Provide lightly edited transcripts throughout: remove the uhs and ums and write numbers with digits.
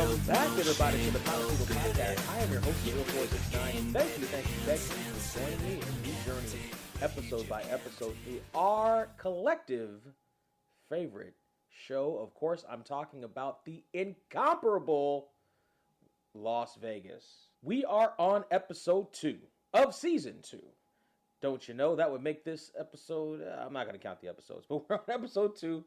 Back, everybody, to the Podecito podcast. I am your host, 0469. Thank you for joining me as we journey episode by episode through our collective favorite show. Of course, I'm talking about the incomparable Las Vegas. We are on episode 2 of season 2. Don't you know that would make this episode, I'm not going to count the episodes, but we're on episode 2,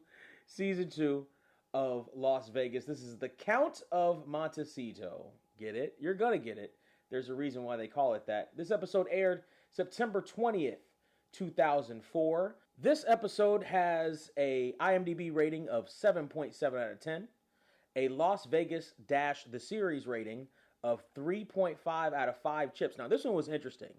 season 2 of Las Vegas. This is the Count of Montecito. Get it? You're going to get it. There's a reason why they call it that. This episode aired September 20th, 2004. This episode has a IMDb rating of 7.7 out of 10, a Las Vegas the series rating of 3.5 out of 5 chips. Now, this one was interesting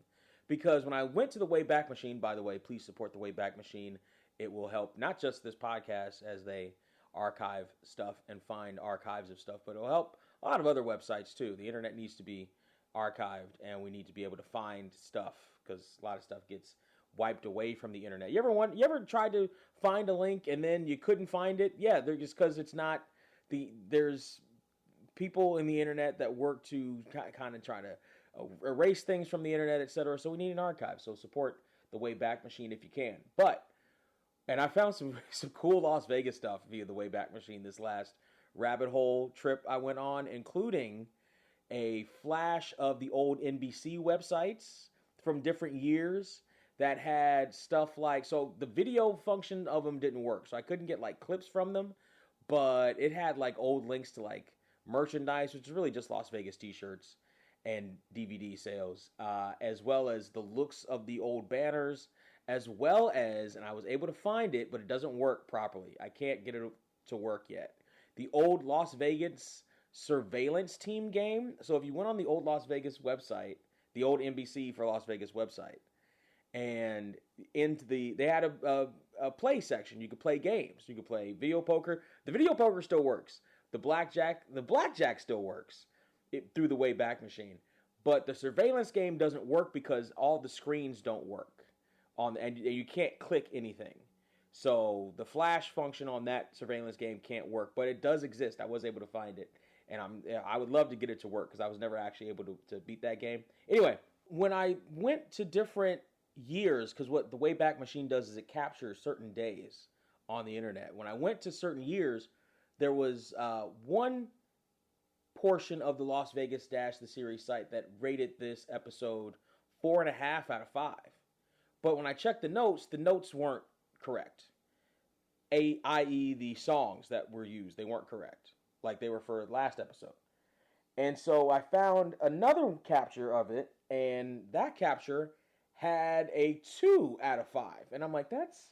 because when I went to the Wayback Machine, by the way, please support the Wayback Machine. It will help not just this podcast as they archive stuff and find archives of stuff, but it'll help a lot of other websites too. The internet needs to be archived and we need to be able to find stuff because a lot of stuff gets wiped away from the internet. You ever tried to find a link and then you couldn't find it? Yeah, they're just because it's not there's people in the internet that work to kind of try to erase things from the internet, etc. So we need an archive. So support the Wayback Machine if you can. And I found some cool Las Vegas stuff via the Wayback Machine this last rabbit hole trip I went on, including a flash of the old NBC websites from different years that had stuff like, so the video function of them didn't work, so I couldn't get like clips from them, but it had like old links to like merchandise, which is really just Las Vegas t-shirts and DVD sales, as well as the looks of the old banners, as well as, and I was able to find it, but it doesn't work properly. I can't get it to work yet. The old Las Vegas Surveillance team game. So if you went on the old Las Vegas website, the old NBC for Las Vegas website, and they had a play section. You could play games. You could play video poker. The video poker still works. The blackjack still works through the Wayback Machine. But the surveillance game doesn't work because all the screens don't work. And you can't click anything. So the flash function on that surveillance game can't work, but it does exist. I was able to find it, and I would love to get it to work because I was never actually able to beat that game. Anyway, when I went to different years, because what the Wayback Machine does is it captures certain days on the internet. When I went to certain years, there was one portion of the Las Vegas the series site that rated this episode 4.5 out of 5. But when I checked the notes weren't correct. I.e. the songs that were used, they weren't correct. Like they were for last episode. And so I found another capture of it, and that capture had a 2 out of 5. And I'm like, that's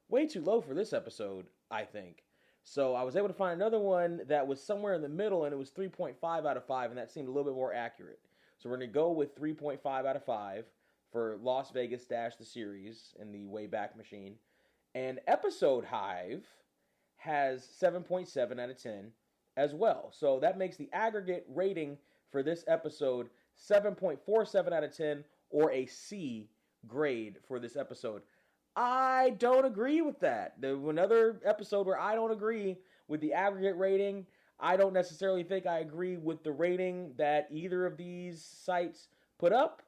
way too low for this episode, I think. So I was able to find another one that was somewhere in the middle, and it was 3.5 out of 5, and that seemed a little bit more accurate. So we're going to go with 3.5 out of 5. For Las Vegas the series in the Wayback Machine. And Episode Hive has 7.7 out of 10 as well. So that makes the aggregate rating for this episode 7.47 out of 10, or a C grade for this episode. I don't agree with that. Another episode where I don't agree with the aggregate rating. I don't necessarily think I agree with the rating that either of these sites put up.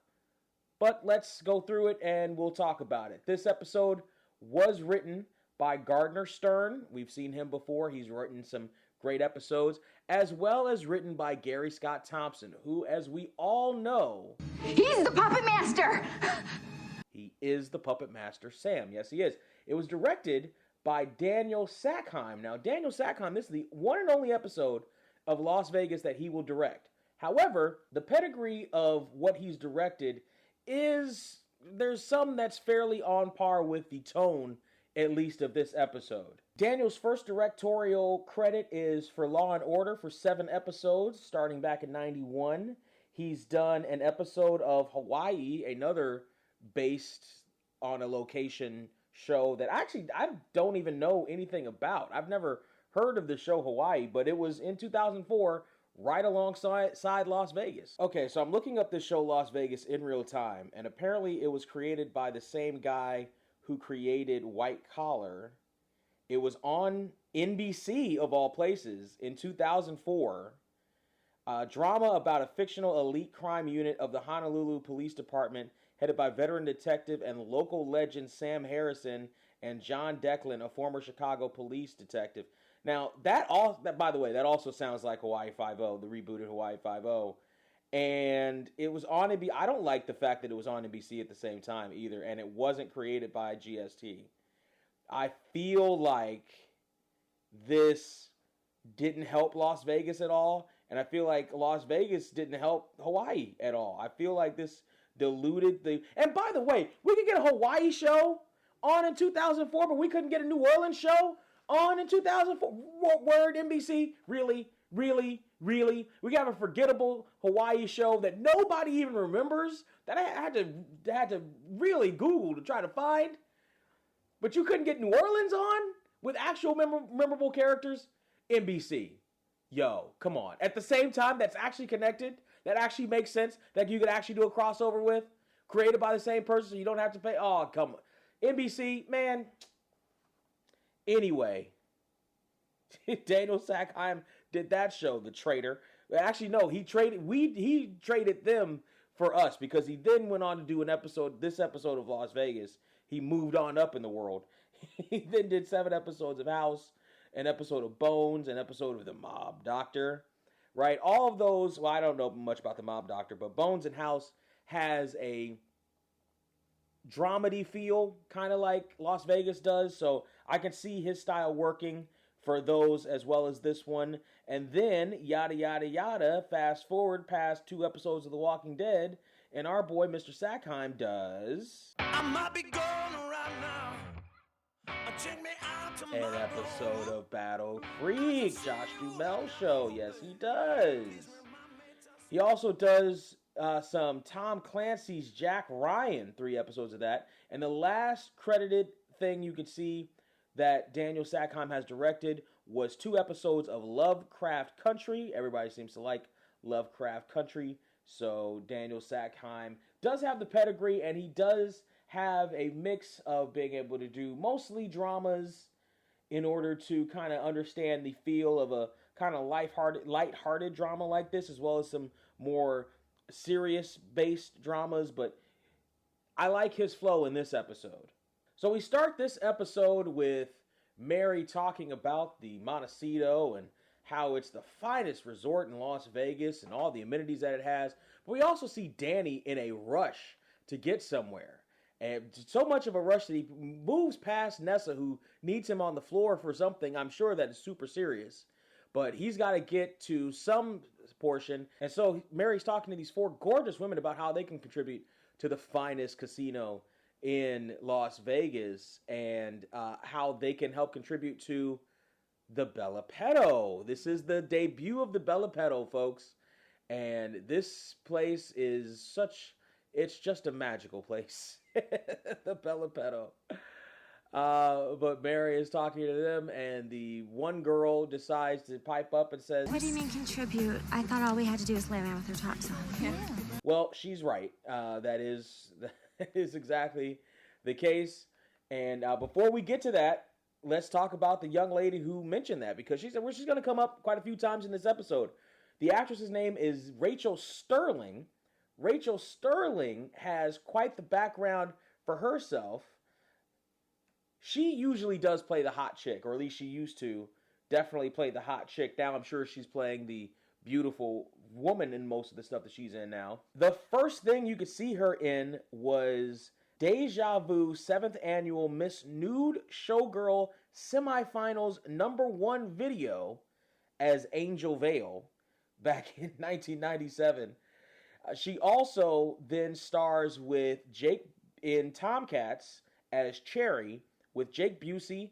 But let's go through it and we'll talk about it. This episode was written by Gardner Stern. We've seen him before. He's written some great episodes, as well as written by Gary Scott Thompson, who, as we all know, he's the Puppet Master! He is the Puppet Master, Sam. Yes, he is. It was directed by Daniel Sackheim. Now, Daniel Sackheim, this is the one and only episode of Las Vegas that he will direct. However, the pedigree of what he's directed there's some that's fairly on par with the tone, at least, of this episode. Daniel's first directorial credit is for Law and Order for 7 episodes, starting back in 91. He's done an episode of Hawaii, another based on a location show that I don't even know anything about. I've never heard of the show Hawaii, but it was in 2004, right alongside Las Vegas. Okay, so I'm looking up this show Las Vegas in real time, and apparently it was created by the same guy who created White Collar. It was on NBC, of all places, in 2004. Drama about a fictional elite crime unit of the Honolulu Police Department headed by veteran detective and local legend Sam Harrison and John Declan, a former Chicago police detective. Now, by the way, that also sounds like Hawaii Five-0, the rebooted Hawaii Five-0. And it was on NBC. I don't like the fact that it was on NBC at the same time either, and it wasn't created by GST. I feel like this didn't help Las Vegas at all, and I feel like Las Vegas didn't help Hawaii at all. I feel like this diluted the... And by the way, we could get a Hawaii show on in 2004, but we couldn't get a New Orleans show on in 2004. Word, NBC? Really? Really? Really? We have a forgettable Hawaii show that nobody even remembers, that I had to really Google to try to find. But you couldn't get New Orleans on with actual memorable characters? NBC. Yo, come on. At the same time, that's actually connected, that actually makes sense, that you could actually do a crossover with, created by the same person so you don't have to pay. Oh, come on. NBC, man. Anyway, Daniel Sackheim did that show, The Traitor. Actually, no, he traded them for us, because he then went on to do this episode of Las Vegas. He moved on up in the world. He then did 7 episodes of House, an episode of Bones, an episode of The Mob Doctor, right? All of those, well, I don't know much about The Mob Doctor, but Bones and House has a dramedy feel, kind of like Las Vegas does, so I can see his style working for those as well as this one. And then, yada, yada, yada, fast forward past 2 episodes of The Walking Dead, and our boy, Mr. Sackheim, does... I might be going around now. Check me out tomorrow. An episode of Battle Creek, Josh Duhamel show. Yes, he does. He also does some Tom Clancy's Jack Ryan, 3 episodes of that. And the last credited thing you could see that Daniel Sackheim has directed was 2 episodes of Lovecraft Country. Everybody seems to like Lovecraft Country. So Daniel Sackheim does have the pedigree, and he does have a mix of being able to do mostly dramas in order to kind of understand the feel of a kind of lighthearted drama like this, as well as some more serious-based dramas. But I like his flow in this episode. So we start this episode with Mary talking about the Montecito and how it's the finest resort in Las Vegas and all the amenities that it has. But we also see Danny in a rush to get somewhere. And so much of a rush that he moves past Nessa, who needs him on the floor for something, I'm sure, that is super serious. But he's got to get to some portion. And so Mary's talking to these 4 gorgeous women about how they can contribute to the finest casino in Las Vegas, and how they can help contribute to the Bella Petto. This is the debut of the Bella Petto, folks. And this place is it's just a magical place. The Bella Petto. But Mary is talking to them, and the one girl decides to pipe up and says, "What do you mean contribute? I thought all we had to do was lay around with our tops off." Yeah. Well, she's right. That is exactly the case. And before we get to that, let's talk about the young lady who mentioned that, because she's going to come up quite a few times in this episode. The actress's name is Rachel Sterling. Rachel Sterling has quite the background for herself. She usually does play the hot chick, or at least she used to definitely play the hot chick. Now I'm sure she's playing the beautiful woman in most of the stuff that she's in now. The first thing you could see her in was Deja Vu 7th Annual Miss Nude Showgirl Semifinals #1 video as Angel Vale back in 1997. She also then stars with Jake in Tomcats as Cherry, with Jake Busey,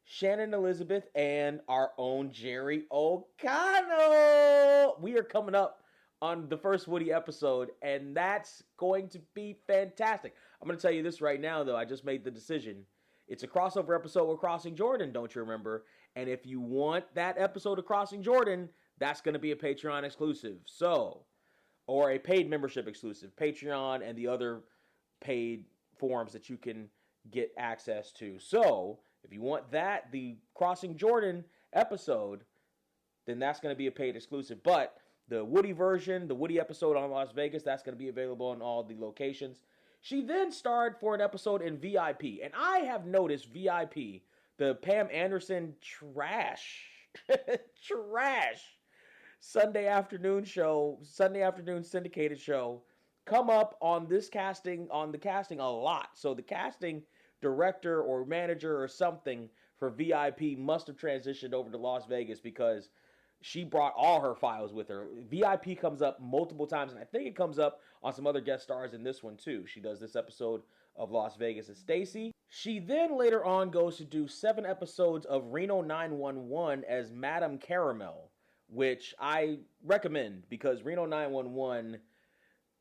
Shannon Elizabeth, and our own Jerry O'Connell. We are coming up on the first Woody episode, and that's going to be fantastic. I'm going to tell you this right now, though. I just made the decision. It's a crossover episode with Crossing Jordan, don't you remember? And if you want that episode of Crossing Jordan, that's going to be a Patreon exclusive. So, or a paid membership exclusive. Patreon and the other paid forms that you can get access to. So, if you want that, the Crossing Jordan episode, then that's going to be a paid exclusive. But the Woody version, the Woody episode on Las Vegas. That's going to be available in all the locations. She then starred for an episode in VIP. And I have noticed VIP, the Pam Anderson trash Sunday afternoon syndicated show, come up on the casting a lot. So the casting director or manager or something for VIP must have transitioned over to Las Vegas because she brought all her files with her. VIP comes up multiple times, and I think it comes up on some other guest stars in this one too. She does this episode of Las Vegas as Stacy. She then later on goes to do 7 episodes of Reno 911 as Madame Caramel, which I recommend because Reno 911,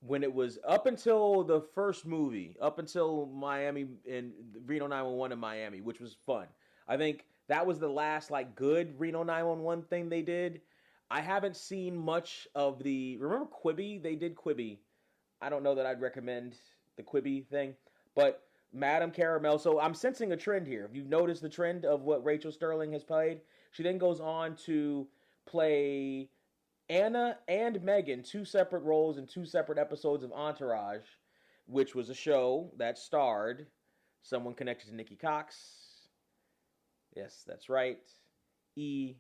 when it was up until the first movie, up until Miami and Reno 911 in Miami, which was fun. I think that was the last like good Reno 911 thing they did. I haven't seen much of remember Quibi? They did Quibi. I don't know that I'd recommend the Quibi thing, but Madame Caramel. So I'm sensing a trend here. If you've noticed the trend of what Rachel Sterling has played, she then goes on to play Anna and Megan, 2 separate roles in 2 separate episodes of Entourage, which was a show that starred someone connected to Nikki Cox. Yes, that's right. E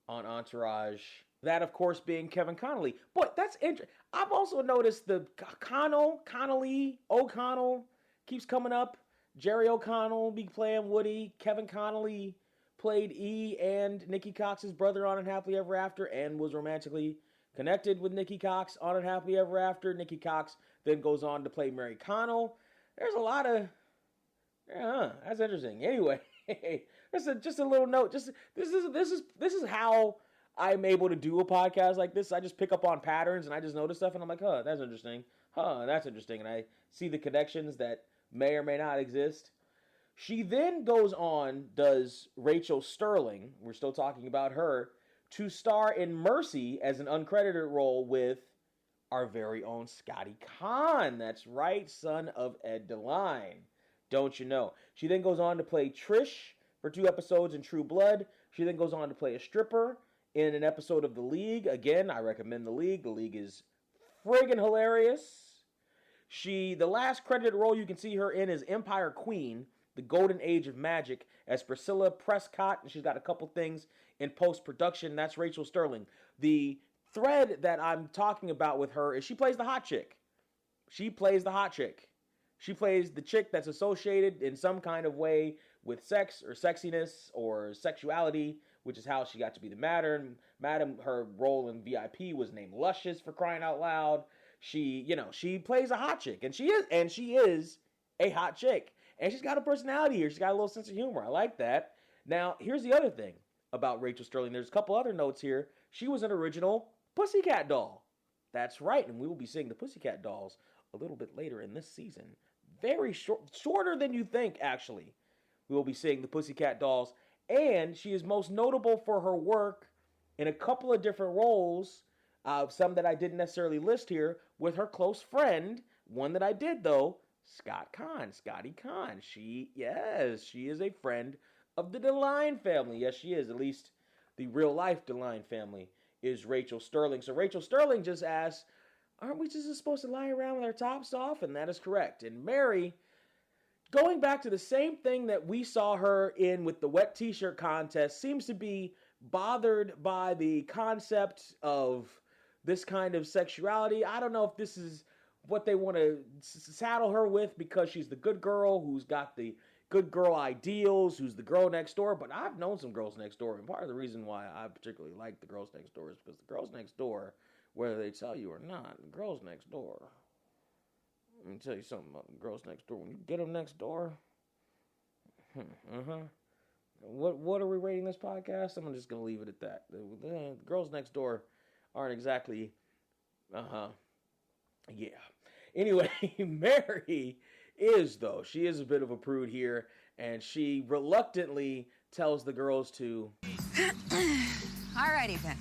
on Entourage. That, of course, being Kevin Connolly. But that's interesting. I've also noticed the O'Connell keeps coming up. Jerry O'Connell be playing Woody. Kevin Connolly played E and Nikki Cox's brother on Unhappily Ever After and was romantically connected with Nikki Cox on Unhappily Ever After. Nikki Cox then goes on to play Mary Connell. There's a lot of... that's interesting. Anyway, just a little note. This is how I'm able to do a podcast like this. I just pick up on patterns and I just notice stuff and I'm like, that's interesting. That's interesting. And I see the connections that may or may not exist. She then goes on, does Rachel Sterling, we're still talking about her, to star in Mercy as an uncredited role with our very own Scotty Kahn. That's right, son of Ed DeLine. Don't you know? She then goes on to play Trish for 2 episodes in True Blood. She then goes on to play a stripper in an episode of The League. Again, I recommend The League. The League is friggin' hilarious. The last credited role you can see her in is Empire Queen, The Golden Age of Magic, as Priscilla Prescott, and she's got a couple things in post-production. That's Rachel Sterling. The thread that I'm talking about with her is she plays the hot chick. She plays the chick that's associated in some kind of way with sex or sexiness or sexuality, which is how she got to be the Madam. Her role in VIP was named Luscious, for crying out loud. She plays a hot chick, and she is a hot chick. And she's got a personality here. She's got a little sense of humor. I like that. Now, here's the other thing about Rachel Sterling. There's a couple other notes here. She was an original Pussycat doll. That's right, and we will be seeing the Pussycat dolls a little bit later in this season. Very shorter than you think, actually. We will be seeing the Pussycat dolls. And she is most notable for her work in a couple of different roles, some that I didn't necessarily list here, with her close friend, one that I did, though, Scotty Kahn. She is a friend of the DeLine family. Yes, she is. At least the real-life DeLine family is Rachel Sterling. So Rachel Sterling just asked, aren't we just supposed to lie around with our tops off? And that is correct. And Mary, going back to the same thing that we saw her in with the wet t-shirt contest, seems to be bothered by the concept of this kind of sexuality. I don't know if this is what they want to saddle her with because she's the good girl who's got the good girl ideals, who's the girl next door. But I've known some girls next door, and part of the reason why I particularly like the girls next door is because the girls next door, whether they tell you or not, the girls next door, let me tell you something about the girls next door. When you get them next door, what are we rating this podcast? I'm just going to leave it at that. The girls next door aren't exactly, yeah. Anyway, Mary is, though. She is a bit of a prude here, and she reluctantly tells the girls to... Alrighty then.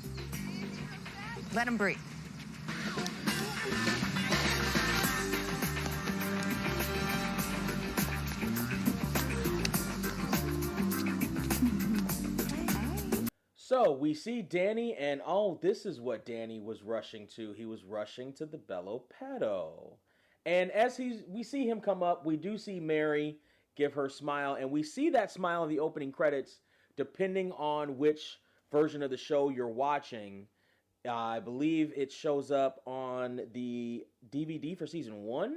Let him breathe. So we see Danny, and oh, this is what Danny was rushing to. He was rushing to the Bello Pedo. And as we see him come up, we do see Mary give her smile, and we see that smile in the opening credits, depending on which version of the show you're watching. I believe it shows up on the DVD for season 1,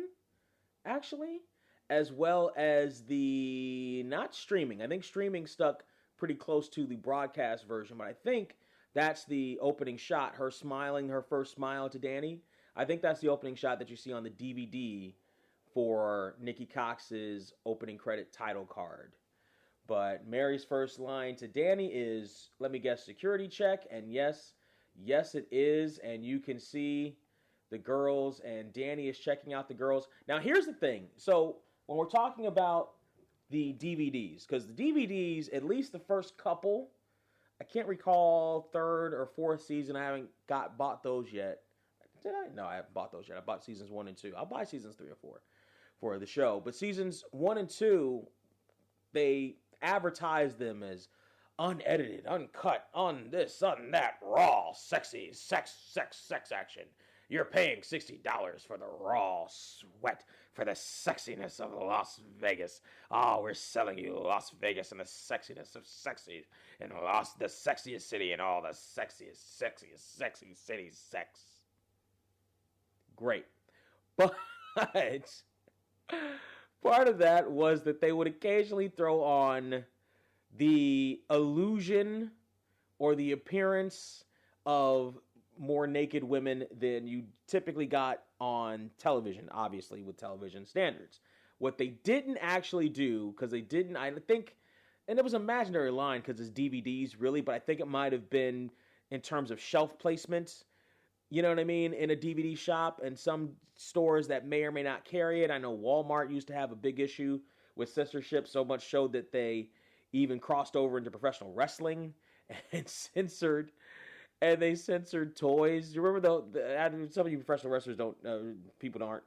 actually, as well as the, not streaming. I think streaming stuck pretty close to the broadcast version, but I think that's the opening shot, her smiling, her first smile to Danny. I think that's the opening shot that you see on the DVD for Nikki Cox's opening credit title card. But Mary's first line to Danny is, let me guess, security check. And yes it is. And you can see the girls, and Danny is checking out the girls. Now here's the thing. So when we're talking about the DVDs, because the DVDs, at least the first couple, I can't recall third or fourth season. I haven't bought those yet. Did I? No, I haven't bought those yet. I bought seasons 1 and 2. I'll buy seasons 3 or 4 for the show. But seasons 1 and 2, they advertise them as unedited, uncut, on this, on that, raw, sexy, sex action. You're paying $60 for the raw sweat, for the sexiness of Las Vegas. Oh, we're selling you Las Vegas and the sexiness of sexy, and the sexiest city and all the sexiest, sexy city sex. Great. But part of that was that they would occasionally throw on the illusion or the appearance of more naked women than you typically got on television, obviously, with television standards. What they didn't actually do, because they didn't, I think, and it was an imaginary line because it's DVDs, really, but I think it might have been in terms of shelf placement, you know what I mean, in a DVD shop, and some stores that may or may not carry it. I know Walmart used to have a big issue with censorship, so much so that they even crossed over into professional wrestling and censored toys. You remember though? Some of you professional wrestlers people aren't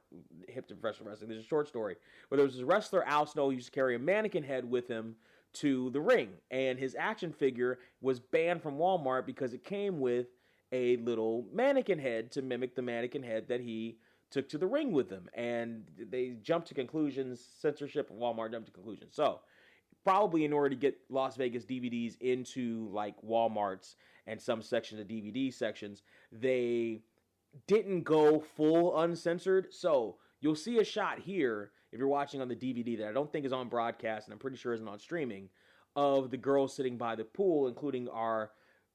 hip to professional wrestling. There's a short story where there was this wrestler, Al Snow, who used to carry a mannequin head with him to the ring, and his action figure was banned from Walmart because it came with a little mannequin head to mimic the mannequin head that he took to the ring with him. And they jumped to conclusions. Censorship of Walmart jumped to conclusions. So probably in order to get Las Vegas DVDs into like Walmarts and some sections of DVD sections, they didn't go full uncensored. So you'll see a shot here, if you're watching on the DVD, that I don't think is on broadcast, and I'm pretty sure isn't on streaming, of the girls sitting by the pool, including our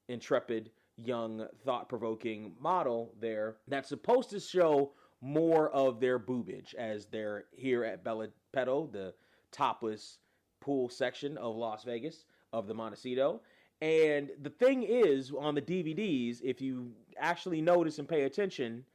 intrepid, young, thought-provoking model there, that's supposed to show more of their boobage as they're here at Bella Pedo, the topless pool section of Las Vegas, of the Montecito. And the thing is, on the DVDs, if you actually notice and pay attention,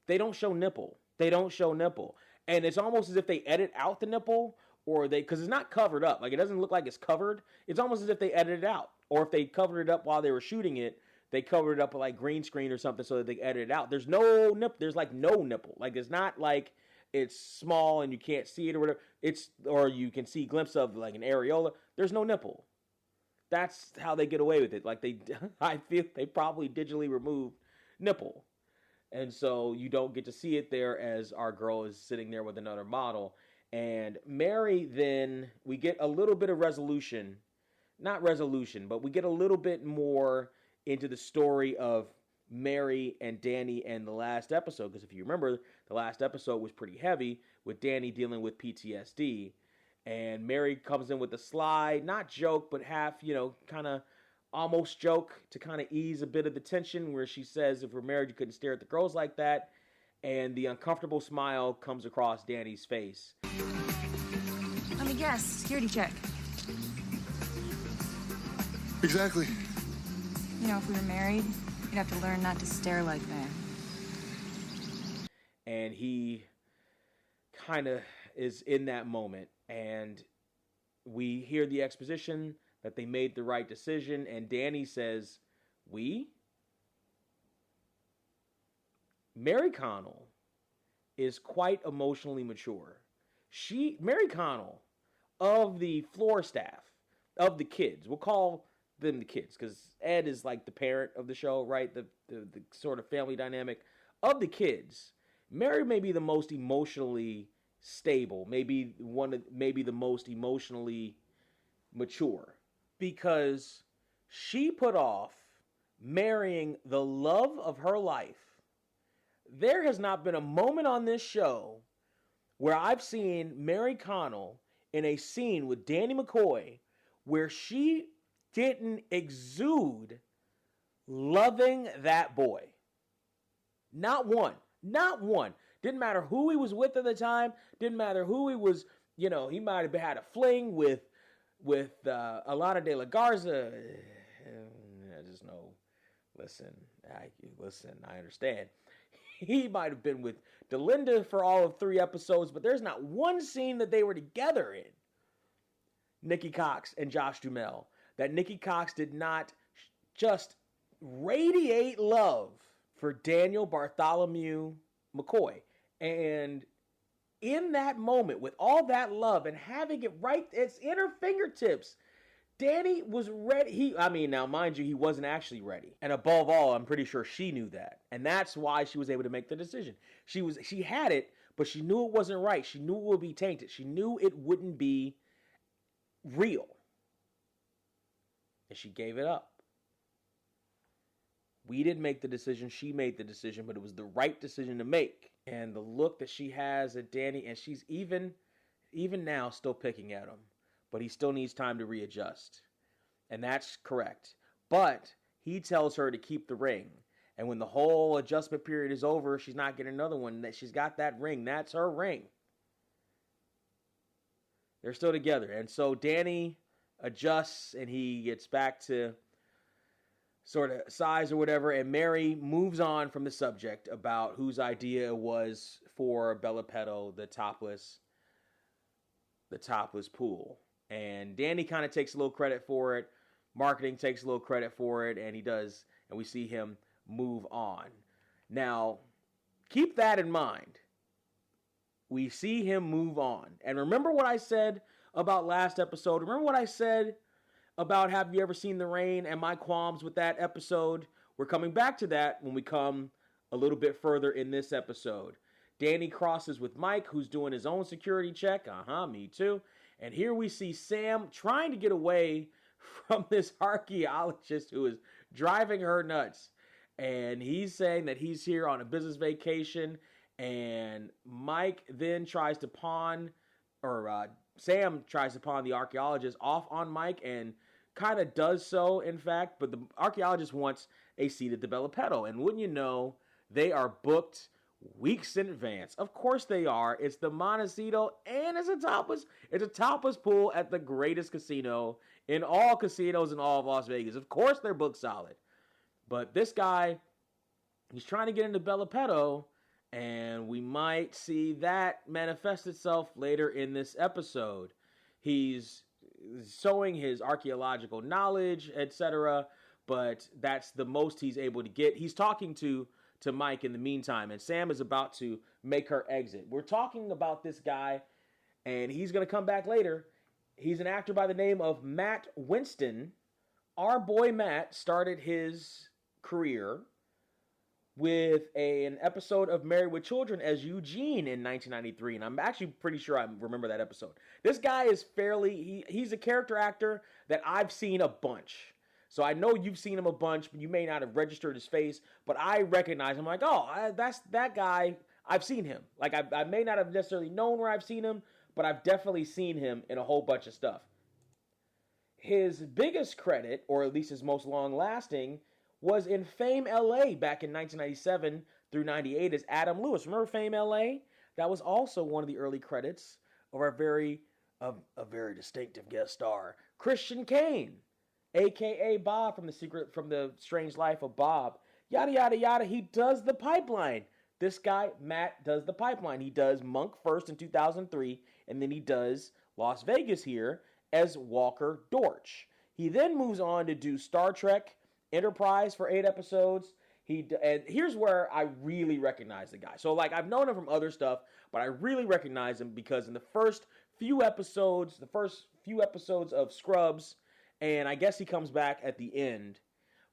they don't show nipple. And it's almost as if they edit out the nipple, or because it's not covered up. Like, it doesn't look like it's covered. It's almost as if they edited it out. Or if they covered it up while they were shooting it, they covered it up with like green screen or something so that they edit it out. There's no nipple. There's like no nipple. Like, it's not like it's small and you can't see it or whatever. Or you can see a glimpse of like an areola. There's no nipple. That's how they get away with it. Like, I feel they probably digitally removed nipple. And so you don't get to see it there as our girl is sitting there with another model. And Mary, then, we get a little bit of resolution. Not resolution, but we get a little bit more into the story of Mary and Danny and the last episode. Because if you remember, the last episode was pretty heavy with Danny dealing with PTSD. And Mary comes in with a sly, not joke, but half, kind of almost joke to kind of ease a bit of the tension, where she says, if we're married, you couldn't stare at the girls like that. And the uncomfortable smile comes across Danny's face. Let me guess, security check. Exactly. If we were married, you'd have to learn not to stare like that. And he kind of is in that moment. And we hear the exposition that they made the right decision. And Danny says, we? Mary Connell is quite emotionally mature. Mary Connell, of the floor staff, of the kids, we'll call than the kids, because Ed is like the parent of the show, right? The sort of family dynamic of the kids. Mary may be the most emotionally stable, maybe the most emotionally mature, because she put off marrying the love of her life. There has not been a moment on this show where I've seen Mary Connell in a scene with Danny McCoy where she didn't exude loving that boy. Not one. Not one. Didn't matter who he was with at the time. Didn't matter who he was. You know, he might have had a fling with Alana de la Garza. I just know. Listen, I understand. He might have been with Delinda for all of 3 episodes, but there's not one scene that they were together in, Nikki Cox and Josh Duhamel, that Nikki Cox did not just radiate love for Daniel Bartholomew McCoy. And in that moment, with all that love and having it right, it's in her fingertips, Danny was ready. Now, mind you, he wasn't actually ready. And above all, I'm pretty sure she knew that. And that's why she was able to make the decision. She had it, but she knew it wasn't right. She knew it would be tainted. She knew it wouldn't be real. And she gave it up. We didn't make the decision. She made the decision, but it was the right decision to make. And the look that she has at Danny, and she's even now still picking at him. But he still needs time to readjust. And that's correct. But he tells her to keep the ring. And when the whole adjustment period is over, she's not getting another one. That she's got that ring. That's her ring. They're still together. And so Danny adjusts and he gets back to sort of size or whatever. And Mary moves on from the subject about whose idea it was for Bella Petto, the topless pool. And Danny kind of takes a little credit for it. Marketing takes a little credit for it, and he does, and we see him move on. Now, keep that in mind. We see him move on. And remember what I said about last episode? Remember what I said about Have You Ever Seen the Rain and my qualms with that episode? We're coming back to that when we come a little bit further in this episode. Danny crosses with Mike, who's doing his own security check. Me too. And here we see Sam trying to get away from this archaeologist who is driving her nuts. And he's saying that he's here on a business vacation. And Mike then tries to pawn, or Sam tries to pawn the archaeologist off on Mike and kind of does so, in fact. But the archaeologist wants a seat at the Bella Petto. And wouldn't you know, they are booked weeks in advance. Of course they are. It's the Montecito, and it's a topless pool at the greatest casino in all casinos in all of Las Vegas. Of course they're booked solid. But this guy, he's trying to get into Bella Petto, and we might see that manifest itself later in this episode. He's showing his archaeological knowledge, etc., but that's the most he's able to get. He's talking to Mike in the meantime, and Sam is about to make her exit. We're talking about this guy, and he's going to come back later. He's an actor by the name of Matt Winston. Our boy Matt started his career with an episode of Married with Children as Eugene in 1993, and I'm actually pretty sure I remember that episode. This guy is he's a character actor that I've seen a bunch. So I know you've seen him a bunch, but you may not have registered his face, but I recognize him. Like, that's that guy. I've seen him. Like, I may not have necessarily known where I've seen him, but I've definitely seen him in a whole bunch of stuff. His biggest credit, or at least his most long-lasting, was in Fame LA back in 1997 through 98 as Adam Lewis. Remember Fame LA? That was also one of the early credits of a very distinctive guest star, Christian Kane, a.k.a. Bob from the Strange Life of Bob. Yada, yada, yada. He does the Pipeline. This guy, Matt, does the Pipeline. He does Monk first in 2003, and then he does Las Vegas here as Walker Dortch. He then moves on to do Star Trek Enterprise for 8 episodes. And here's where I really recognize the guy. So, like, I've known him from other stuff, but I really recognize him because in the first few episodes of Scrubs and I guess he comes back at the end.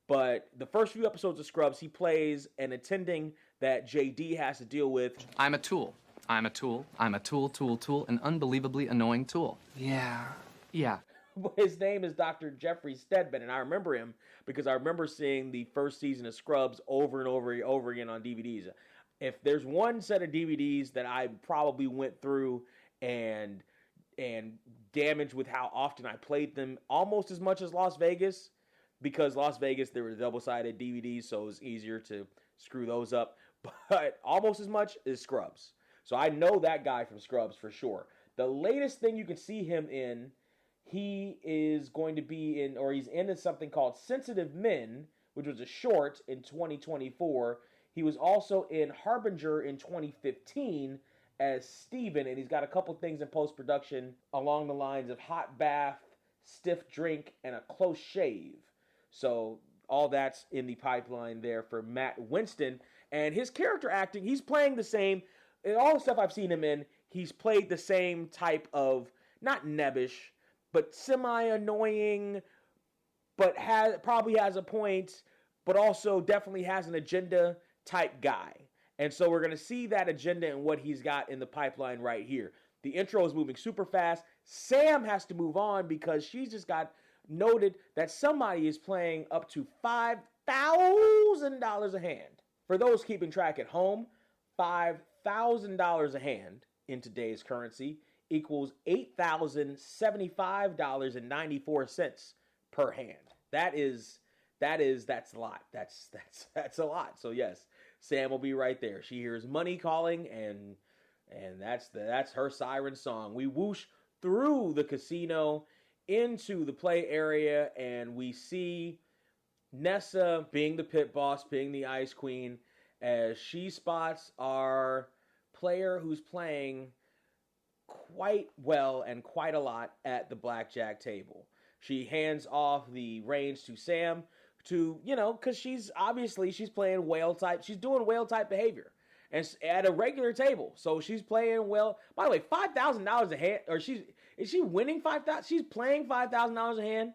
But the first few episodes of Scrubs, he plays an attending that JD has to deal with. I'm a tool. I'm a tool. I'm a tool, an unbelievably annoying tool. Yeah. His name is Dr. Jeffrey Stedman, and I remember him because I remember seeing the first season of Scrubs over and over again on DVDs. If there's one set of DVDs that I probably went through and damaged with how often I played them, almost as much as Las Vegas, because Las Vegas, they were double-sided DVDs, so it was easier to screw those up, but almost as much is Scrubs. So I know that guy from Scrubs for sure. The latest thing you can see him in, he is going to be in, or he's in something called Sensitive Men, which was a short in 2024. He was also in Harbinger in 2015 as Steven, and he's got a couple things in post-production along the lines of hot bath, stiff drink, and a close shave. So all that's in the pipeline there for Matt Winston. And his character acting, he's playing the same, in all the stuff I've seen him in, he's played the same type of, not nebbish, but semi-annoying, but probably has a point, but also definitely has an agenda type guy. And so we're going to see that agenda and what he's got in the pipeline right here. The intro is moving super fast. Sam has to move on because she's just got noted that somebody is playing up to $5,000 a hand. For those keeping track at home, $5,000 a hand in today's currency equals $8,075.94 per hand. That's a lot. That's a lot. So yes, Sam will be right there. She hears money calling, and that's her siren song. We whoosh through the casino into the play area, and we see Nessa being the pit boss, being the ice queen, as she spots our player who's playing quite well and quite a lot at the blackjack table. She hands off the reins to Sam to, because she's playing whale type. She's doing whale type behavior and at a regular table. So she's playing well. By the way, $5,000 a hand, or is she winning $5,000? She's playing $5,000 a hand.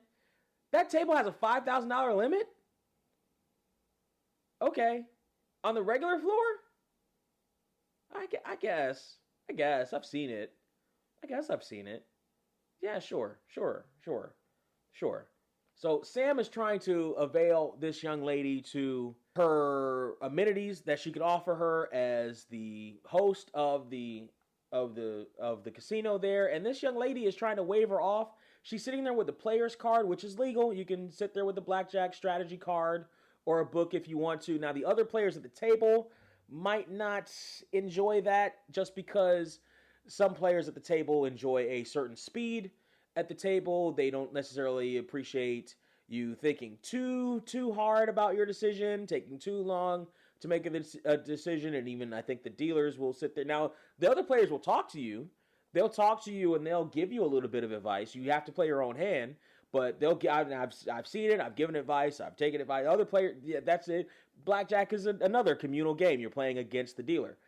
That table has a $5,000 limit? Okay. On the regular floor? I guess. I've seen it. Yeah, sure. So Sam is trying to avail this young lady to her amenities that she could offer her as the host of the casino there, and this young lady is trying to wave her off. She's sitting there with the player's card, which is legal. You can sit there with the blackjack strategy card or a book if you want to. Now, the other players at the table might not enjoy that, just because some players at the table enjoy a certain speed at the table. They don't necessarily appreciate you thinking too hard about your decision, taking too long to make a decision, and even I think the dealers will sit there. Now, the other players will talk to you. They'll talk to you and they'll give you a little bit of advice. You have to play your own hand, but I've seen it. I've given advice. I've taken advice. Other players, yeah, that's it. Blackjack is another communal game. You're playing against the dealer.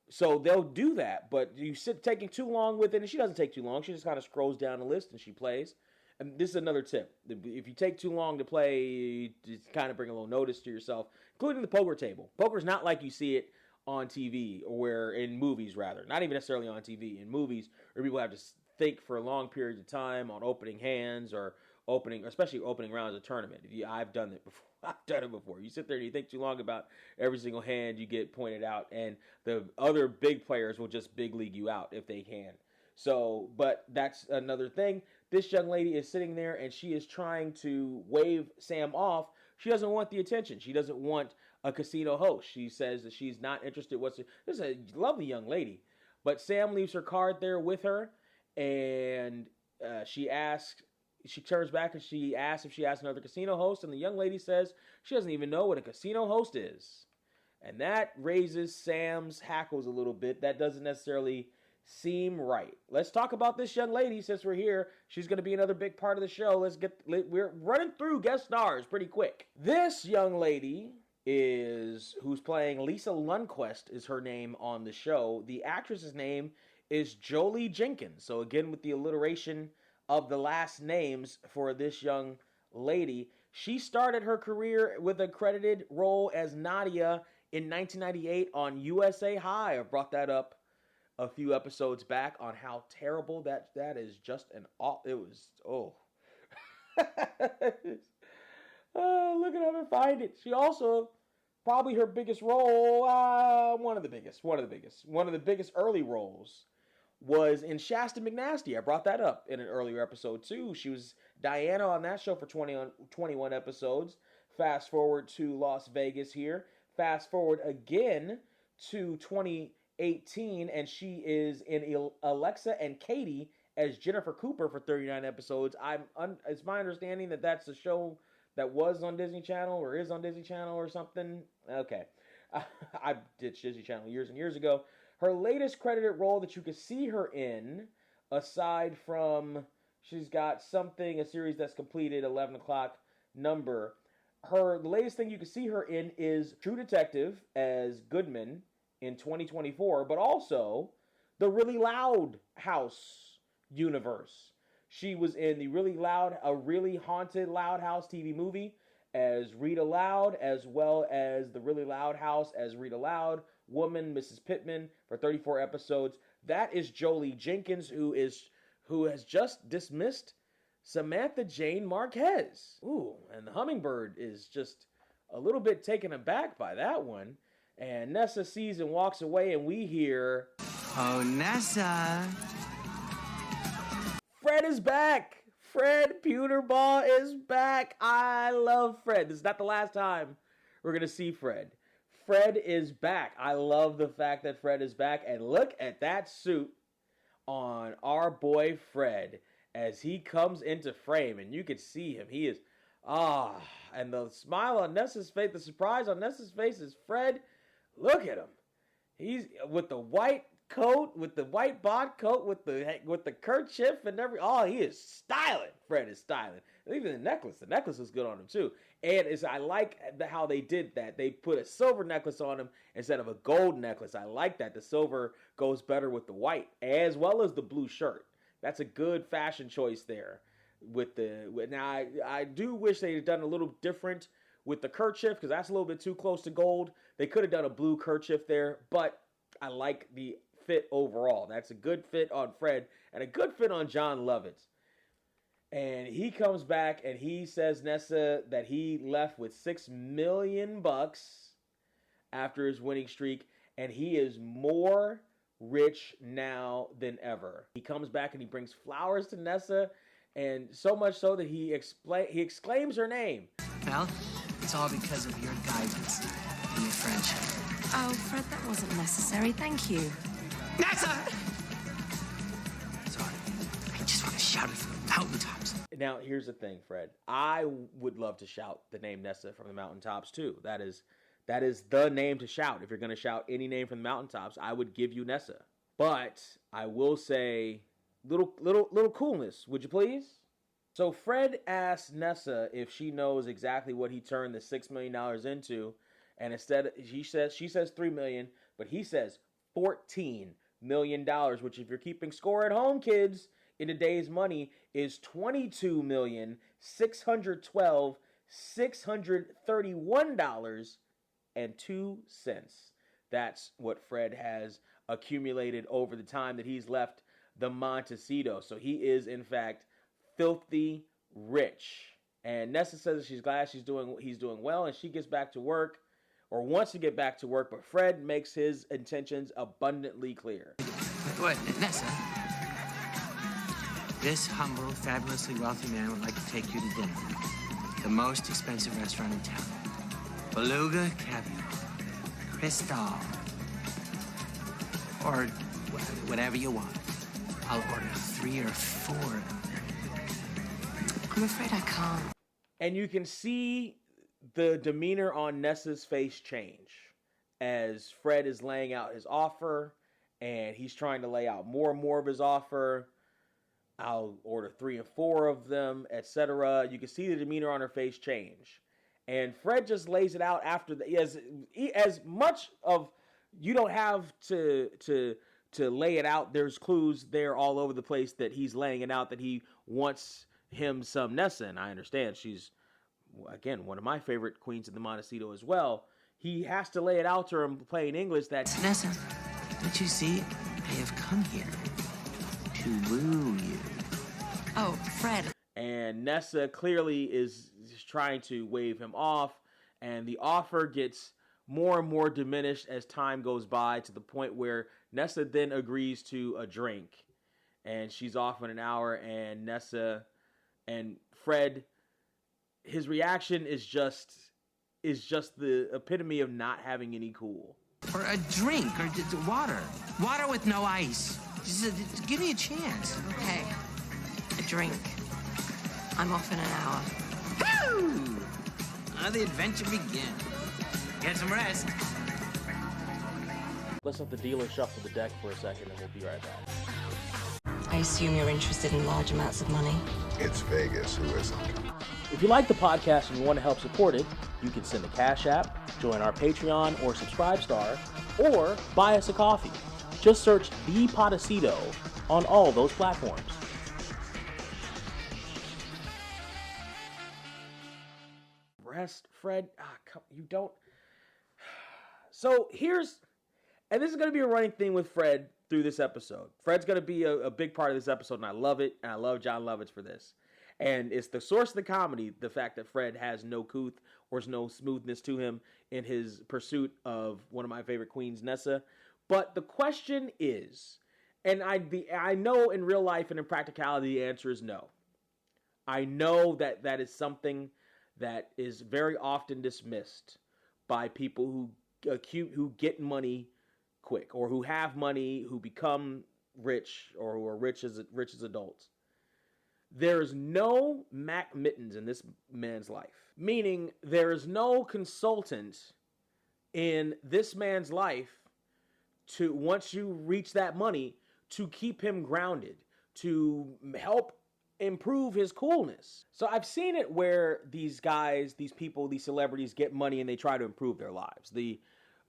So they'll do that, but you sit taking too long with it, and she doesn't take too long. She just kind of scrolls down the list and she plays. And this is another tip. If you take too long to play, just kind of bring a little notice to yourself, including the poker table. Poker's not like you see it on TV, or in movies rather. Not even necessarily on TV. In movies, where people have to think for long periods of time on opening hands or especially opening rounds of tournament. I've done it before. You sit there and you think too long about every single hand, you get pointed out, and the other big players will just big league you out if they can. So, but that's another thing. This young lady is sitting there and she is trying to wave Sam off. She doesn't want the attention. She doesn't want a casino host. She says that she's not interested. This is a lovely young lady, but Sam leaves her card there with her, and she turns back and she asks if she has another casino host, and the young lady says she doesn't even know what a casino host is. And that raises Sam's hackles a little bit. That doesn't necessarily seem right. Let's talk about this young lady since we're here. She's going to be another big part of the show. We're running through guest stars pretty quick. This young lady who's playing Lisa Lundquist is her name on the show. The actress's name is Jolie Jenkins. So again, with the alliteration of the last names for this young lady. She started her career with a credited role as Nadia in 1998 on USA High. I brought that up a few episodes back on how terrible that is. Just an it was look at how I find it. She also probably her biggest role, one of the biggest early roles was in Shasta McNasty. I brought that up in an earlier episode too. She was Diana on that show for 21 episodes. Fast forward to Las Vegas here. Fast forward again to 2018, and she is in Alexa and Katie as Jennifer Cooper for 39 episodes. It's my understanding that that's a show that was on Disney Channel or is on Disney Channel or something. Okay. I ditched Disney Channel years and years ago. Her latest credited role that you can see her in, aside from she's got a series that's completed, 11 o'clock number. The latest thing you can see her in is True Detective as Goodman in 2024, but also the Really Loud House universe. She was in the a really haunted Loud House TV movie as Rita Loud, as well as the Really Loud House as Rita Loud, woman, Mrs. Pittman, for 34 episodes. That is Jolie Jenkins, who has just dismissed Samantha Jane Marquez. Ooh, and the Hummingbird is just a little bit taken aback by that one. And Nessa sees and walks away, and we hear, "Oh, Nessa." Fred is back. Fred Puterbaugh is back. I love Fred. This is not the last time we're going to see Fred. Fred is back. I love the fact that Fred is back. And look at that suit on our boy Fred as he comes into frame. And you can see him. He is, and the smile on Nessa's face, the surprise on Nessa's face is Fred. Look at him. He's with the white coat, with the white bod coat, with the kerchief and he is styling. Fred is styling. And even the necklace is good on him too. And I like how they did that. They put a silver necklace on him instead of a gold necklace. I like that. The silver goes better with the white, as well as the blue shirt. That's a good fashion choice there. Now I do wish they had done a little different with the kerchief, because that's a little bit too close to gold. They could have done a blue kerchief there, but I like the fit overall. That's a good fit on Fred and a good fit on John Lovitz. And he comes back and he says, Nessa, that he left with $6 million after his winning streak, and he is more rich now than ever. He comes back and he brings flowers to Nessa, and so much so that he exclaims her name. Well, it's all because of your guidance and your friendship. Oh, Fred, that wasn't necessary. Thank you. Nessa! Sorry. I just want to shout it from the mountaintops. Now, here's the thing, Fred. I would love to shout the name Nessa from the mountaintops, too. That is the name to shout. If you're going to shout any name from the mountaintops, I would give you Nessa. But I will say, little coolness, would you please? So Fred asks Nessa if she knows exactly what he turned the $6 million into, and instead she says $3 million, but he says $14 million, which, if you're keeping score at home, kids, in today's money is $22,631.02. That's what Fred has accumulated over the time that he's left the Montecito. So he is, in fact, filthy rich. And Nessa says she's glad he's doing well, and she gets back to work, or wants to get back to work, but Fred makes his intentions abundantly clear. What, Nessa? This humble, fabulously wealthy man would like to take you to dinner. The most expensive restaurant in town. Beluga caviar. Crystal. Or whatever you want. I'll order 3 or 4 of them. I'm afraid I can't. And you can see the demeanor on Nessa's face change as Fred is laying out his offer, and he's trying to lay out more and more of his offer. I'll order 3 and 4 of them, etc. You can see the demeanor on her face change. And Fred just lays it out after as much of, you don't have to lay it out. There's clues there all over the place that he's laying it out that he wants him some Nessa, and I understand she's, again, one of my favorite queens in the Montecito as well. He has to lay it out to her in plain English that Nessa, don't you see? I have come here to woo you. Oh, Fred. And Nessa clearly is trying to wave him off, and the offer gets more and more diminished as time goes by to the point where Nessa then agrees to a drink, and she's off in an hour, and Nessa and Fred, his reaction is just the epitome of not having any cool. Or a drink, or water. Water with no ice. Just give me a chance. Okay. A drink. I'm off in an hour. Woo! Now the adventure begins. Get some rest. Let's let the dealer shuffle the deck for a second, and we'll be right back. I assume you're interested in large amounts of money. It's Vegas, who isn't? If you like the podcast and you want to help support it, you can send a Cash App, join our Patreon or Subscribe Star, or buy us a coffee. Just search The Podecito on all those platforms. Rest, Fred. You don't. So here's, and this is going to be a running thing with Fred through this episode. Fred's going to be a big part of this episode, and I love it, and I love John Lovitz for this. And it's the source of the comedy, the fact that Fred has no couth or no smoothness to him in his pursuit of one of my favorite queens, Nessa. But the question is, and I know in real life and in practicality the answer is no. I know that is something that is very often dismissed by people who get money quick, or who have money, who become rich, or who are rich as adults. There's no Mac Mittens in this man's life. Meaning, there's no consultant in this man's life to, once you reach that money, to keep him grounded, to help improve his coolness. So I've seen it where these guys, these people, these celebrities get money and they try to improve their lives. The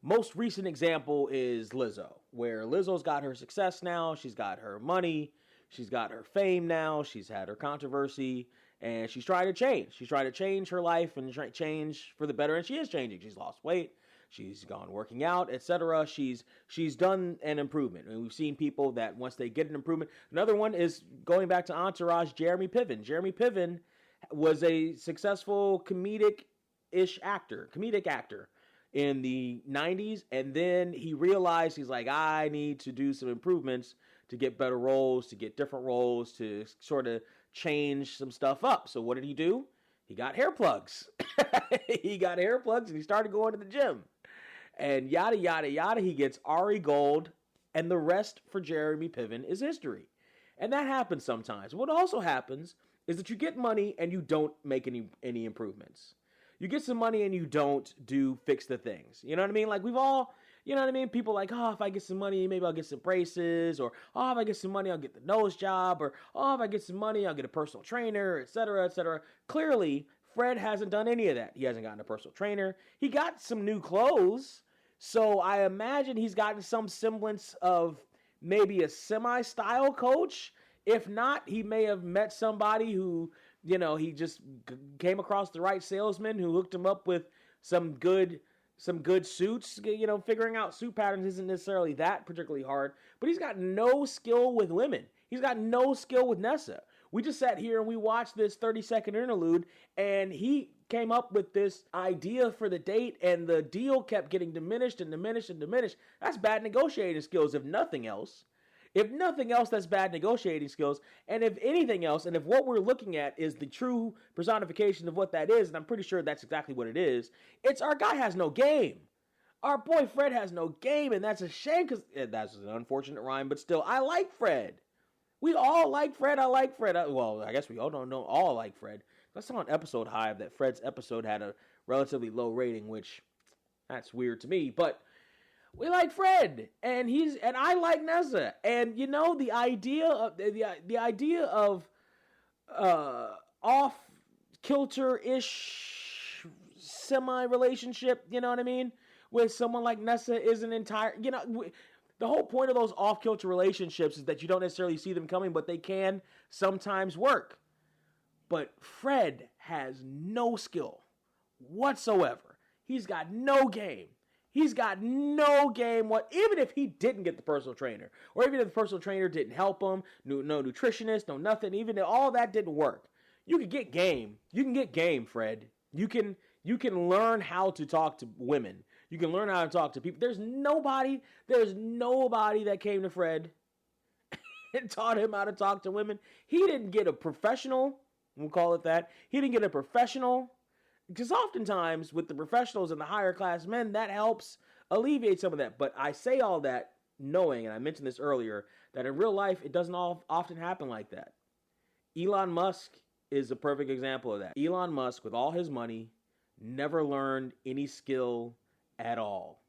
most recent example is Lizzo, where Lizzo's got her success now, she's got her money, she's got her fame now, she's had her controversy, and she's trying to change. She's trying to change her life and change for the better, and she is changing. She's lost weight, she's gone working out, etc. She's done an improvement. And we've seen people that once they get an improvement. Another one is going back to Entourage, Jeremy Piven. Jeremy Piven was a successful comedic actor in the 90s, and then he realized, he's like, I need to do some improvements to get better roles, to get different roles, to sort of change some stuff up. So what did he do? He got hair plugs. He got hair plugs and he started going to the gym. And yada, yada, yada. He gets Ari Gold, and the rest for Jeremy Piven is history. And that happens sometimes. What also happens is that you get money and you don't make any improvements. You get some money and you don't fix the things. You know what I mean? Like, we've all, you know what I mean? People like, oh, if I get some money, maybe I'll get some braces, or, oh, if I get some money, I'll get the nose job, or, oh, if I get some money, I'll get a personal trainer, etc., etc. Clearly, Fred hasn't done any of that. He hasn't gotten a personal trainer. He got some new clothes, so I imagine he's gotten some semblance of maybe a semi-style coach. If not, he may have met somebody who, you know, he just came across the right salesman who hooked him up with some good suits. You know, figuring out suit patterns isn't necessarily that particularly hard, but he's got no skill with women. He's got no skill with Nessa. We just sat here and we watched this 30-second interlude, and he came up with this idea for the date, and the deal kept getting diminished and diminished and diminished. That's bad negotiating skills, if nothing else. If nothing else, that's bad negotiating skills. And if anything else, and if what we're looking at is the true personification of what that is, and I'm pretty sure that's exactly what it is, it's our guy has no game. Our boy Fred has no game, and that's a shame, because that's an unfortunate rhyme, but still, I like Fred. We all like Fred. I like Fred. Well, I guess we all don't all like Fred. I saw on Episode Hive that Fred's episode had a relatively low rating, which that's weird to me, but we like Fred, and I like Nessa, and you know, the idea of off kilter-ish semi relationship, you know what I mean, with someone like Nessa is an entire, you know, The whole point of those off-kilter relationships is that you don't necessarily see them coming, but they can sometimes work. But Fred has no skill whatsoever. He's got no game. He's got no game. Even if he didn't get the personal trainer, or even if the personal trainer didn't help him, no nutritionist, no nothing, even if all that didn't work, you could get game. You can get game, Fred. You can learn how to talk to women. You can learn how to talk to people. There's nobody that came to Fred and taught him how to talk to women. He didn't get a professional, we'll call it that. He didn't get a professional. Because oftentimes, with the professionals and the higher class men, that helps alleviate some of that. But I say all that knowing, and I mentioned this earlier, that in real life, it doesn't often happen like that. Elon Musk is a perfect example of that. Elon Musk, with all his money, never learned any skill at all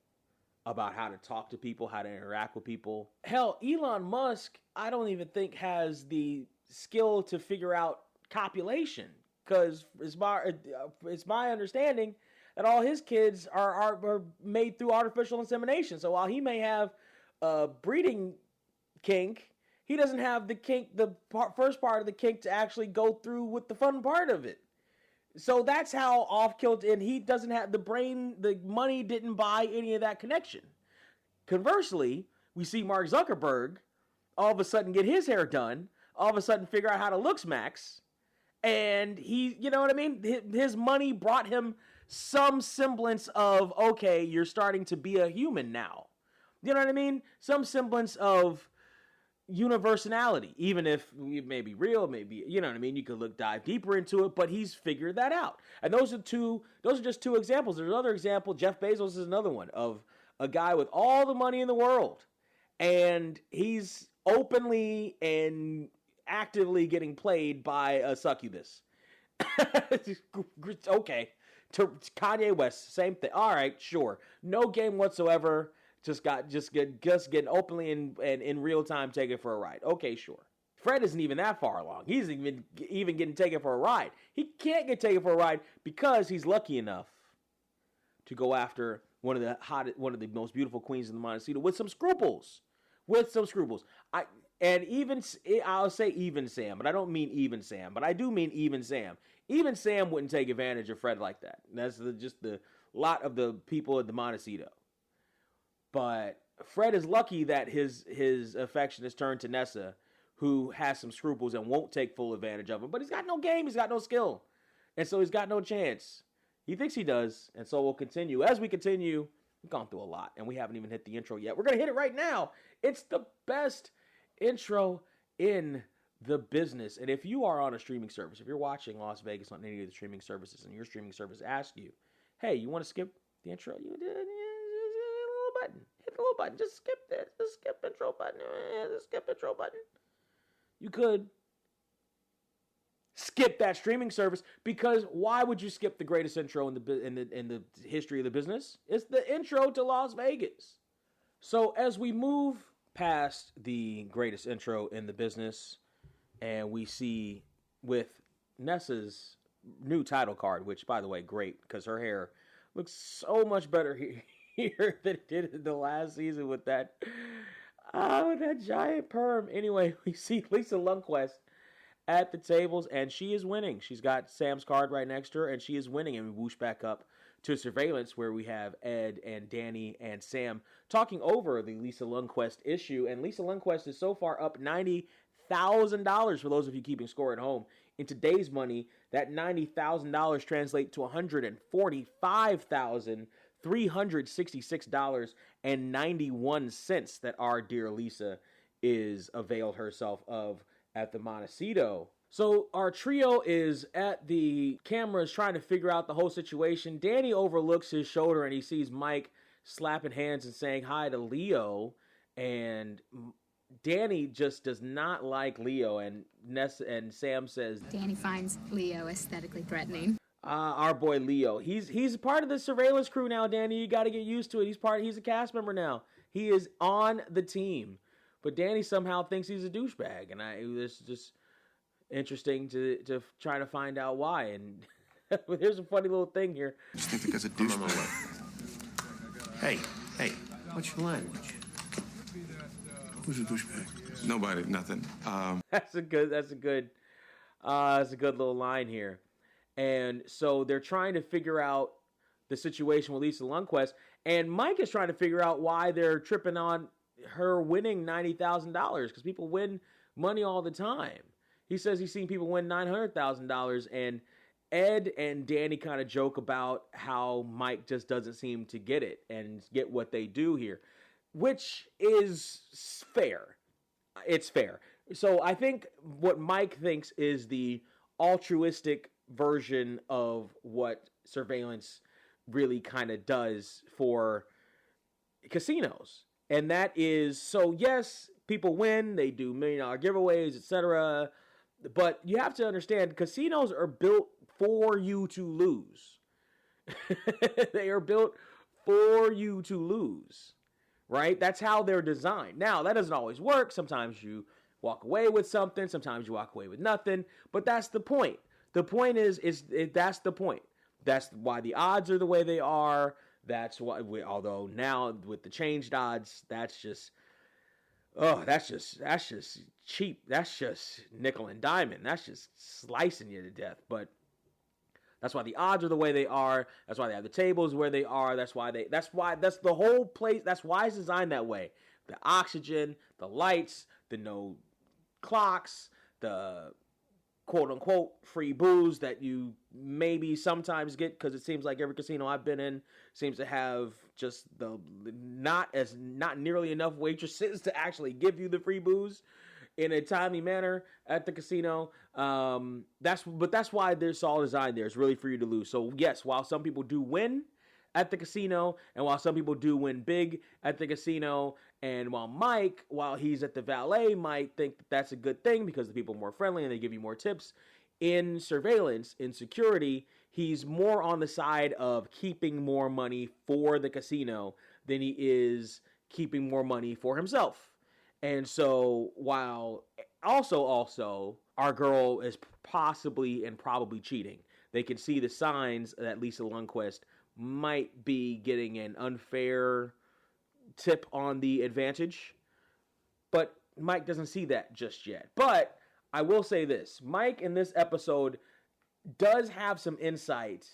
about how to talk to people, how to interact with people. Hell, Elon Musk, I don't even think has the skill to figure out copulation. Because it's my understanding that all his kids are made through artificial insemination. So while he may have a breeding kink, he doesn't have the kink, first part of the kink to actually go through with the fun part of it. So that's how off-kilter, and he doesn't have the money didn't buy any of that connection. Conversely, we see Mark Zuckerberg all of a sudden get his hair done, all of a sudden figure out how to looks max. And he, you know what I mean? His money brought him some semblance of, okay, you're starting to be a human now. You know what I mean? Some semblance of universality, even if it may be real, maybe, you know what I mean? You could dive deeper into it, but he's figured that out. And those are just two examples. There's another example. Jeff Bezos is another one of a guy with all the money in the world. And he's openly and actively getting played by a succubus. Okay. Kanye West, same thing. All right, sure. No game whatsoever. Just getting openly and in real time taken for a ride. Okay, sure. Fred isn't even that far along. He's even getting taken for a ride. He can't get taken for a ride because he's lucky enough to go after one of the most beautiful queens in the Montecito with some scruples. I'll say even Sam, but I don't mean even Sam, but I do mean even Sam. Even Sam wouldn't take advantage of Fred like that. That's just the lot of the people at the Montecito. But Fred is lucky that his affection is turned to Nessa, who has some scruples and won't take full advantage of him. But he's got no game, he's got no skill. And so he's got no chance. He thinks he does, and so we'll continue. As we continue, we've gone through a lot, and we haven't even hit the intro yet. We're going to hit it right now. It's the best intro in the business. And if you are on a streaming service, if you're watching Las Vegas on any of the streaming services and your streaming service asks you, hey, you want to skip the intro? You did hit the little button, just skip this, just skip intro button, just skip intro button. You could skip that streaming service, because why would you skip the greatest intro in the history of the business? It's the intro to Las Vegas. So as we move past the greatest intro in the business, and we see with Nessa's new title card, which, by the way, great, because her hair looks so much better here than it did in the last season with that giant perm. Anyway, we see Lisa Lundquist at the tables, and she is winning. She's got Sam's card right next to her, and she is winning. And we whoosh back up to Surveillance, where we have Ed and Danny and Sam talking over the Lisa Lundquist issue. And Lisa Lundquist is so far up $90,000 for those of you keeping score at home. In today's money, that $90,000 translates to $145,366.91 that our dear Lisa is availed herself of at the Montecito. So our trio is at the cameras trying to figure out the whole situation. Danny overlooks his shoulder and he sees Mike slapping hands and saying hi to Leo. And Danny just does not like Leo. And Nessa and Sam says, Danny finds Leo aesthetically threatening. Our boy Leo. He's part of the surveillance crew now, Danny. You got to get used to it. He's a cast member now. He is on the team. But Danny somehow thinks he's a douchebag. And it's just interesting to try to find out why. And here's a funny little thing here. I just think the guy's a douchebag. Hey, what's your language? Who's a douchebag? Nobody, nothing. That's a good little line here. And so they're trying to figure out the situation with Lisa Lundquist, and Mike is trying to figure out why they're tripping on her winning $90,000, because people win money all the time. He says he's seen people win $900,000, and Ed and Danny kind of joke about how Mike just doesn't seem to get it and get what they do here, which is fair. It's fair. So I think what Mike thinks is the altruistic version of what surveillance really kind of does for casinos. And that is, so yes, people win, they do $1 million giveaways, etc. But you have to understand, casinos are built for you to lose. They are built for you to lose, right? That's how they're designed. Now, that doesn't always work. Sometimes you walk away with something, sometimes you walk away with nothing, but that's the point. The point is that's the point. That's why the odds are the way they are. That's why, although now with the changed odds, that's just cheap. That's just nickel and diamond. That's just slicing you to death. But that's why the odds are the way they are. That's why they have the tables where they are. That's the whole place. That's why it's designed that way. The oxygen, the lights, the no clocks, the quote-unquote free booze that you maybe sometimes get, because it seems like every casino I've been in seems to have just the not nearly enough waitresses to actually give you the free booze in a timely manner at the casino. That's why this all designed there. It's really for you to lose. So yes, while some people do win at the casino, and while some people do win big at the casino, and while he's at the valet, might think that that's a good thing because the people are more friendly and they give you more tips. In surveillance, in security, he's more on the side of keeping more money for the casino than he is keeping more money for himself. And so while also our girl is possibly and probably cheating, they can see the signs that Lisa Lundquist might be getting an unfair tip on the advantage, but Mike doesn't see that just yet. But I will say this, Mike in this episode does have some insight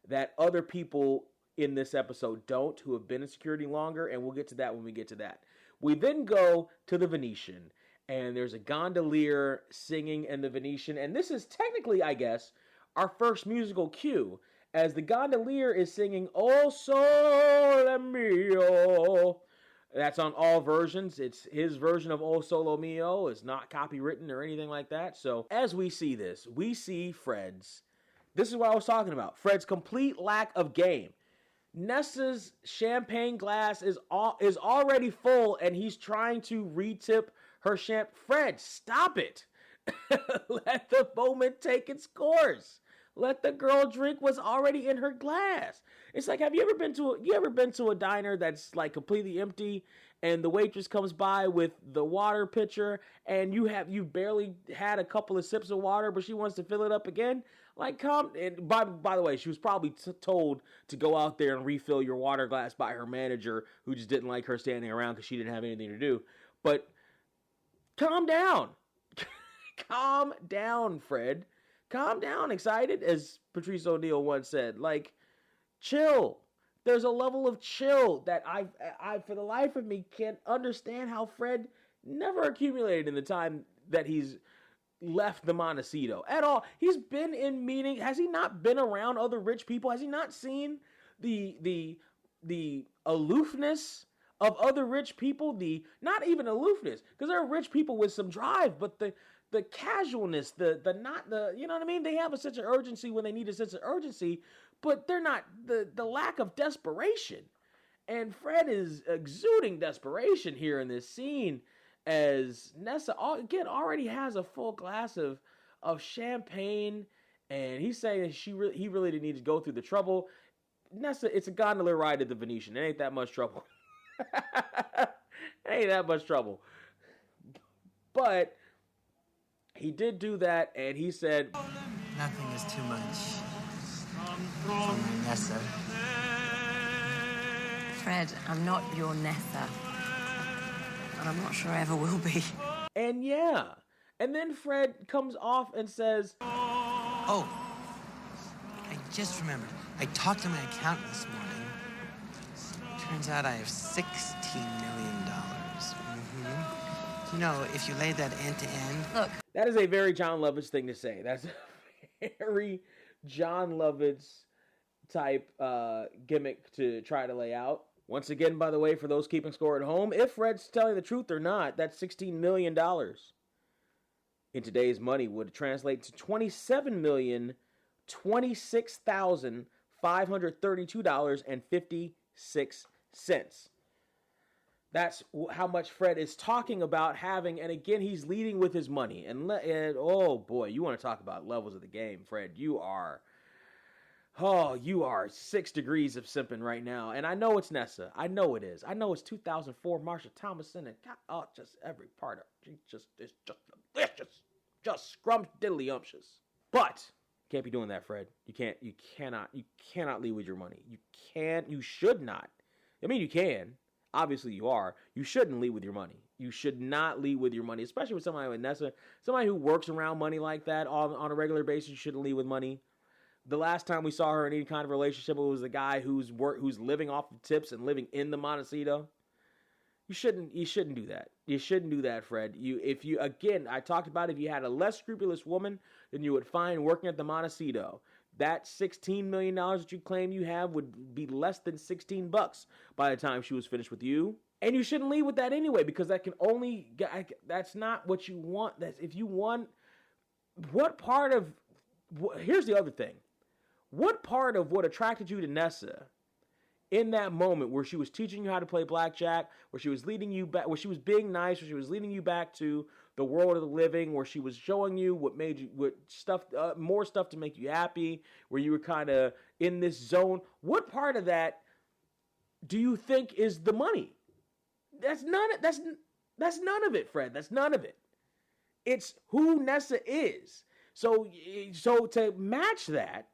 that other people in this episode don't, who have been in security longer, and we'll get to that when we get to that. We then go to the Venetian, and there's a gondolier singing in the Venetian, and this is technically, I guess, our first musical cue, as the gondolier is singing "O Sole Mio." That's on all versions. It's his version of "O Sole Mio." It's not copywritten or anything like that. So as we see this, we see Fred's. This is what I was talking about. Fred's complete lack of game. Nessa's champagne glass is already full, and he's trying to retip her champagne. Fred, stop it. Let the moment take its course. Let the girl drink what's already in her glass. It's like, have you ever been to a diner that's like completely empty, and the waitress comes by with the water pitcher, and you barely had a couple of sips of water, but she wants to fill it up again? Like, and by the way, she was probably told to go out there and refill your water glass by her manager, who just didn't like her standing around because she didn't have anything to do. But calm down. Calm down, Fred. Calm down, excited, as Patrice O'Neal once said. Like, chill. There's a level of chill that I for the life of me, can't understand how Fred never accumulated in the time that he's left the Montecito at all. He's been in meetings. Has he not been around other rich people? Has he not seen the aloofness of other rich people? Not even aloofness, because there are rich people with some drive, but the casualness, you know what I mean? They have a sense of urgency when they need a sense of urgency, but they're not, the lack of desperation. And Fred is exuding desperation here in this scene, as Nessa, again, already has a full glass of champagne, and he's saying that he really didn't need to go through the trouble. Nessa, it's a gondola ride at the Venetian. It ain't that much trouble. It ain't that much trouble. But he did do that, and he said, Nothing is too much for my Nessa. Fred, I'm not your Nessa. and I'm not sure I ever will be. And yeah. And then Fred comes off and says, Oh, I just remembered. I talked to my accountant this morning. Turns out I have $16 million. You know, if you lay that end to end. Look, that is a very John Lovitz thing to say. That's a very John Lovitz type gimmick to try to lay out. Once again, by the way, for those keeping score at home, if Fred's telling the truth or not, that's $16 million. In today's money would translate to $27,026,532.56. That's how much Fred is talking about having, and again, he's leading with his money. And oh boy, you want to talk about levels of the game, Fred? You are 6 degrees of simping right now. And I know it's Nessa. I know it is. I know it's 2004 Marsha Thomason, and just every part of it. It's just delicious, just scrumptiddlyumptious. But can't be doing that, Fred. You cannot lead with your money. You should not. I mean, you can. Obviously, you are. You shouldn't lead with your money. You should not lead with your money, especially with somebody like Nessa. Somebody who works around money like that on a regular basis, you shouldn't lead with money. The last time we saw her in any kind of relationship, it was a guy who's living off of tips and living in the Montecito. You shouldn't do that. You shouldn't do that, Fred. I talked about if you had a less scrupulous woman than you would find working at the Montecito. That $16 million that you claim you have would be less than $16 by the time she was finished with you. And you shouldn't leave with that anyway, because that's not what you want. If you want, here's the other thing. What part of what attracted you to Nessa in that moment where she was teaching you how to play blackjack, where she was leading you back, where she was being nice, where she was leading you back to the world of the living, where she was showing you more stuff to make you happy, where you were kind of in this zone. What part of that do you think is the money? That's none of it, Fred. That's none of it. It's who Nessa is. So to match that,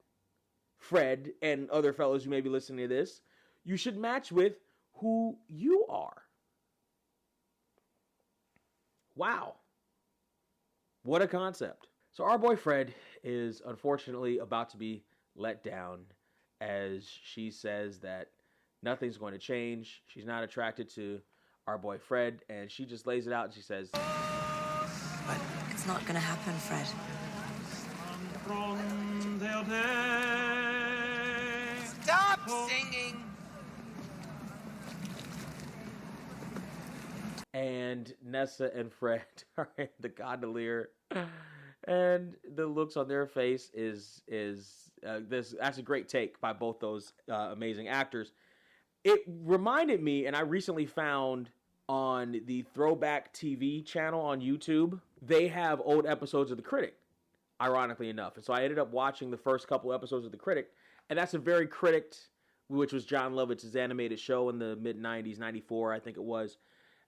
Fred and other fellows who may be listening to this, you should match with who you are. Wow. What a concept. So our boy Fred is unfortunately about to be let down as she says that nothing's going to change. She's not attracted to our boy Fred, and she just lays it out and she says, But it's not going to happen, Fred. Stop singing! and Nessa and Fred are in the gondolier, and the looks on their face is that's a great take by both those amazing actors. It reminded me, and I recently found on the Throwback TV channel on YouTube, they have old episodes of The Critic, ironically enough. And so I ended up watching the first couple episodes of The Critic, and that's a very Critic, which was John Lovitz's animated show in the mid-90s, 94, I think it was.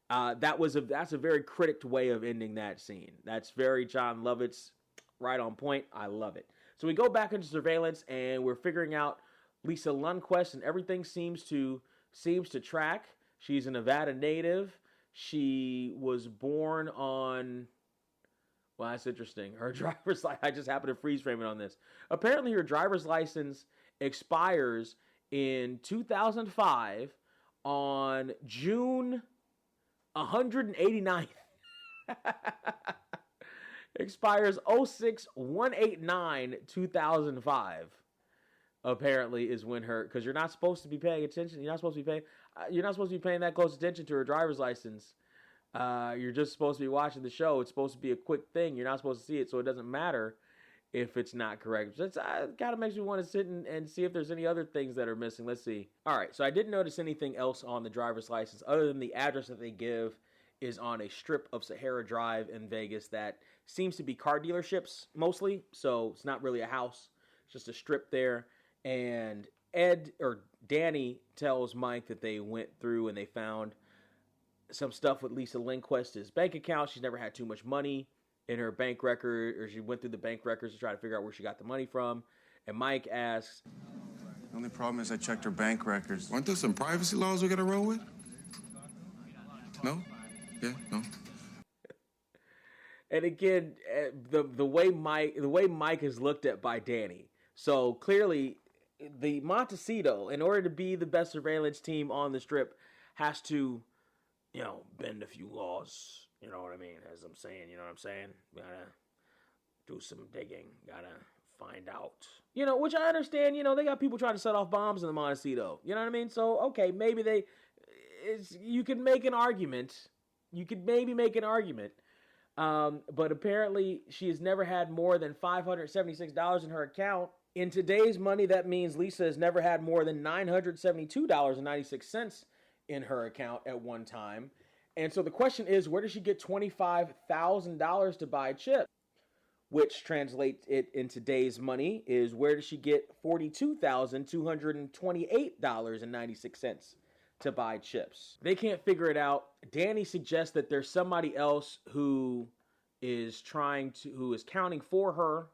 That's a very Critic way of ending that scene. That's very John Lovitz, right on point. I love it. So we go back into surveillance, and we're figuring out Lisa Lundquist, and everything seems to track. She's a Nevada native. She was born on... Well, that's interesting. Her driver's license... I just happened to freeze frame it on this. Apparently, her driver's license expires in 2005 on June 189th. Expires 06/189/2005. Apparently is when her... Because you're not supposed to be paying attention. You're not supposed to be paying that close attention to her driver's license. You're just supposed to be watching the show. It's supposed to be a quick thing. You're not supposed to see it, so it doesn't matter if it's not correct. It kind of makes me want to sit and see if there's any other things that are missing. Let's see. All right, so I didn't notice anything else on the driver's license other than the address that they give is on a strip of Sahara Drive in Vegas that seems to be car dealerships mostly, so it's not really a house. It's just a strip there. And Danny tells Mike that they went through and they found some stuff with Lisa Lundquist's bank account. She's never had too much money in her bank record, or she went through the bank records to try to figure out where she got the money from. And Mike asks, The only problem is I checked her bank records. Aren't there some privacy laws we gotta roll with? No? Yeah, no. And again, the way Mike is looked at by Danny. So clearly, the Montecito, in order to be the best surveillance team on the strip, has to, bend a few laws. You know what I mean? As I'm saying, you know what I'm saying? Gotta do some digging. Gotta find out. Which I understand. They got people trying to set off bombs in the Montecito. You know what I mean? So okay, maybe you can make an argument. You could maybe make an argument. But apparently she has never had more than $576 in her account. In today's money, that means Lisa has never had more than $972.96 in her account at one time. And so the question is, where does she get $25,000 to buy chips? Which translates it in today's money is, where does she get $42,228.96 to buy chips? They can't figure it out. Danny suggests that there's somebody else who is counting for her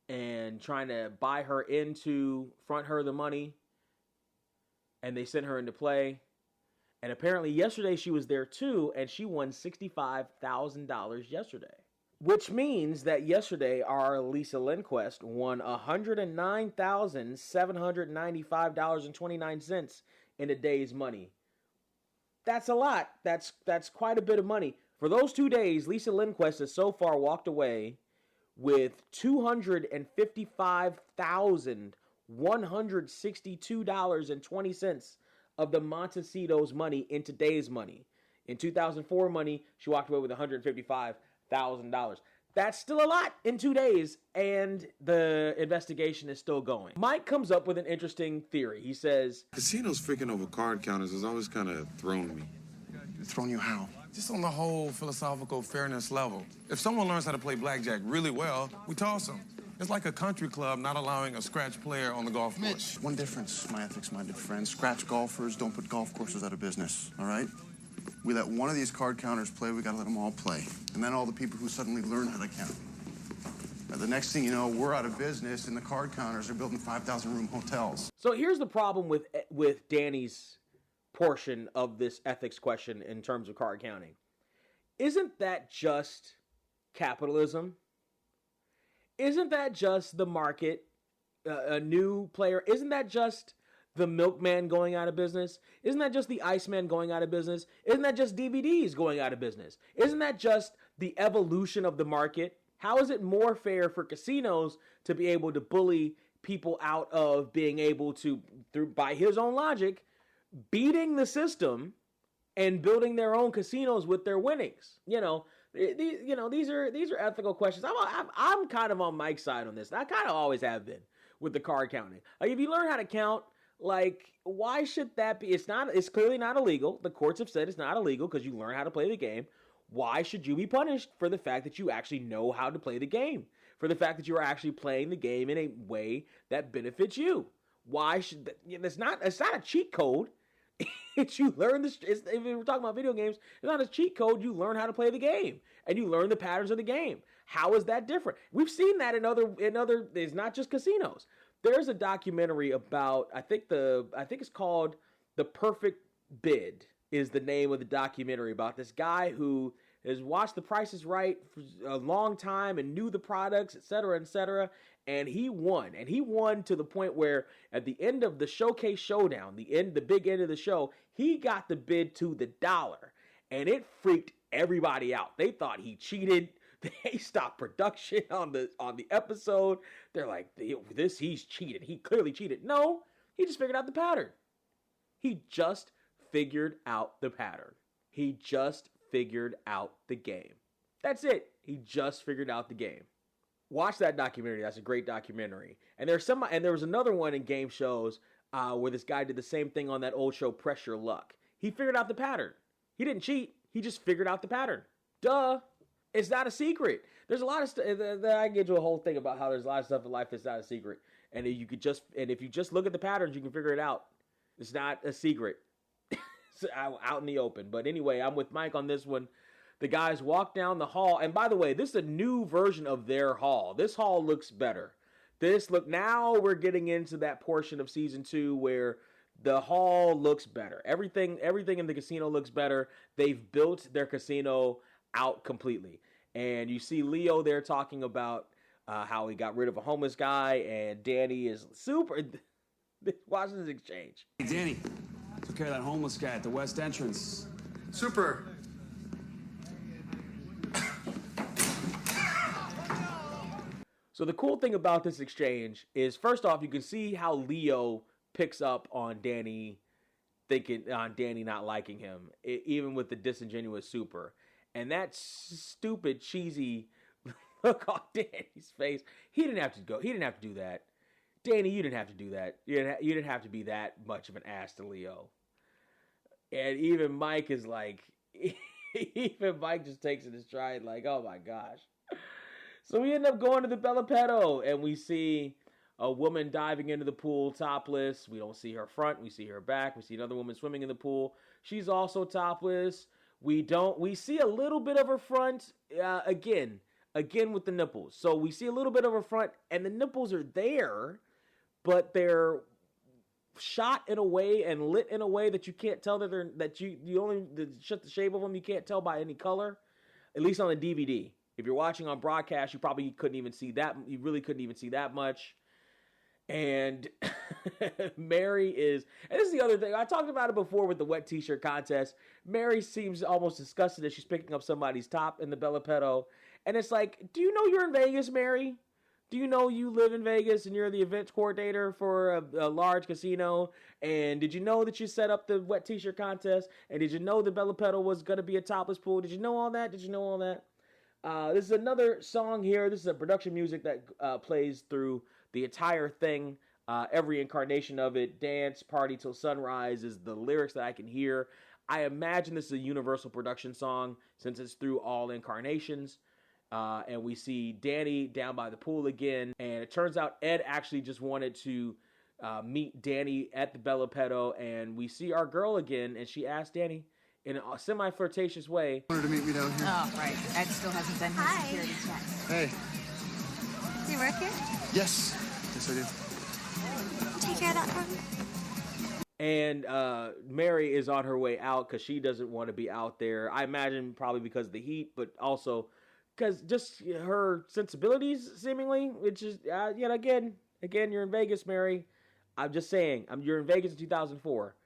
and trying to buy her into, front her the money, and they send her into play. And apparently yesterday she was there too, and she won $65,000 yesterday. Which means that yesterday our Lisa Lindquist won $109,795.29 in a day's money. That's a lot. That's quite a bit of money. For those 2 days, Lisa Lindquist has so far walked away with $255,162.20 of the Montecito's money in today's money. In 2004 money, she walked away with $155,000. That's still a lot in 2 days, and the investigation is still going. Mike comes up with an interesting theory. He says, casinos freaking over card counters has always kind of thrown me. Thrown you how? Just on the whole philosophical fairness level. If someone learns how to play blackjack really well, we toss them. It's like a country club not allowing a scratch player on the golf course. Mitch, one difference, my ethics-minded friend. Scratch golfers don't put golf courses out of business, all right? We let one of these card counters play, we gotta let them all play. And then all the people who suddenly learn how to count. Now, the next thing you know, we're out of business and the card counters are building 5,000-room hotels. So here's the problem with Danny's portion of this ethics question in terms of card counting. Isn't that just capitalism? Isn't that just the market, a new player? Isn't that just the milkman going out of business? Isn't that just the Iceman going out of business? Isn't that just DVDs going out of business? Isn't that just the evolution of the market? How is it more fair for casinos to be able to bully people out of being able to, by his own logic, beating the system and building their own casinos with their winnings? These are ethical questions. I'm kind of on Mike's side on this. I kind of always have been with the card counting. Like, if you learn how to count, why should that be? It's clearly not illegal. The courts have said it's not illegal because you learn how to play the game. Why should you be punished for the fact that you actually know how to play the game? For the fact that you are actually playing the game in a way that benefits you? Why should it's not a cheat code. If you learn this, if we're talking about video games, it's not a cheat code. You learn how to play the game and you learn the patterns of the game. How is that different? We've seen that in other. It's not just casinos. There's a documentary about, I think it's called The Perfect Bid is the name of the documentary, about this guy who has watched The Price is Right for a long time and knew the products, et cetera, and he won. And he won to the point where at the end of the Showcase Showdown, the big end of the show, he got the bid to the dollar. And it freaked everybody out. They thought he cheated. They stopped production on the episode. They're like, he's cheated. He clearly cheated. No, he just figured out the pattern. He just figured out the pattern. He just figured out the game. That's it. He just figured out the game. Watch that documentary. That's a great documentary. And there was another one in game shows where this guy did the same thing on that old show, Press Your Luck. He figured out the pattern. He didn't cheat. He just figured out the pattern. Duh. It's not a secret. There's a lot of stuff. I get you a whole thing about how there's a lot of stuff in life that's not a secret. And if you just look at the patterns, you can figure it out. It's not a secret. It's out in the open. But anyway, I'm with Mike on this one. The guys walk down the hall. And by the way, this is a new version of their hall. This hall looks better. Now we're getting into that portion of season 2 where The hall looks better. Everything in the casino looks better. They've built their casino out completely. And you see Leo there talking about how he got rid of a homeless guy, and Danny is super. Watch this exchange. Hey, Danny, took care of that homeless guy at the west entrance. Super. So the cool thing about this exchange is, first off, you can see how Leo picks up on Danny not liking him, even with the disingenuous Super. And that stupid, cheesy look on Danny's face. He didn't have to do that. Danny, you didn't have to do that. You didn't have to be that much of an ass to Leo. And even Mike is like, even Mike just takes it in stride, like, oh my gosh. So we end up going to the Bellapetto, and we see a woman diving into the pool topless. We don't see her front. We see her back. We see another woman swimming in the pool. She's also topless. We see a little bit of her front, again with the nipples. So we see a little bit of her front, and the nipples are there, but they're shot in a way and lit in a way that you can't tell that you only the shape of them, you can't tell by any color, at least on the DVD. If you're watching on broadcast, you probably couldn't even see that. You really couldn't even see that much. And Mary is, and this is the other thing. I talked about it before with the wet t-shirt contest. Mary seems almost disgusted as she's picking up somebody's top in the Bellapetto. And it's like, do you know you're in Vegas, Mary? Do you know you live in Vegas and you're the events coordinator for a large casino? And did you know that you set up the wet t-shirt contest? And did you know the Bellapetto was going to be a topless pool? Did you know all that? This is another song here. This is a production music that plays through the entire thing. Every incarnation of it. Dance, Party Till Sunrise is the lyrics that I can hear. I imagine this is a Universal production song since it's through all incarnations. And we see Danny down by the pool again. And it turns out Ed actually just wanted to meet Danny at the Bellapetto. And we see our girl again, and she asked Danny in a semi-flirtatious way. Wanted to meet me down here. Oh, right. Ed still hasn't done his security check. Hey. Do you work here? Yes. Yes, I do. Take care of that for me. And Mary is on her way out because she doesn't want to be out there. I imagine probably because of the heat, but also because just her sensibilities, seemingly, which is, again, you're in Vegas, Mary. I'm just saying. You're in Vegas in 2004.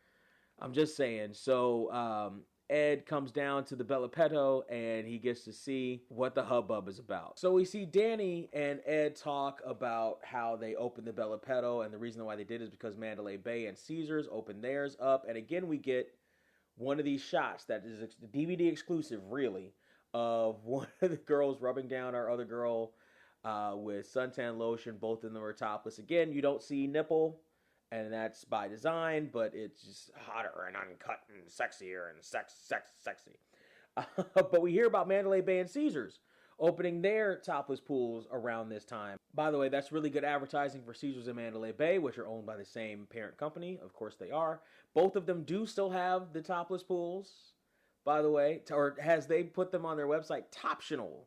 I'm just saying. So Ed comes down to the Bellapetto, and he gets to see what the hubbub is about. So we see Danny and Ed talk about how they opened the Bellapetto, and the reason why they did is because Mandalay Bay and Caesars opened theirs up. And again, we get one of these shots that is the DVD exclusive, really, of one of the girls rubbing down our other girl with suntan lotion. Both of them are topless. Again, you don't see nipple. And that's by design, but it's just hotter and uncut and sexier and sexy. But we hear about Mandalay Bay and Caesars opening their topless pools around this time. By the way, that's really good advertising for Caesars and Mandalay Bay, which are owned by the same parent company. Of course they are. Both of them do still have the topless pools, by the way, or has they put them on their website? Toptional.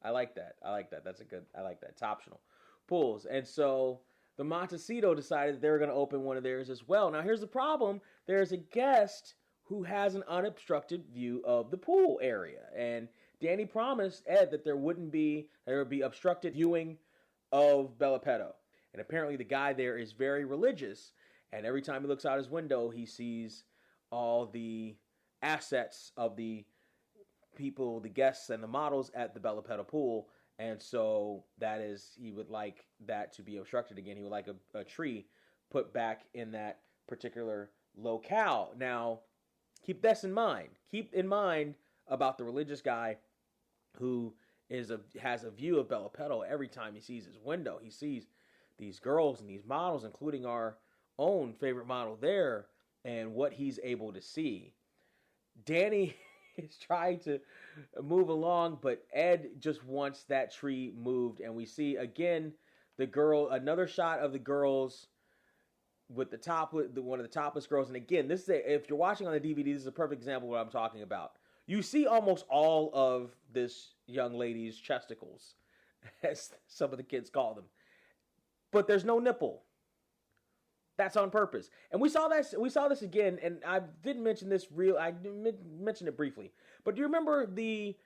I like that. I like that. Toptional pools. And so the Montecito decided they were going to open one of theirs as well. Now, here's the problem. There's a guest who has an unobstructed view of the pool area. And Danny promised Ed that there would be obstructed viewing of Bellapetto. And apparently the guy there is very religious. And every time he looks out his window, he sees all the assets of the people, the guests, and the models at the Bellapetto pool. And so he would like that to be obstructed again. He would like a tree put back in that particular locale. Now, keep this in mind. Keep in mind about the religious guy who has a view of Bellapetto every time he sees his window. He sees these girls and these models, including our own favorite model there, and what he's able to see. Danny is trying to move along, but Ed just wants that tree moved. And we see again another shot of the girls with one of the topless girls. And again, if you're watching on the DVD, this is a perfect example of what I'm talking about. You see almost all of this young lady's chesticles, as some of the kids call them, but there's no nipple. That's on purpose. And we saw this again, and I didn't mention this I mentioned it briefly. But do you remember the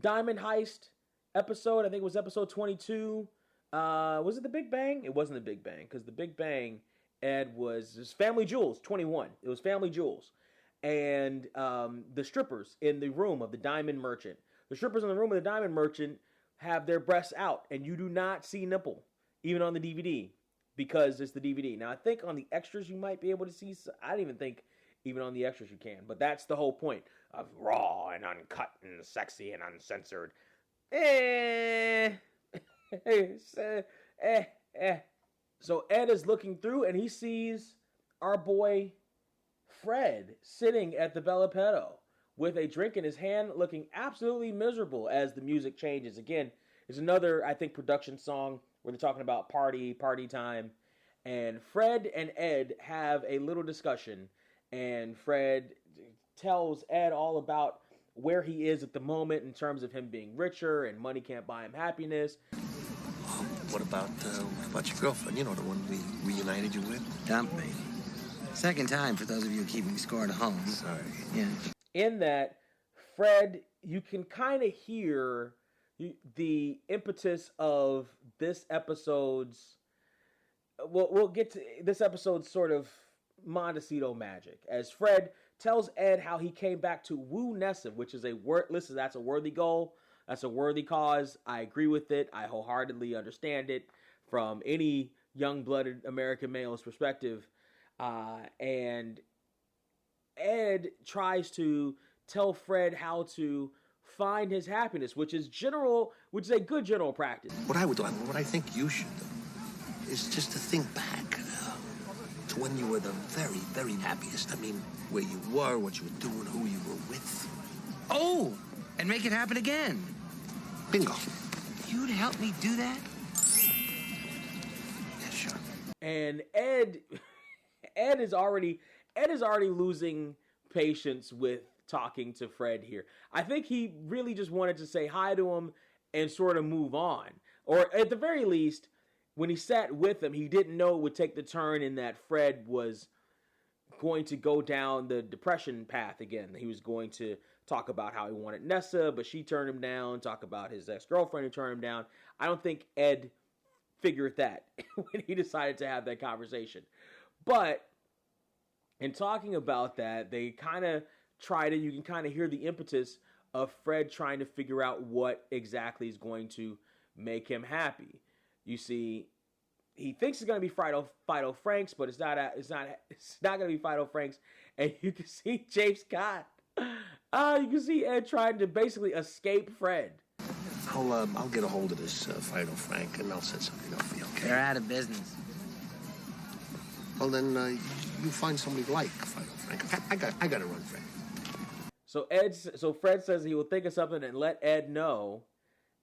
Diamond Heist episode? I think it was episode 22. Was it the Big Bang? It wasn't the Big Bang, because the Big Bang, Ed was Family Jewels, 21. It was Family Jewels. And the strippers in the room of the Diamond Merchant. The strippers in the room of the Diamond Merchant have their breasts out, and you do not see nipple, even on the DVD, because it's the DVD. Now, I think on the extras you might be able to see. I don't even think even on the extras you can, but that's the whole point of raw and uncut and sexy and uncensored. So Ed is looking through, and he sees our boy Fred sitting at the Bella Petto with a drink in his hand, looking absolutely miserable as the music changes. Again, it's another, I think, production song where they're talking about party time. And Fred and Ed have a little discussion, and Fred tells Ed all about where he is at the moment in terms of him being richer and money can't buy him happiness. What about your girlfriend? You know, the one we reunited you with? Dump me. Second time for those of you keeping score at home. Sorry. Yeah. In that, Fred, you can kind of hear the impetus of this episode's... We'll get to this episode's sort of Montecito magic, as Fred tells Ed how he came back to woo Nessa, which is that's a worthy goal. That's a worthy cause. I agree with it. I wholeheartedly understand it from any young-blooded American male's perspective. And Ed tries to tell Fred how to find his happiness, which is a good general practice. What I think you should do is just to think back to when you were the very, very happiest. I mean, where you were, what you were doing, who you were with. Oh, and make it happen again. Bingo. You'd help me do that? Yeah, sure. And Ed is already losing patience with talking to Fred here. I think he really just wanted to say hi to him and sort of move on. Or at the very least, when he sat with him, he didn't know it would take the turn in that Fred was going to go down the depression path again. He was going to talk about how he wanted Nessa, but she turned him down, talk about his ex-girlfriend who turned him down. I don't think Ed figured that when he decided to have that conversation. But in talking about that, they kind of you can kind of hear the impetus of Fred trying to figure out what exactly is going to make him happy. You see, he thinks it's going to be Fido Franks, but it's not going to be Fido Franks. And you can see James Scott. You can see Ed trying to basically escape Fred. I'll get a hold of this Fido Frank, and I'll set something up for you, okay? They're out of business. Well, then you find somebody like Fido Frank. I got to run, Fred. So Fred says he will think of something and let Ed know,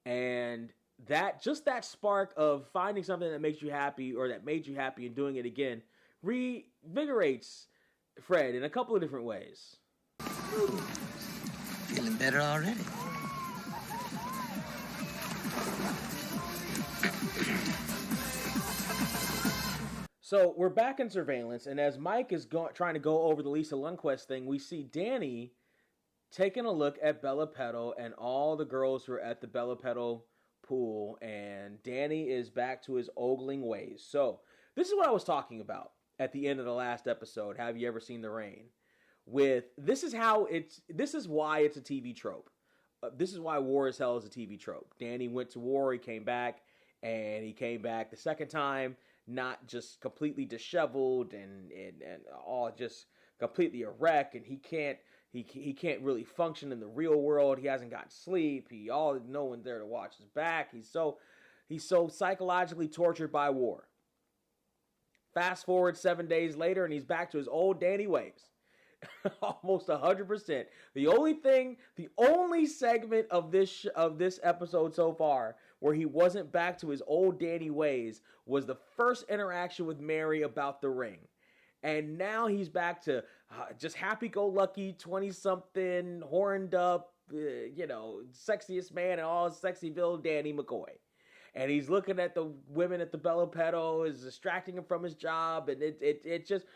and that spark of finding something that makes you happy or that made you happy and doing it again revigorates Fred in a couple of different ways. Ooh, feeling better already. So we're back in surveillance, and as Mike is trying to go over the Lisa Lundquist thing, we see Danny taking a look at Bella Petto and all the girls who are at the Bella Petto pool, and Danny is back to his ogling ways. So this is what I was talking about at the end of the last episode. Have you ever seen the rain? This is why it's a TV trope. This is why War is Hell is a TV trope. Danny went to war, he came back, and he came back the second time not just completely disheveled and all just completely a wreck, and he can't really function in the real world. He hasn't got sleep. No one's there to watch his back. He's so psychologically tortured by war. Fast forward 7 days later, and he's back to his old Danny ways. Almost 100%. The only segment of this episode so far where he wasn't back to his old Danny ways was the first interaction with Mary about the ring. And now he's back to just happy-go-lucky, 20-something, horned up, sexiest man in all Sexyville, Danny McCoy. and he's looking at the women at the Bella Pedo, is distracting him from his job, and it just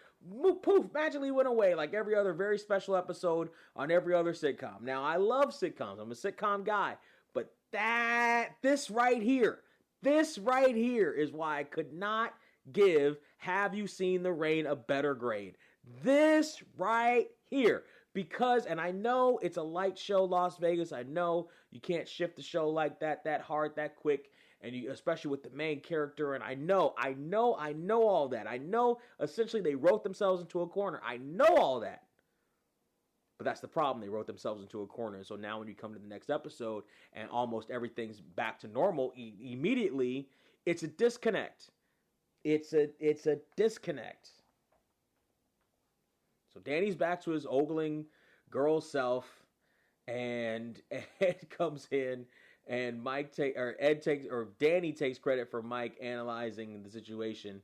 poof, magically went away like every other very special episode on every other sitcom. Now, I love sitcoms. I'm a sitcom guy, but this right here is why I could not give Have You Seen the Rain a better grade. This right here. Because, and I know it's a light show, Las Vegas. I know you can't shift the show like that hard, that quick, and you, especially with the main character. And I know all that. I know essentially they wrote themselves into a corner. I know all that. But that's the problem. They wrote themselves into a corner. And so now when you come to the next episode and almost everything's back to normal immediately, it's a disconnect. It's a disconnect. So Danny's back to his ogling girl self, and Ed comes in, and Danny takes credit for Mike analyzing the situation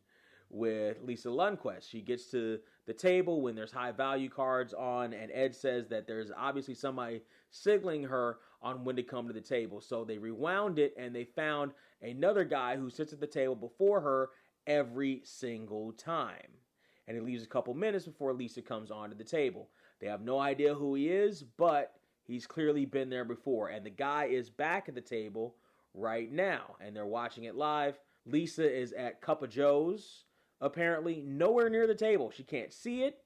with Lisa Lundquist. She gets to the table when there's high value cards on, and Ed says that there's obviously somebody signaling her on when to come to the table. So they rewound it, and they found another guy who sits at the table before her every single time. And it leaves a couple minutes before Lisa comes onto the table. They have no idea who he is, but he's clearly been there before. And the guy is back at the table right now, and they're watching it live. Lisa is at Cup of Joe's, apparently nowhere near the table. She can't see it.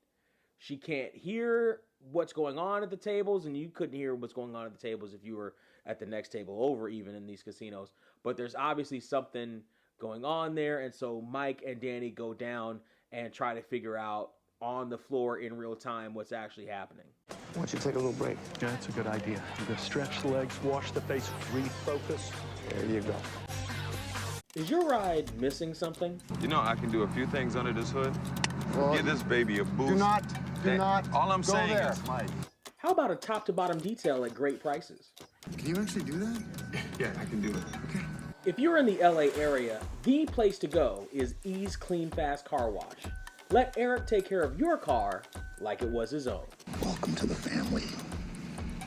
She can't hear what's going on at the tables, and you couldn't hear what's going on at the tables if you were at the next table over, even in these casinos. But there's obviously something going on there, and so Mike and Danny go down and try to figure out on the floor in real time what's actually happening. Why don't you take a little break? Yeah, that's a good idea. You go stretch the legs, wash the face, refocus. There you go. Is your ride missing something? You know, I can do a few things under this hood. Well, Give this baby a boost. Do not. All I'm go saying there. is, Mike. How about a top-to-bottom detail at great prices? Can you actually do that? Yeah, I can do it. Okay. If you're in the LA area, the place to go is Ease Clean Fast Car Wash. Let Eric take care of your car like it was his own. Welcome to the family.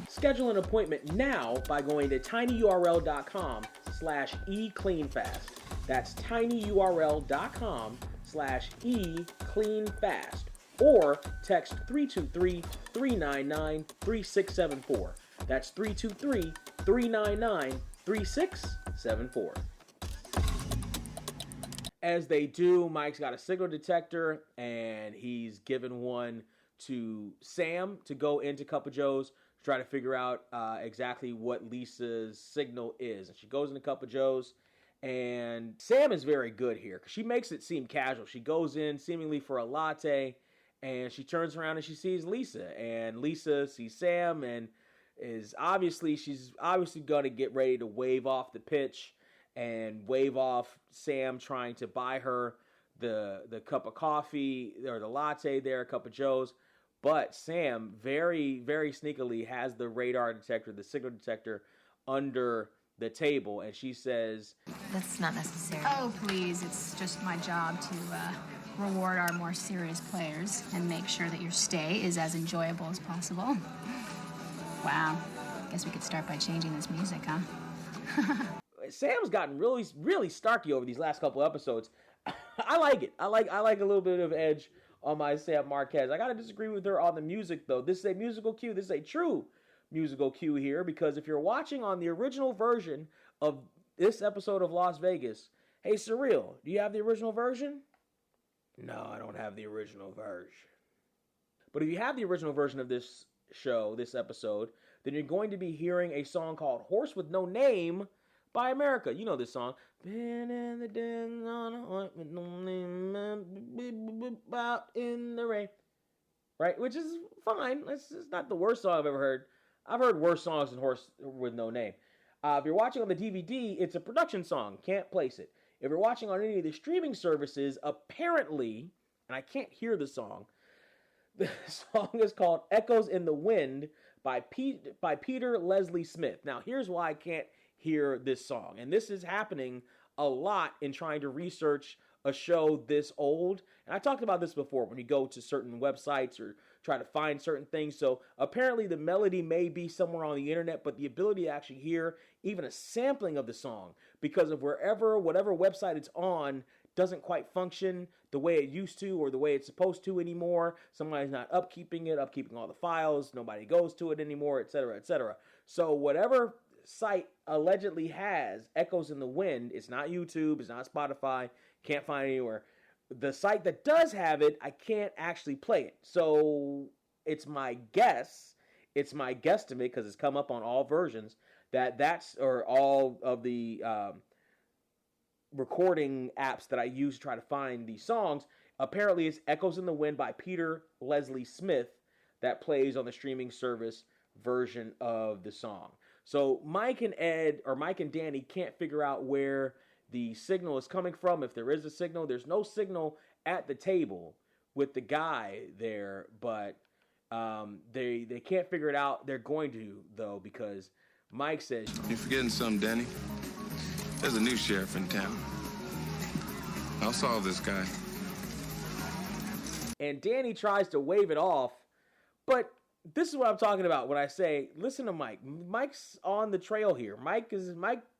Schedule an appointment now by going to tinyurl.com/ecleanfast. That's tinyurl.com/ecleanfast. Or text 323-399-3674. That's 323-399-3674. As they do, Mike's got a signal detector, and he's given one to Sam to go into Cup of Joe's to try to figure out exactly what Lisa's signal is. And she goes into Cup of Joe's, and Sam is very good here because she makes it seem casual. She goes in seemingly for a latte, and she turns around and she sees Lisa. And Lisa sees Sam and she's obviously going to get ready to wave off the pitch and wave off Sam trying to buy her the cup of coffee or the latte there, Cup of Joe's. But Sam very, very sneakily has the radar detector, the signal detector under the table, and she says, That's not necessary. Oh, please. It's just my job to reward our more serious players and make sure that your stay is as enjoyable as possible. Wow. Guess we could start by changing this music, huh? Sam's gotten really, really starky over these last couple episodes. I like it. I like a little bit of edge on my Sam Marquez. I gotta disagree with her on the music, though. This is a musical cue. This is a true musical cue here, because if you're watching on the original version of this episode of Las Vegas, hey, Surreal, do you have the original version? No, I don't have the original version. But if you have the original version of this show, this episode, then you're going to be hearing a song called Horse with No Name by America. You know this song. Been in the den on a hunt with no name, out in the rain. Right? Which is fine. It's not the worst song I've ever heard. I've heard worse songs than Horse with No Name. If you're watching on the DVD, it's a production song. Can't place it. If you're watching on any of the streaming services, apparently, and I can't hear the song song is called Echoes in the Wind by Peter Leslie Smith. Now, here's why I can't hear this song. And this is happening a lot in trying to research a show this old. And I talked about this before when you go to certain websites or try to find certain things. So apparently the melody may be somewhere on the internet, but the ability to actually hear even a sampling of the song because of whatever website it's on doesn't quite function the way it used to or the way it's supposed to anymore. Somebody's not upkeeping all the files. Nobody goes to it anymore, etc., etc. So whatever site allegedly has Echoes in the Wind, it's not YouTube, it's not Spotify, can't find it anywhere. The site that does have it, I can't actually play it. So it's my guess, it's my guesstimate, because it's come up on all versions, or all of the recording apps that I use to try to find these songs. Apparently it's Echoes in the Wind by Peter Leslie Smith that plays on the streaming service version of the song. So Mike and Danny can't figure out where the signal is coming from. If there is a signal, there's no signal at the table with the guy there, but they can't figure it out. They're going to, though, because Mike says, "You're forgetting something, Danny. There's a new sheriff in town. I'll solve this guy." And Danny tries to wave it off, but this is what I'm talking about when I say, listen to Mike. Mike's on the trail here. Mike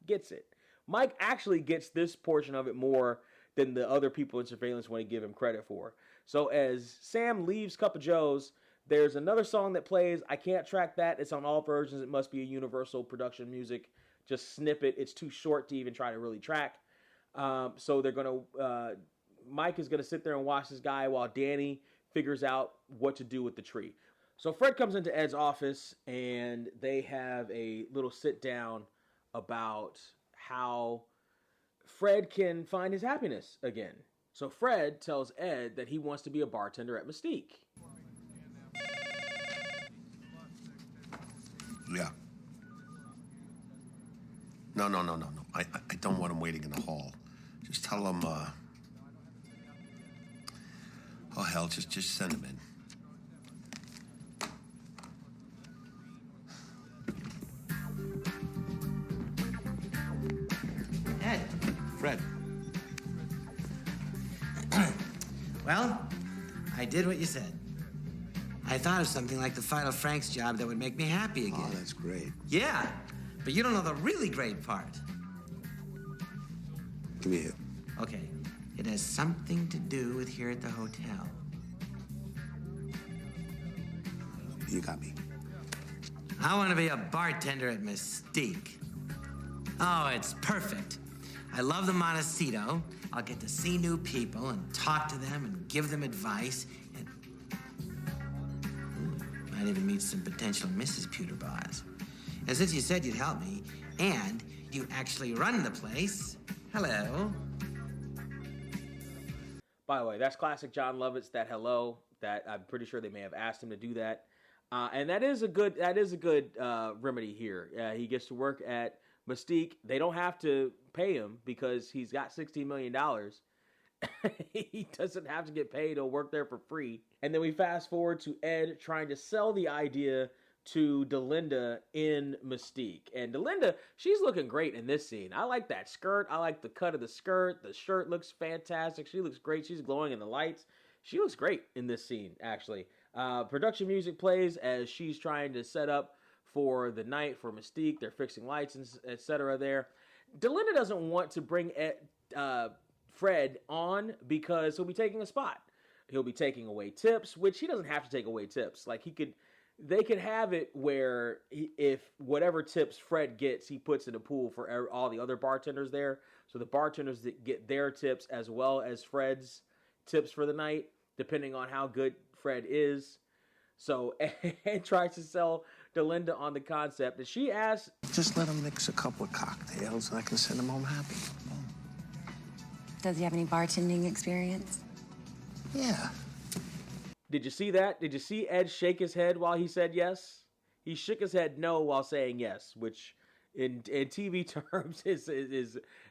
gets it. Mike actually gets this portion of it more than the other people in surveillance want to give him credit for. So as Sam leaves Cup of Joe's, there's another song that plays. I can't track that. It's on all versions. It must be a Universal production music. Just snip it. It's too short to even try to really track. So they're going to... Mike is going to sit there and watch this guy while Danny figures out what to do with the tree. So Fred comes into Ed's office, and they have a little sit-down about how Fred can find his happiness again. So Fred tells Ed that he wants to be a bartender at Mystique. Yeah. No. I don't want him waiting in the hall. Just tell him, oh, hell, just send him in. Ed. Fred. Well, I did what you said. I thought of something like the Final Frank's job that would make me happy again. Oh, that's great. Yeah, but you don't know the really great part. Give me a hit. Okay, it has something to do with here at the hotel. You got me. I want to be a bartender at Mystique. Oh, it's perfect. I love the Montecito. I'll get to see new people and talk to them and give them advice. And might even meet some potential Mrs. Pewterboss. And since you said you'd help me, and you actually run the place, hello. By the way, that's classic John Lovitz, that hello, that I'm pretty sure they may have asked him to do that. And that is a good remedy here. He gets to work at Mystique. They don't have to pay him because he's got $16 million. He doesn't have to get paid. He'll work there for free. And then we fast forward to Ed trying to sell the idea to Delinda in Mystique. And Delinda, she's looking great in this scene. I like that skirt. I like the cut of the skirt. The shirt looks fantastic. She looks great. She's glowing in the lights. She looks great in this scene, actually. Production music plays as she's trying to set up for the night for Mystique. They're fixing lights, and etc. there. Delinda doesn't want to bring Fred on because he'll be taking a spot. He'll be taking away tips, which he doesn't have to take away tips. Like they could have it where if whatever tips Fred gets, he puts in a pool for all the other bartenders there. So the bartenders that get their tips as well as Fred's tips for the night, depending on how good Fred is. So Ed tries to sell Delinda on the concept, and she asks, just let him mix a couple of cocktails, and I can send him home happy. Does he have any bartending experience? Yeah. Did you see that? Did you see Ed shake his head while he said yes? He shook his head no while saying yes, which in TV terms is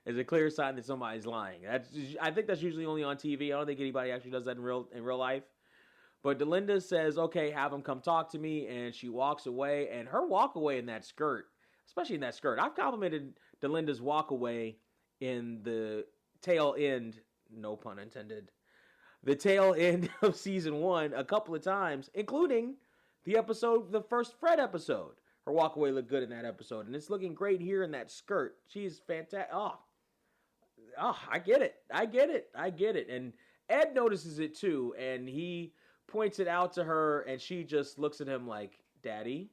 a clear sign that somebody's lying. I think that's usually only on TV. I don't think anybody actually does that in real life. But Delinda says, okay, have him come talk to me, and she walks away. And her walk away in that skirt, especially in that skirt, I've complimented Delinda's walk away in the tail end, no pun intended, the tail end of season 1 a couple of times, including the first Fred episode. Her walkaway looked good in that episode, and it's looking great here in that skirt. She's fantastic. Oh, I get it. And Ed notices it too, and he points it out to her, and she just looks at him like, Daddy.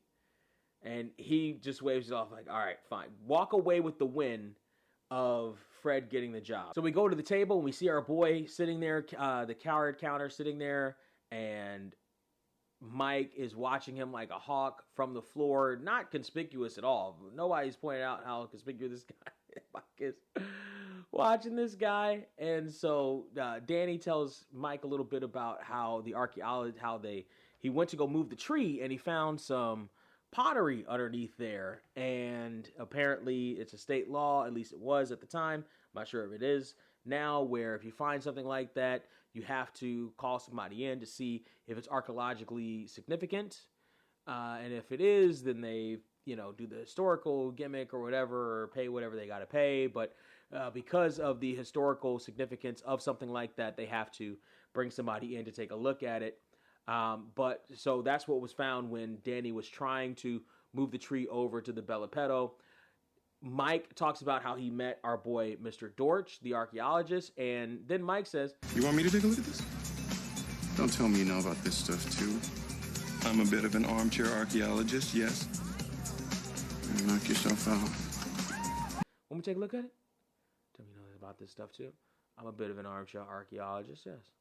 And he just waves it off like, all right, fine. Walk away with the win of Fred getting the job. So we go to the table, and we see our boy sitting there, the card counter sitting there, and Mike is watching him like a hawk from the floor. Not conspicuous at all. Nobody's pointed out how conspicuous this guy Mike is watching this guy. And so Danny tells Mike a little bit about how the archaeologist, he went to go move the tree, and he found some pottery underneath there, and apparently it's a state law, at least it was at the time, I'm not sure if it is now, where if you find something like that, you have to call somebody in to see if it's archaeologically significant, and if it is, then they do the historical gimmick or whatever, or pay whatever they got to pay. But because of the historical significance of something like that, they have to bring somebody in to take a look at it. But so that's what was found when Danny was trying to move the tree over to the Bellapetto. Mike talks about how he met our boy, Mr. Dortch, the archaeologist. And then Mike says, You want me to take a look at this? Don't tell me you know about this stuff, too. I'm a bit of an armchair archaeologist, yes. Knock yourself out. Want me to take a look at it? Tell me you know about this stuff, too. I'm a bit of an armchair archaeologist, yes.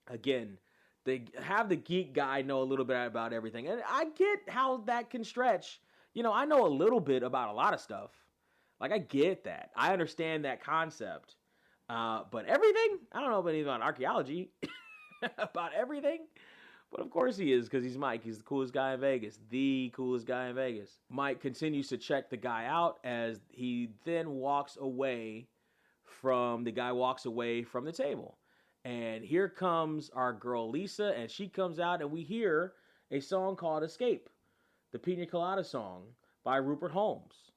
Again, they have the geek guy know a little bit about everything. And I get how that can stretch. I know a little bit about a lot of stuff. Like, I get that. I understand that concept. But everything? I don't know about anything about archaeology. About everything? But of course he is, because he's Mike. He's the coolest guy in Vegas. The coolest guy in Vegas. Mike continues to check the guy out as he then walks away from the table. And here comes our girl Lisa, and she comes out, and we hear a song called Escape, the Pina Coladas song by Rupert Holmes.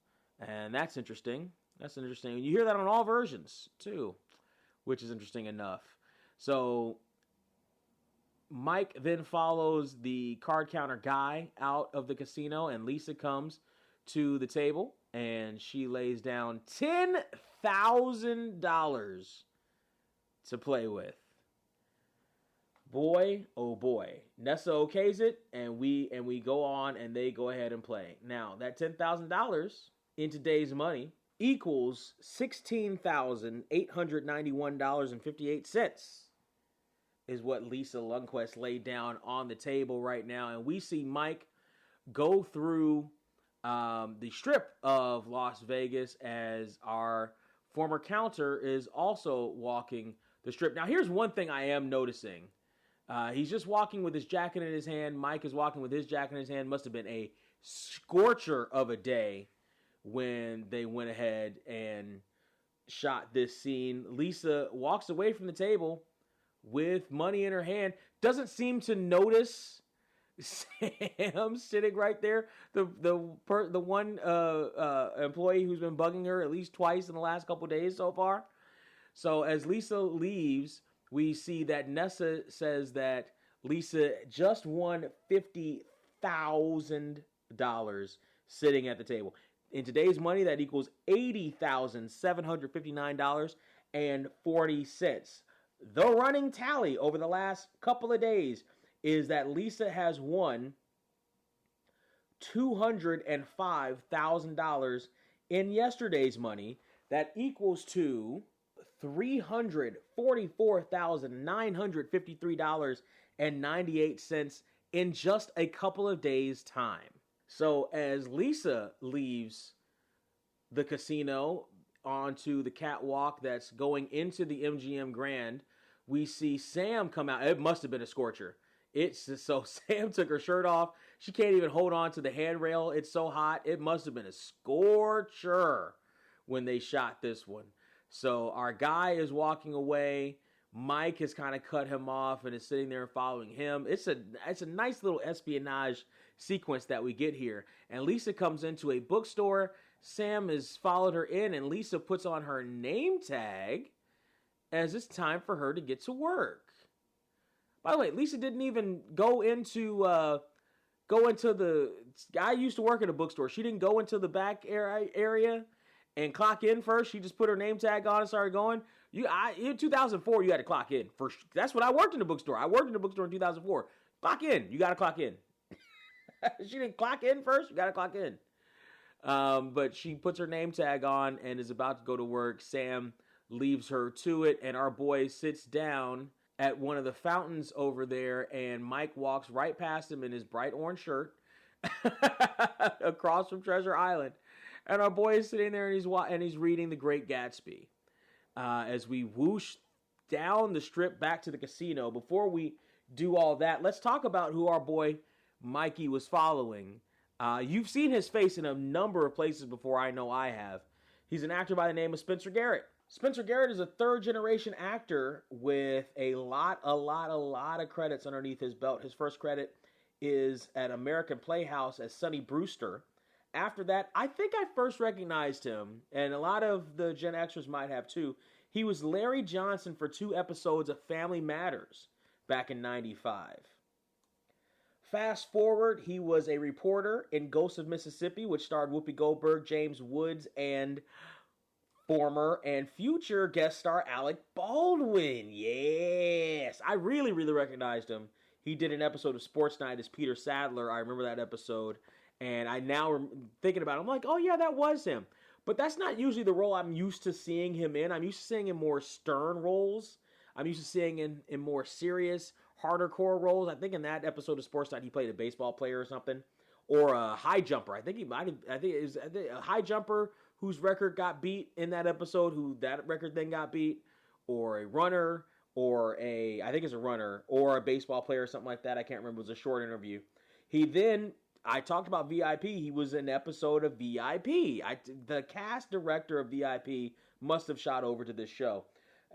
And that's interesting. And you hear that on all versions, too, which is interesting enough. So Mike then follows the card counter guy out of the casino, and Lisa comes to the table, and she lays down $10,000 to play with. Boy, oh boy. Nessa okays it, and we go on, and they go ahead and play. Now, that $10,000 in today's money equals $16,891.58 is what Lisa Lundquist laid down on the table right now. And we see Mike go through the strip of Las Vegas as our former counter is also walking the strip. Now, here's one thing I am noticing. He's just walking with his jacket in his hand. Mike is walking with his jacket in his hand. Must have been a scorcher of a day when they went ahead and shot this scene. Lisa walks away from the table with money in her hand. Doesn't seem to notice Sam sitting right there. The one employee who's been bugging her at least twice in the last couple days so far. So as Lisa leaves, we see that Nessa says that Lisa just won $50,000 sitting at the table. In today's money, that equals $80,759.40. The running tally over the last couple of days is that Lisa has won $205,000 in yesterday's money. That equals to $344,953.98 in just a couple of days' time. So as Lisa leaves the casino onto the catwalk that's going into the MGM Grand, we see Sam come out. It must have been a scorcher. So Sam took her shirt off. She can't even hold on to the handrail. It's so hot. It must have been a scorcher when they shot this one. So our guy is walking away. Mike has kind of cut him off and is sitting there following him. It's a nice little espionage sequence that we get here. And Lisa comes into a bookstore. Sam has followed her in, and Lisa puts on her name tag as it's time for her to get to work. By the way, Lisa didn't even go into the. I used to work at a bookstore. She didn't go into the back area and clock in first. She just put her name tag on and started going. In 2004, you had to clock in first. That's when I worked in the bookstore. I worked in the bookstore in 2004. Clock in. You got to clock in. She didn't clock in first. You got to clock in. But she puts her name tag on and is about to go to work. Sam leaves her to it, and our boy sits down at one of the fountains over there, and Mike walks right past him in his bright orange shirt across from Treasure Island. And our boy is sitting there, and he's reading The Great Gatsby. As we whoosh down the strip back to the casino, before we do all that, let's talk about who our boy Mikey was following. You've seen his face in a number of places before. I know I have. He's an actor by the name of Spencer Garrett. Spencer Garrett is a third-generation actor with a lot of credits underneath his belt. His first credit is at American Playhouse as Sonny Brewster. After that, I think I first recognized him, and a lot of the Gen Xers might have too. He was Larry Johnson for 2 episodes of Family Matters back in '95. Fast forward, he was a reporter in Ghosts of Mississippi, which starred Whoopi Goldberg, James Woods, and former and future guest star Alec Baldwin. Yes, I really recognized him. He did an episode of Sports Night as Peter Sadler. I remember that episode. And I now am thinking about it. I'm like, oh yeah, that was him. But that's not usually the role I'm used to seeing him in. I'm used to seeing him more stern roles. I'm used to seeing him in more serious, harder core roles. I think in that episode of Sports Night, he played a baseball player or something. Or a high jumper. I think it was a high jumper whose record got beat in that episode, who that record then got beat. Or a runner, I think it's a runner, or a baseball player or something like that. I can't remember. It was a short interview. I talked about VIP. He was in an episode of VIP. The cast director of VIP must have shot over to this show.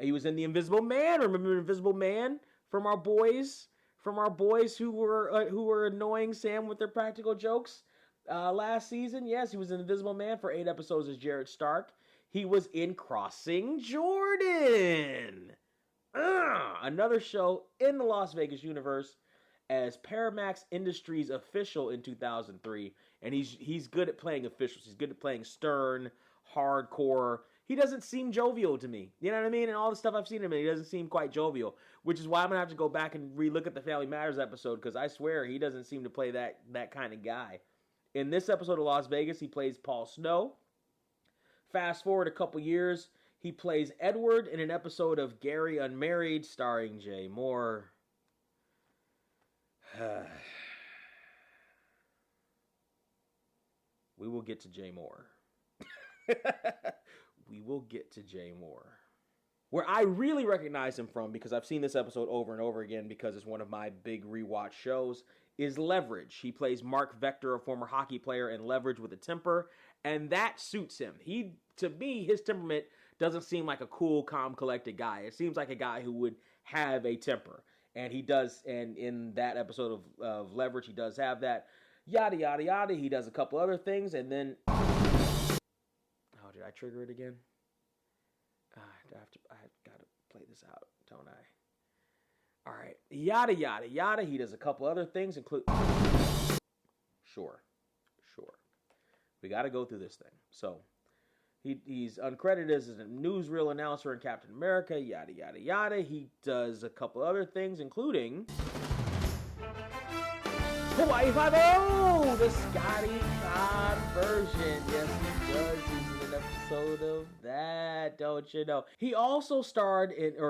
He was in The Invisible Man. Remember Invisible Man from our boys who were annoying Sam with their practical jokes last season? Yes, he was in Invisible Man for 8 episodes as Jared Stark. He was in Crossing Jordan, another show in the Las Vegas universe, as Paramax Industries official in 2003, and he's good at playing officials. He's good at playing stern, hardcore. He doesn't seem jovial to me. You know what I mean? And all the stuff I've seen him in, he doesn't seem quite jovial, which is why I'm going to have to go back and relook at the Family Matters episode, because I swear he doesn't seem to play that kind of guy. In this episode of Las Vegas, he plays Paul Snow. Fast forward a couple years, he plays Edward in an episode of Gary Unmarried, starring Jay Moore. We will get to Jay Moore. We will get to Jay Moore. Where I really recognize him from, because I've seen this episode over and over again because it's one of my big rewatch shows, is Leverage. He plays Mark Vector, a former hockey player in Leverage with a temper, and that suits him. To me, his temperament doesn't seem like a cool, calm, collected guy. It seems like a guy who would have a temper. And he does, and in that episode of Leverage, he does have that. Yada, yada, yada. He does a couple other things, and then... Oh, did I trigger it again? I've got to play this out, don't I? All right. Yada, yada, yada. He does a couple other things, include... Sure. We got to go through this thing. So... He's uncredited as a newsreel announcer in Captain America, yada, yada, yada. He does a couple other things, including Hawaii Five-0, the Scotty Cobb version. Yes, he does. He's in an episode of that, don't you know? He also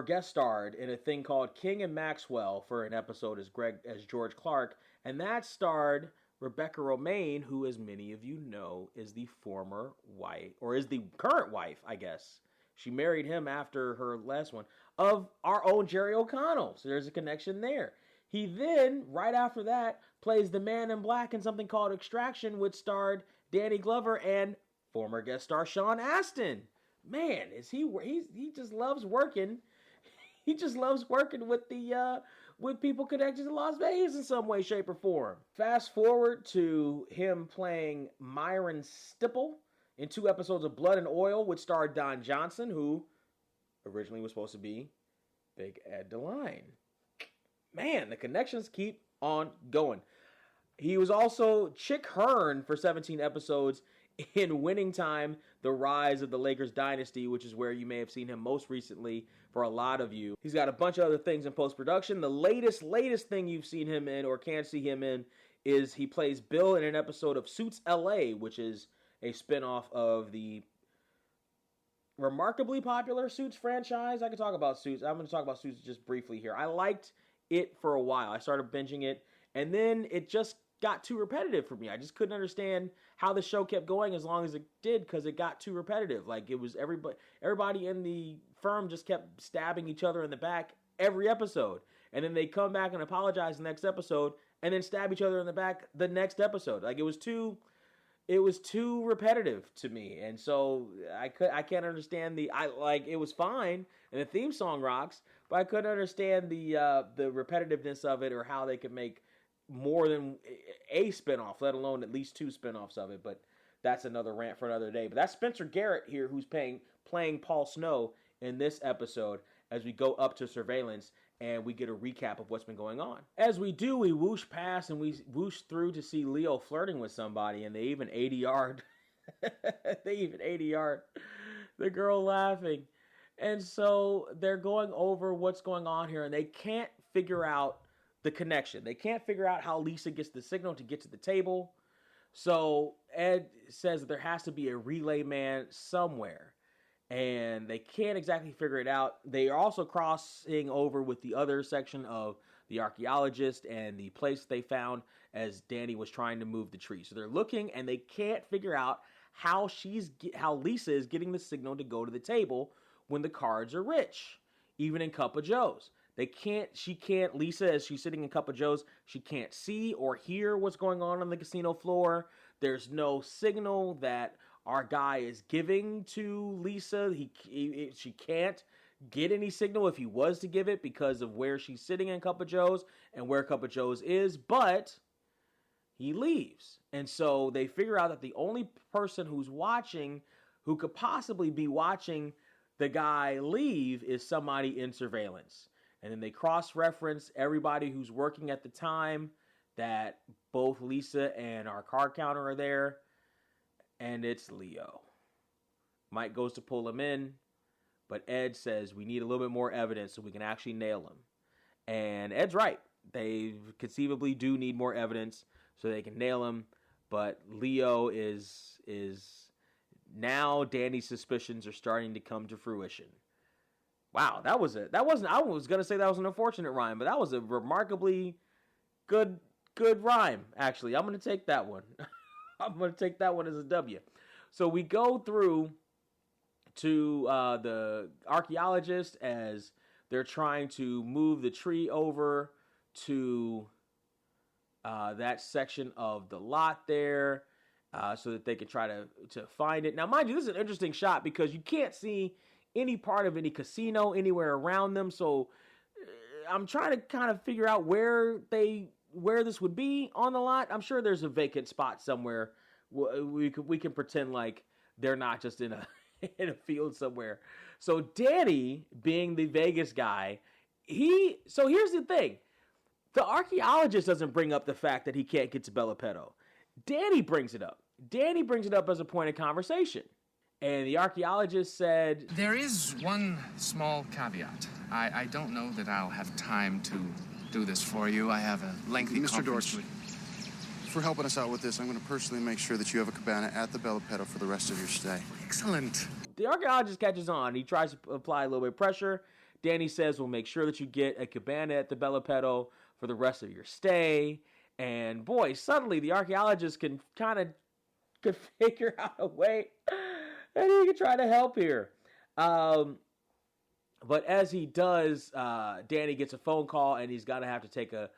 guest starred in a thing called King and Maxwell for an episode as George Clark, and that starred Rebecca Romaine, who, as many of you know, is the former wife, or is the current wife, I guess. She married him after her last one, of our own Jerry O'Connell. So there's a connection there. He then, right after that, plays the Man in Black in something called Extraction, which starred Danny Glover and former guest star Sean Astin. Man, he just loves working. He just loves working with with people connected to Las Vegas in some way, shape, or form. Fast forward to him playing Myron Stipple in 2 episodes of Blood and Oil, which starred Don Johnson, who originally was supposed to be Big Ed DeLine. Man, the connections keep on going. He was also Chick Hearn for 17 episodes in Winning Time, The Rise of the Lakers Dynasty, which is where you may have seen him most recently for a lot of you. He's got a bunch of other things in post-production. The latest thing you've seen him in or can see him in is he plays Bill in an episode of Suits LA, which is a spinoff of the remarkably popular Suits franchise. I could talk about Suits. I'm going to talk about Suits just briefly here. I liked it for a while. I started binging it, and then it just got too repetitive for me. I just couldn't understand how the show kept going as long as it did because it got too repetitive. Like, it was everybody in the firm just kept stabbing each other in the back every episode. And then they come back and apologize the next episode and then stab each other in the back the next episode. Like, it was too repetitive to me. And so I can't understand it was fine and the theme song rocks, but I couldn't understand the repetitiveness of it or how they could make more than a spinoff, let alone at least 2 spinoffs of it. But that's another rant for another day. But that's Spencer Garrett here, who's playing Paul Snow in this episode as we go up to Surveillance and we get a recap of what's been going on. As we do, we whoosh past and we whoosh through to see Leo flirting with somebody, and they even 80-yard. They even 80-yard the girl laughing. And so they're going over what's going on here, and they can't figure out the connection. They can't figure out how Lisa gets the signal to get to the table. So Ed says that there has to be a relay man somewhere, and they can't exactly figure it out. They are also crossing over with the other section of the archaeologist and the place they found as Danny was trying to move the tree. So they're looking, and they can't figure out how Lisa is getting the signal to go to the table when the cards are rich, even in Cup of Joe's. Lisa, as she's sitting in Cup of Joe's, she can't see or hear what's going on the casino floor. There's no signal that our guy is giving to Lisa. She can't get any signal if he was to give it because of where she's sitting in Cup of Joe's and where Cup of Joe's is, but he leaves. And so they figure out that the only person who's watching, who could possibly be watching the guy leave, is somebody in surveillance. And then they cross-reference everybody who's working at the time, that both Lisa and our card counter are there, and it's Leo. Mike goes to pull him in, but Ed says we need a little bit more evidence so we can actually nail him. And Ed's right. They conceivably do need more evidence so they can nail him, but Leo is now Danny's suspicions are starting to come to fruition. Wow, I was going to say that was an unfortunate rhyme, but that was a remarkably good rhyme, actually. I'm going to take that one. I'm going to take that one as a W. So we go through to the archaeologist as they're trying to move the tree over to that section of the lot there so that they can try to find it. Now, mind you, this is an interesting shot because you can't see any part of any casino anywhere around them. So I'm trying to kind of figure out where this would be on the lot. I'm sure there's a vacant spot somewhere. We can pretend like they're not just in a in a field somewhere. So Danny, being the Vegas guy, so here's the thing. The archaeologist doesn't bring up the fact that he can't get to Bellapetto. Danny brings it up. Danny brings it up as a point of conversation. And the archaeologist said, There is one small caveat. I don't know that I'll have time to do this for you. I have a lengthy Mr. conference Dorsey, for helping us out with this, I'm going to personally make sure that you have a cabana at the Bellapetto for the rest of your stay. Excellent. The archaeologist catches on. He tries to apply a little bit of pressure. Danny says, we'll make sure that you get a cabana at the Bellapetto for the rest of your stay. And boy, suddenly the archaeologist can figure out a way and he can try to help here. But as he does, Danny gets a phone call and he's gonna have to take a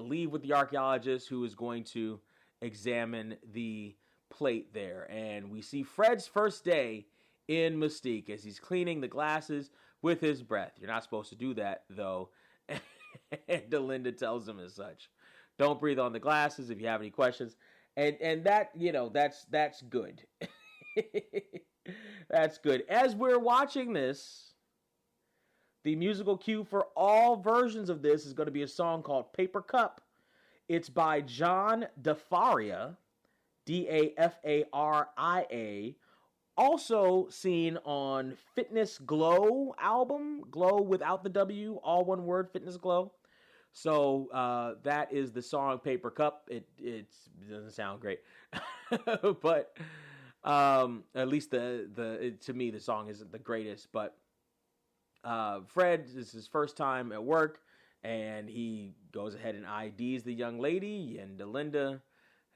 leave with the archaeologist, who is going to examine the plate there. And we see Fred's first day in Mystique as he's cleaning the glasses with his breath. You're not supposed to do that, though. And Delinda tells him as such. Don't breathe on the glasses if you have any questions. And that, that's good. That's good. As we're watching this, the musical cue for all versions of this is going to be a song called Paper Cup. It's by John DeFaria, Dafaria, also seen on Fitness Glow album, Glow without the W, all one word, Fitness Glow. So that is the song Paper Cup. It doesn't sound great, but at least to me the song isn't the greatest. But Fred, this is his first time at work, and he goes ahead and IDs the young lady, and Delinda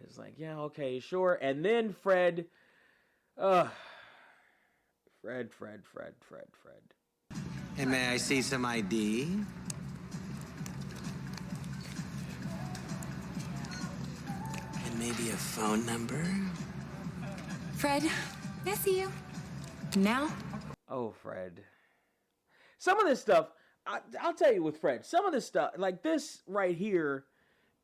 is like, yeah, okay, sure. And then Fred. Fred. Hey, may I see some ID? And maybe a phone number? Fred, may I see you? Now? Oh, Fred. Some of this stuff, I'll tell you with Fred, some of this stuff, like this right here,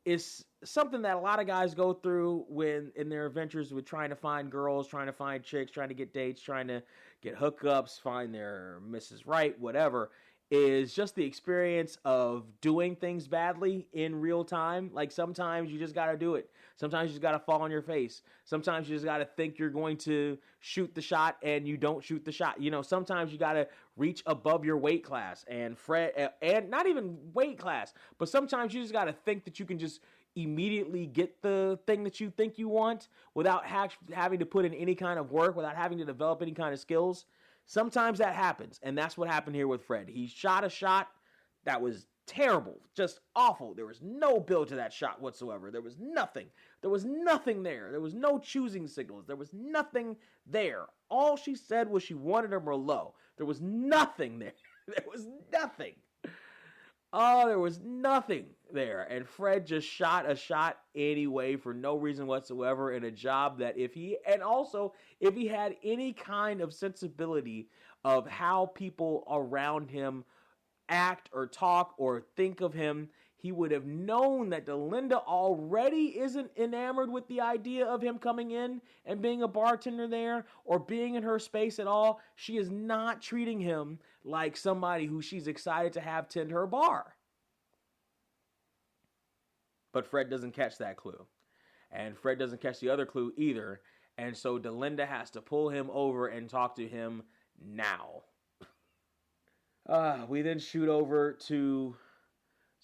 is something that a lot of guys go through when in their adventures with trying to find girls, trying to find chicks, trying to get dates, trying to get hookups, find their Mrs. Right, whatever, is just the experience of doing things badly in real time. Like sometimes you just got to do it. Sometimes you just got to fall on your face. Sometimes you just got to think you're going to shoot the shot and you don't shoot the shot. You know, sometimes you got to reach above your weight class, and Fred, and not even weight class, but sometimes you just got to think that you can just immediately get the thing that you think you want without having to put in any kind of work, without having to develop any kind of skills. Sometimes that happens, and that's what happened here with Fred. He shot a shot that was terrible, just awful. There was no build to that shot whatsoever. There was nothing. There was nothing there. There was no choosing signals. There was nothing there. All she said was she wanted a Merlot. There was nothing there. There was nothing. Oh, there was nothing there. And Fred just shot a shot anyway for no reason whatsoever in a job that if he had any kind of sensibility of how people around him act or talk or think of him, he would have known that Delinda already isn't enamored with the idea of him coming in and being a bartender there or being in her space at all. She is not treating him like somebody who she's excited to have tend her bar. But Fred doesn't catch that clue. And Fred doesn't catch the other clue either. And so Delinda has to pull him over and talk to him now. We then shoot over to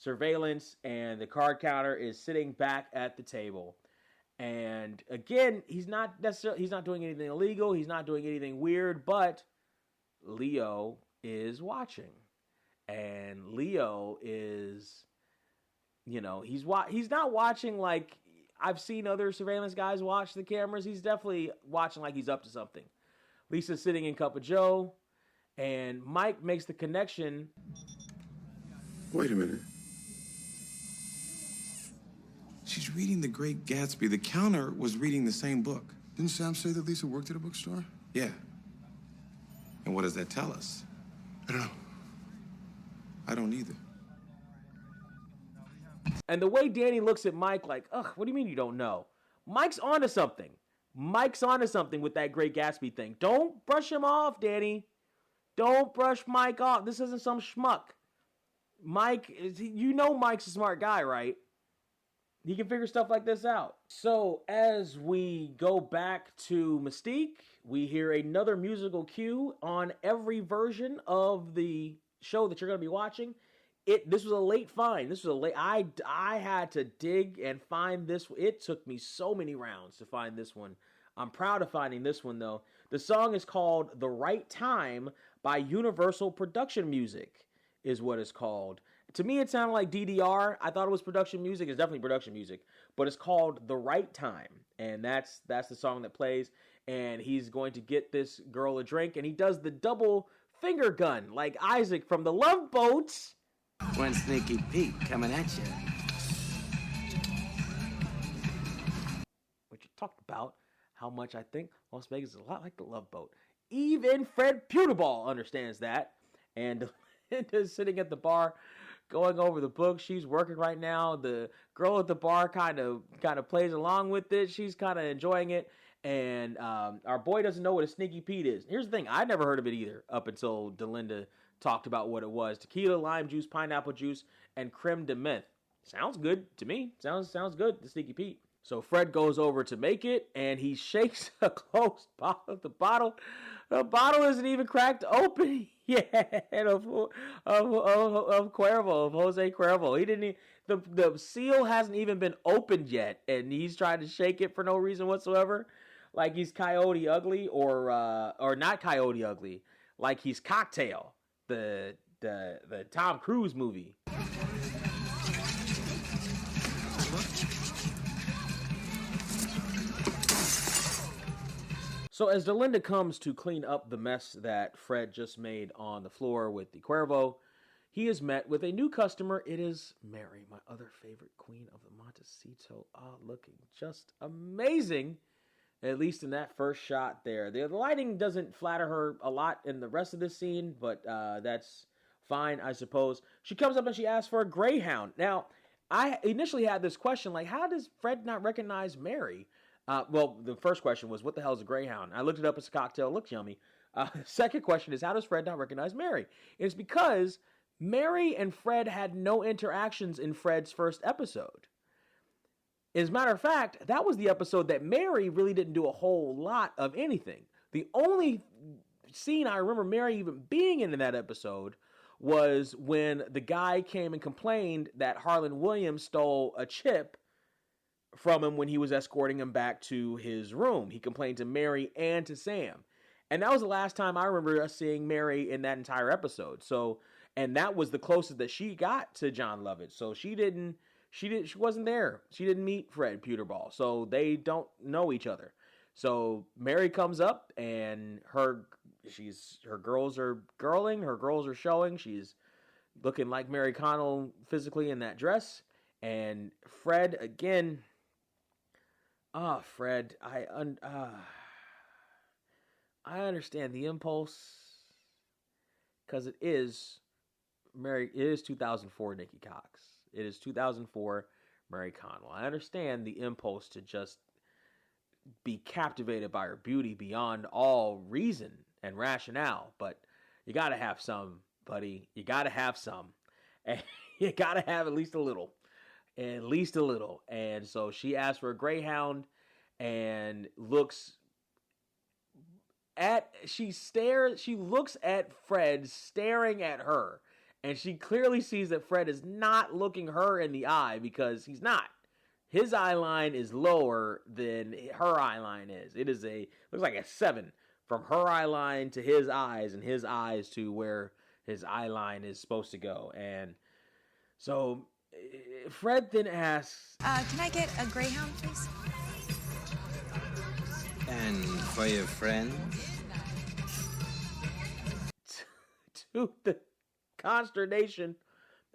Surveillance, and the card counter is sitting back at the table. And again, he's not doing anything illegal. He's not doing anything weird, but Leo is watching. And Leo is, you know, he's not watching like I've seen other surveillance guys watch the cameras. He's definitely watching like he's up to something. Lisa's sitting in Cup of Joe, and Mike makes the connection. Wait a minute. She's reading The Great Gatsby. The counter was reading the same book. Didn't Sam say that Lisa worked at a bookstore? Yeah. And what does that tell us? I don't know. I don't either. And the way Danny looks at Mike like, ugh, what do you mean you don't know? Mike's onto something. Mike's onto something with that Great Gatsby thing. Don't brush him off, Danny. Don't brush Mike off. This isn't some schmuck. Mike, you know Mike's a smart guy, right? He can figure stuff like this out. So as we go back to Mystique, we hear another musical cue on every version of the show that you're going to be watching. This was a late find. I had to dig and find this. It took me so many rounds to find this one. I'm proud of finding this one, though. The song is called The Right Time by Universal Production Music, is what it's called. To me, it sounded like DDR. I thought it was production music. It's definitely production music. But it's called The Right Time. And that's the song that plays. And he's going to get this girl a drink. And he does the double finger gun like Isaac from The Love Boat. One sneaky peek coming at you. Which you talked about how much I think Las Vegas is a lot like The Love Boat. Even Fred Pewterball understands that. And is sitting at the bar going over the book. She's working right now. The girl at the bar kind of plays along with it. She's kind of enjoying it. And our boy doesn't know what a Sneaky Pete is. Here's the thing. I never heard of it either up until Delinda talked about what it was. Tequila, lime juice, pineapple juice, and creme de menthe. Sounds good to me. Sounds good, the Sneaky Pete. So Fred goes over to make it, and he shakes a closed bottle. The bottle isn't even cracked open yet of Cuervo, of Jose Cuervo. He didn't. The seal hasn't even been opened yet, and he's trying to shake it for no reason whatsoever, like he's Coyote Ugly or not Coyote Ugly, like he's Cocktail, the Tom Cruise movie. So as Delinda comes to clean up the mess that Fred just made on the floor with the Cuervo, he is met with a new customer. It is Mary, my other favorite queen of the Montecito. Looking just amazing, at least in that first shot there. The lighting doesn't flatter her a lot in the rest of the scene, but that's fine, I suppose. She comes up and she asks for a Greyhound. Now, I initially had this question, like, how does Fred not recognize Mary? Well, the first question was, what the hell is a Greyhound? I looked it up as a cocktail. It looks yummy. The second question is, how does Fred not recognize Mary? It's because Mary and Fred had no interactions in Fred's first episode. As a matter of fact, that was the episode that Mary really didn't do a whole lot of anything. The only scene I remember Mary even being in that episode was when the guy came and complained that Harlan Williams stole a chip from him when he was escorting him back to his room. He complained to Mary and to Sam. And that was the last time I remember us seeing Mary in that entire episode. So, and that was the closest that she got to John Lovett. So she wasn't there. She didn't meet Fred Puterball. So they don't know each other. So Mary comes up and her girls are girling, her girls are showing. She's looking like Mary Connell physically in that dress. And Fred, again, Fred, I understand the impulse, because it is 2004 Nikki Cox. It is 2004 Mary Connell. I understand the impulse to just be captivated by her beauty beyond all reason and rationale, but you got to have some, buddy. You got to have some. And you got to have at least a little. At least a little. And so she asks for a Greyhound and she looks at Fred staring at her, and she clearly sees that Fred is not looking her in the eye, because he's not. His eye line is lower than her eye line is. Looks like a 7 from her eye line to his eyes, and his eyes to where his eye line is supposed to go. And so Fred then asks, can I get a Greyhound, please? And for your friend? To the consternation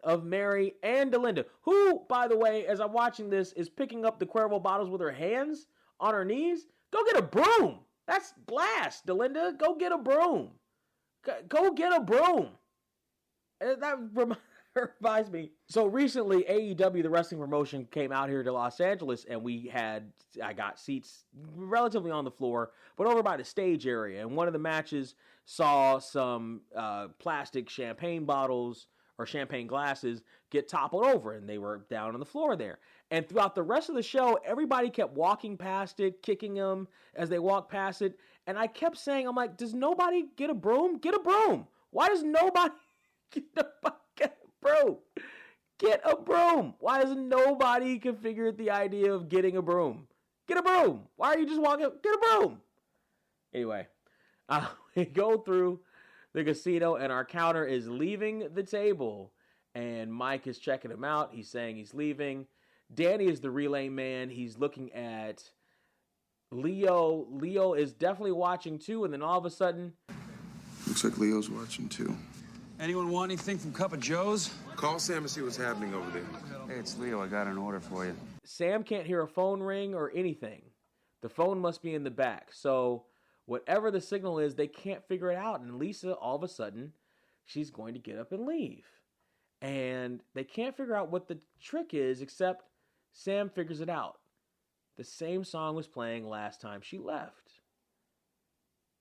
of Mary and Delinda, who, by the way, as I'm watching this, is picking up the Cuervo bottles with her hands on her knees. Go get a broom. That's glass, Delinda. Go get a broom. Go get a broom. That reminds me. So recently, AEW, the wrestling promotion, came out here to Los Angeles, and I got seats relatively on the floor, but over by the stage area. And one of the matches saw some plastic champagne bottles or champagne glasses get toppled over, and they were down on the floor there. And throughout the rest of the show, everybody kept walking past it, kicking them as they walked past it. And I kept saying, I'm like, does nobody get a broom? Get a broom. Why does nobody get a broom? Get a broom. Why hasn't nobody configured the idea of getting a broom? Get a broom. Why are you just walking? Get a broom. Anyway, we go through the casino, and our counter is leaving the table, and Mike is checking him out. He's saying he's leaving. Danny is the relay man. He's looking at Leo. Leo is definitely watching too, and then all of a sudden, Looks like Leo's watching too. Anyone want anything from Cup of Joe's? Call Sam and see what's happening over there. Hey, it's Leo. I got an order for you. Sam can't hear a phone ring or anything. The phone must be in the back. So whatever the signal is, they can't figure it out. And Lisa, all of a sudden, she's going to get up and leave. And they can't figure out what the trick is, except Sam figures it out. The same song was playing last time she left.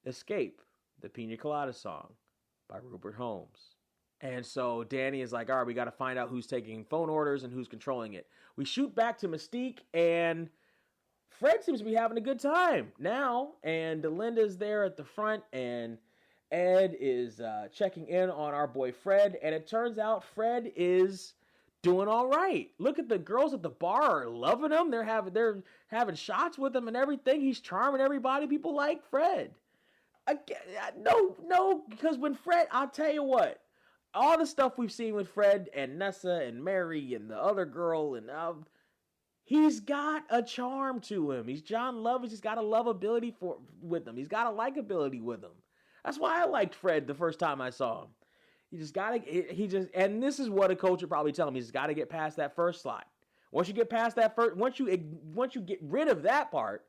Escape, the Pina Coladas song by Rupert Holmes. And so Danny is like, all right, we got to find out who's taking phone orders and who's controlling it. We shoot back to Mystique, and Fred seems to be having a good time now. And Linda's there at the front, and Ed is checking in on our boy Fred. And it turns out Fred is doing all right. Look at the girls at the bar are loving him. They're having shots with him and everything. He's charming everybody. People like Fred. Again, no, because when Fred, I'll tell you what, all the stuff we've seen with Fred and Nessa and Mary and the other girl, and he's got a charm to him. He's John Lovitz. He's got a lovability with him. He's got a likability with him. That's why I liked Fred the first time I saw him. And this is what a coach would probably tell him. He's got to get past that first slot. Once you get past that first, once you get rid of that part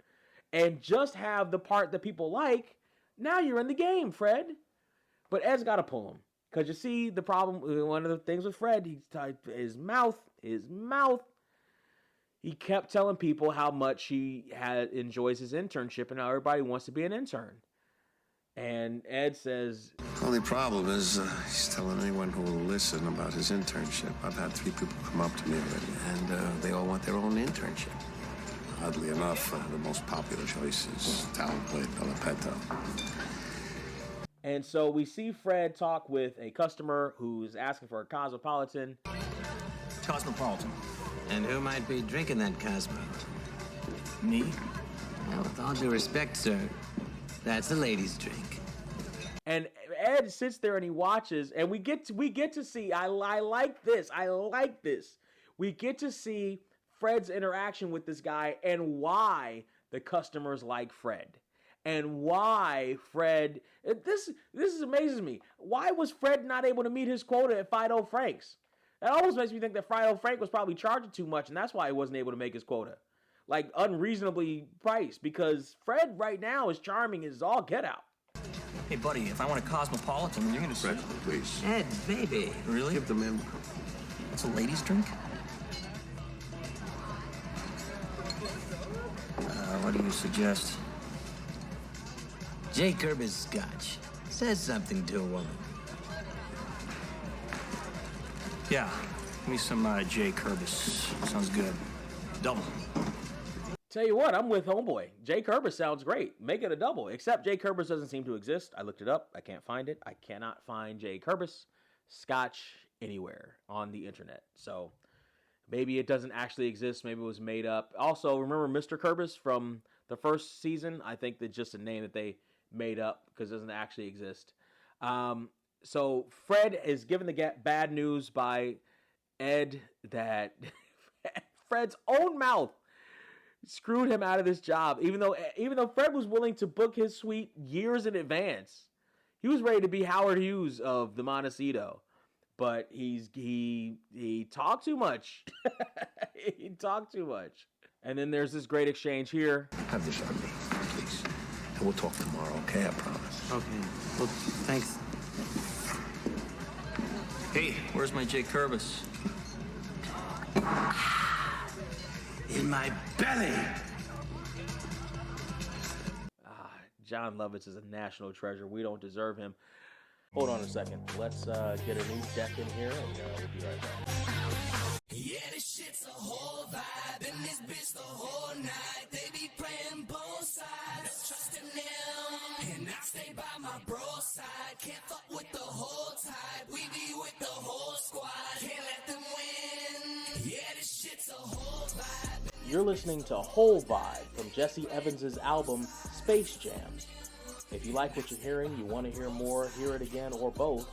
and just have the part that people like, now you're in the game, Fred. But Ed's got to pull him. Because you see the problem, one of the things with Fred, his mouth, he kept telling people how much he enjoys his internship and how everybody wants to be an intern. And Ed says, The only problem is he's telling anyone who will listen about his internship. I've had 3 people come up to me already, and they all want their own internship. Oddly enough, the most popular choice is Talent Plate Pelopetto. And so we see Fred talk with a customer who's asking for a Cosmopolitan. Cosmopolitan. And who might be drinking that Cosmo? Me? Well, with all due respect, sir, that's a lady's drink. And Ed sits there and he watches, and we get to see. I like this. We get to see Fred's interaction with this guy and why the customers like Fred. And why Fred, this amazes me. Why was Fred not able to meet his quota at Fido Frank's? That almost makes me think that Fido Frank was probably charging too much, and that's why he wasn't able to make his quota. Like, unreasonably priced, because Fred right now is charming as all get out. Hey, buddy, if I want a Cosmopolitan, you're gonna Fred, please. Ed, baby. Really? Give them in. That's a lady's drink? What do you suggest? J. Kirby's scotch says something to a woman. Yeah, give me some J. Kerbis. Sounds good. Double. Tell you what, I'm with homeboy. Jay Kerbis sounds great. Make it a double. Except Jay Kerbis doesn't seem to exist. I looked it up. I can't find it. I cannot find Jay Kerbis scotch anywhere on the internet. So maybe it doesn't actually exist. Maybe it was made up. Also, remember Mr. Kerbis from the first season? I think that's just a name that they made up because it doesn't actually exist. So Fred is given the bad news by Ed that Fred's own mouth screwed him out of this job, even though Fred was willing to book his suite years in advance. He was ready to be Howard Hughes of the Montecito, but he talked too much. He talked too much. And then there's this great exchange here. Have this on me, please. And we'll talk tomorrow, okay? I promise. Okay. Well, thanks. Hey, where's my J. Kerbis? In my belly. John Lovitz is a national treasure. We don't deserve him. Hold on a second. Let's get a new deck in here, and we'll be right back. Yeah, this shit's a whole vibe. In this bitch the whole night. They be playing both sides. Trusting them. And I stay by my bro side. Can't fuck with the whole type. We be with the whole squad. Can't let them win. Yeah, this shit's a whole vibe. You're listening to Whole Vibe from Jesse Evans' album Space Jam. If you like what you're hearing, you want to hear more, hear it again, or both,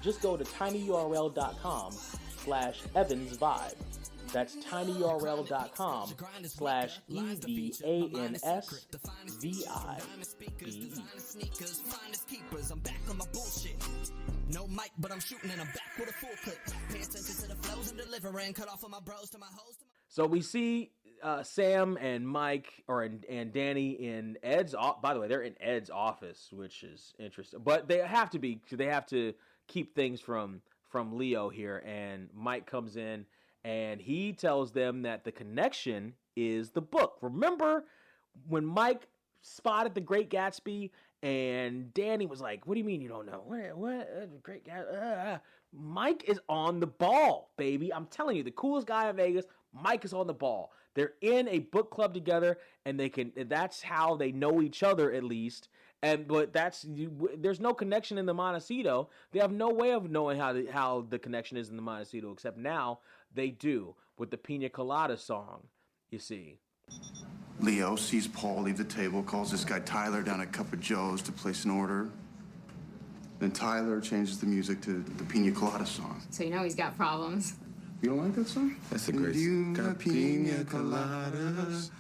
just go to tinyurl.com/EvansVibe. That's tinyurl.com/EVANSVIBE. No mic, but I'm shooting and I'm back with a full clip. Pay attention to the flows I'm delivering. Cut off of my bros to my hoes. So we see Sam and Mike, and Danny in Ed's. By the way, they're in Ed's office, which is interesting. But they have to be. They have to keep things from Leo here. And Mike comes in And he tells them that the connection is the book. Remember when Mike spotted The Great Gatsby and Danny was like, what do you mean you don't know? What? Great Gatsby? Mike is on the ball, baby. I'm telling you, the coolest guy in Vegas, Mike is on the ball. They're in a book club together, and that's how they know each other, at least. But there's no connection in the Montecito. They have no way of knowing how the connection is in the Montecito, except now they do with the Pina Coladas song, you see. Leo sees Paul leave the table, calls this guy Tyler down at Cup of Joe's to place an order. Then Tyler changes the music to the Pina Coladas song. So you know he's got problems. You don't like that song? That's a great song. Got Pina Coladas,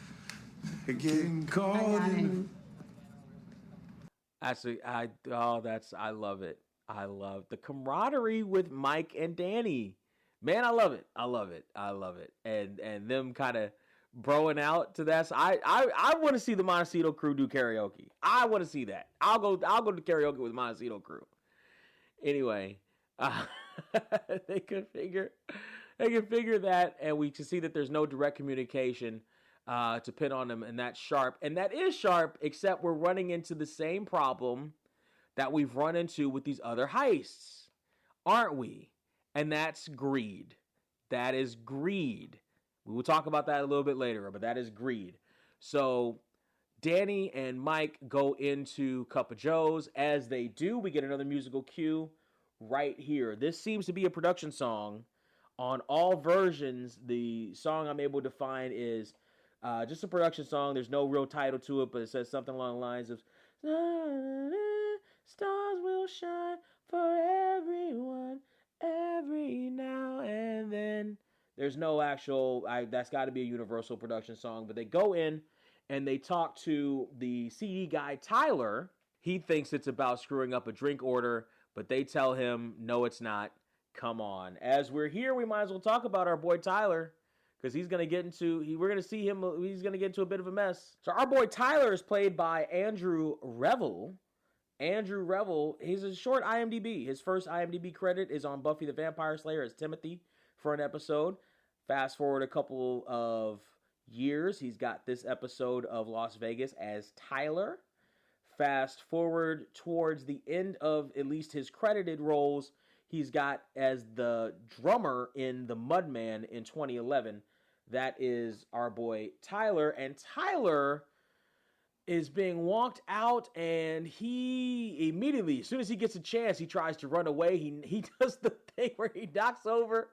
getting caught in. I love it. I love the camaraderie with Mike and Danny. Man, I love it. I love it. I love it. And them kind of broing out to that. So I want to see the Montecito crew do karaoke. I want to see that. I'll go to karaoke with Montecito crew. Anyway, they can figure that, and we can see that there's no direct communication to pin on them, and that's sharp. And that is sharp, except we're running into the same problem that we've run into with these other heists, aren't we? And that's greed. That is greed. We will talk about that a little bit later, but that is greed. So Danny and Mike go into Cup of Joe's. As they do, we get another musical cue right here. This seems to be a production song. On all versions, the song I'm able to find is just a production song. There's no real title to it, but it says something along the lines of stars will shine for everyone every now and then. There's no actual, that's got to be a Universal production song, but they go in and they talk to the CD guy, Tyler. He thinks it's about screwing up a drink order, but they tell him, no, it's not. Come on. As we're here, we might as well talk about our boy Tyler, because he's going to get into, we're going to see him, he's going to get into a bit of a mess. So our boy Tyler is played by Andrew Revell. Andrew Revell, he's a short IMDb. His first IMDb credit is on Buffy the Vampire Slayer as Timothy for an episode. Fast forward a couple of years, he's got this episode of Las Vegas as Tyler. Fast forward towards the end of at least his credited roles, he's got as the drummer in The Mudman in 2011. That is our boy Tyler. And Tyler is being walked out, and he immediately, as soon as he gets a chance, he tries to run away. He does the thing where he knocks over.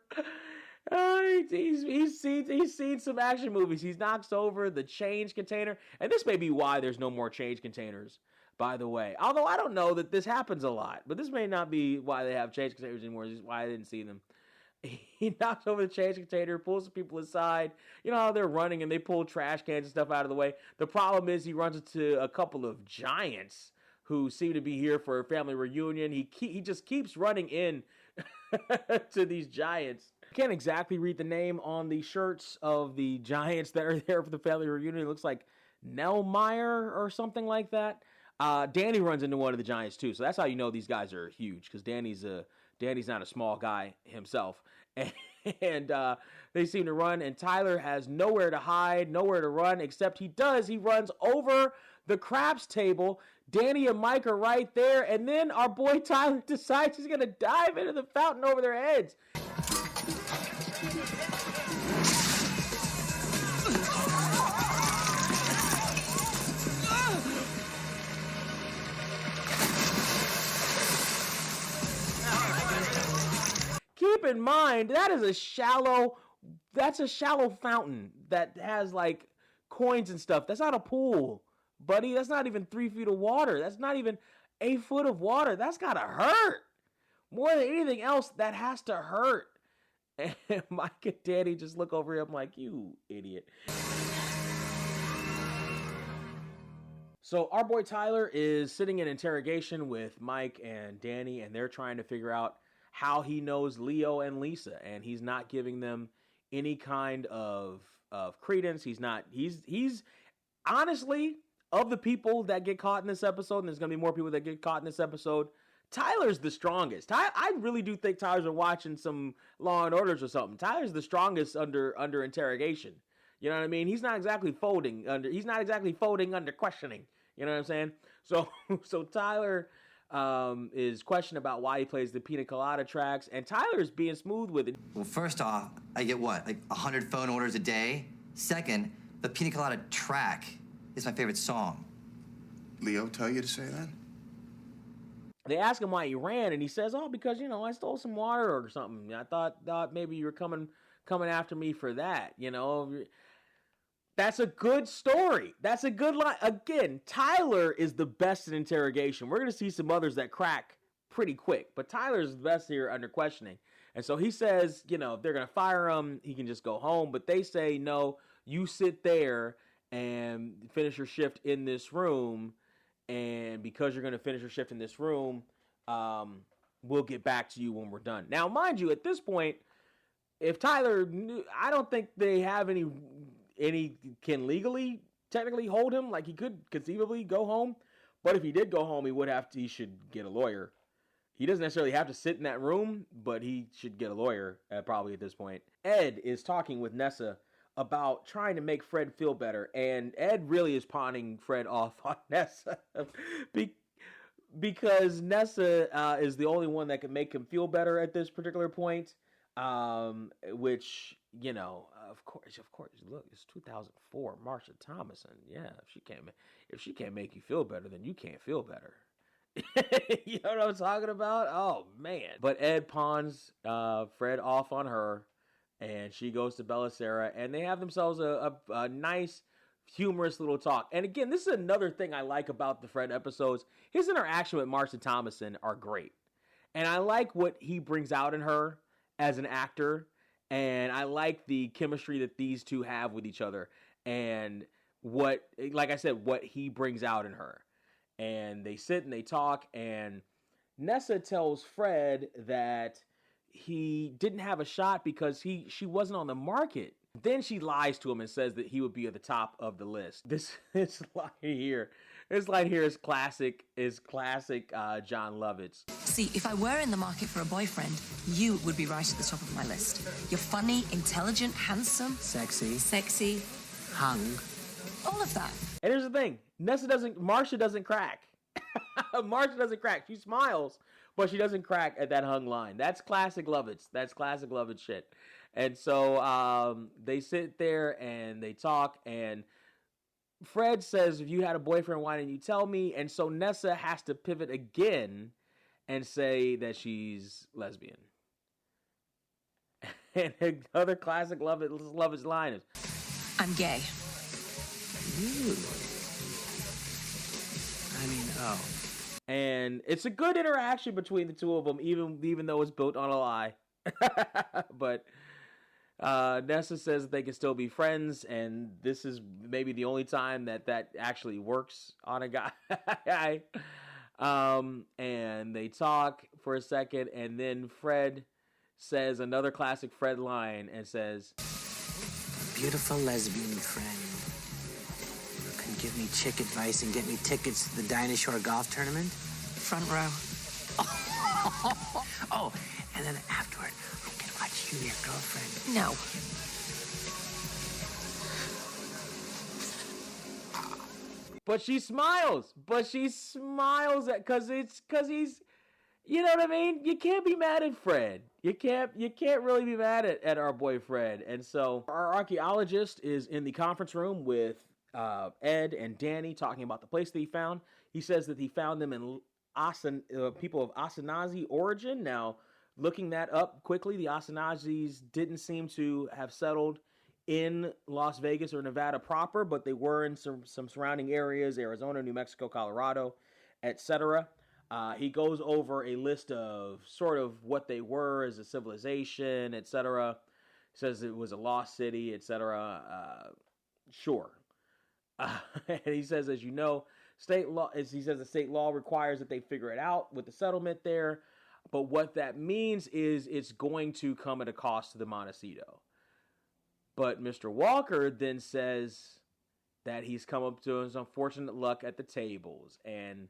He's seen some action movies. He knocks over the change container. And this may be why there's no more change containers, by the way. Although I don't know that this happens a lot. But this may not be why they have change containers anymore. This is why I didn't see them. He knocks over the change container, pulls some people aside. You know how they're running and they pull trash cans and stuff out of the way. The problem is he runs into a couple of giants who seem to be here for a family reunion. He just keeps running in to these giants. Can't exactly read the name on the shirts of the giants that are there for the family reunion. It looks like Nellmeyer or something like that. Danny runs into one of the giants too, so that's how you know these guys are huge, because Danny's not a small guy himself. And they seem to run, and Tyler has nowhere to hide, nowhere to run, except he runs over the craps table. Danny and Mike are right there, and then our boy Tyler decides he's going to dive into the fountain over their heads. Keep in mind, that's a shallow fountain that has like coins and stuff. That's not a pool, buddy. That's not even 3 feet of water. That's not even 8 foot of water. That's gotta hurt. More than anything else, that has to hurt. And Mike and Danny just look over him like, you idiot. So our boy Tyler is sitting in interrogation with Mike and Danny, and they're trying to figure out how he knows Leo and Lisa, and he's not giving them any kind of credence. He's honestly, of the people that get caught in this episode, and there's going to be more people that get caught in this episode, Tyler's the strongest. I really do think Tyler's been watching some Law and Orders or something. Tyler's the strongest under interrogation. You know what I mean? He's not exactly folding under questioning. You know what I'm saying? So Tyler is questioned about why he plays the Pina Colada tracks, and Tyler's being smooth with it. Well, first off, I get what, like 100 phone orders a day? Second, the Pina Colada track is my favorite song. Leo tell you to say that? They ask him why he ran, and he says, "Oh, because I stole some water or something. I thought maybe you were coming after me for that." That's a good story. That's a good line. Again, Tyler is the best in interrogation. We're gonna see some others that crack pretty quick, but Tyler's the best here under questioning. And so he says, if they're gonna fire him, he can just go home. But they say, no, you sit there and finish your shift in this room. And because you're going to finish your shift in this room, we'll get back to you when we're done. Now, mind you, at this point, if Tyler knew, I don't think they have any can legally, technically hold him. Like, he could conceivably go home. But if he did go home, he should get a lawyer. He doesn't necessarily have to sit in that room, but he should get a lawyer probably at this point. Ed is talking with Nessa about trying to make Fred feel better, and Ed really is pawning Fred off on Nessa because Nessa is the only one that can make him feel better at this particular point, which, of course, look, it's 2004, Marsha Thomason. Yeah, if she can't make you feel better, then you can't feel better. You know what I'm talking about? Oh, man. But Ed pawns Fred off on her, and she goes to Belisara, and they have themselves a nice, humorous little talk. And again, this is another thing I like about the Fred episodes. His interaction with Marsha Thomason are great. And I like what he brings out in her as an actor. And I like the chemistry that these two have with each other. And what he brings out in her. And they sit and they talk, and Nessa tells Fred that he didn't have a shot because she wasn't on the market. Then she lies to him and says that he would be at the top of the list. This line here is classic John Lovitz. See, if I were in the market for a boyfriend, you would be right at the top of my list. You're funny, intelligent, handsome, sexy, hung, all of that. And here's the thing, Marsha doesn't crack. Marsha doesn't crack. She smiles, but she doesn't crack at that hung line. That's classic Lovitz. That's classic Lovitz shit. And so they sit there and they talk, and Fred says, if you had a boyfriend, why didn't you tell me? And so Nessa has to pivot again and say that she's lesbian. And another classic Lovitz line is, I'm gay. Ooh. And it's a good interaction between the two of them, even though it's built on a lie. But Nessa says that they can still be friends, and this is maybe the only time that actually works on a guy. And they talk for a second, and then Fred says another classic Fred line and says, beautiful lesbian friend who can give me chick advice and get me tickets to the Dinah Shore golf tournament. Front row. Oh, and then afterward, I can watch you and your girlfriend. No. But she smiles. Because he's, you know what I mean? You can't be mad at Fred. You can't really be mad at our boy Fred. And so our archaeologist is in the conference room with Ed and Danny talking about the place that he found. He says that he found them in people of Ashkenazi origin. Now, looking that up quickly, the Ashkenazis didn't seem to have settled in Las Vegas or Nevada proper, but they were in some surrounding areas, Arizona, New Mexico, Colorado, etc. He goes over a list of sort of what they were as a civilization, etc. Says it was a lost city, etc. Sure. And he says, as you know, the state law requires that they figure it out with the settlement there. But what that means is it's going to come at a cost to the Montecito. But Mr. Walker then says that he's come up to his unfortunate luck at the tables. And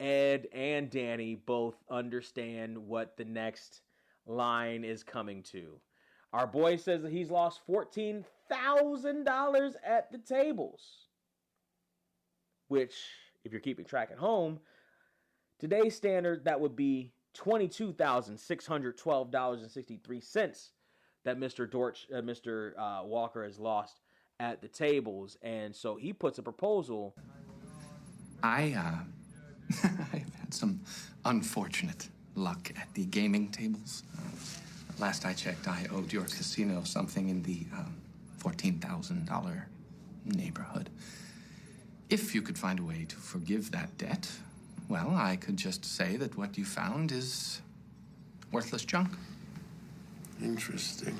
Ed and Danny both understand what the next line is coming to. Our boy says that he's lost $14,000 at the tables, which, if you're keeping track at home, today's standard, that would be $22,612.63 that Mr. Walker has lost at the tables. And so he puts a proposal. I've had some unfortunate luck at the gaming tables. Last I checked, I owed your casino something in the $14,000 neighborhood. If you could find a way to forgive that debt, well, I could just say that what you found is worthless junk. Interesting.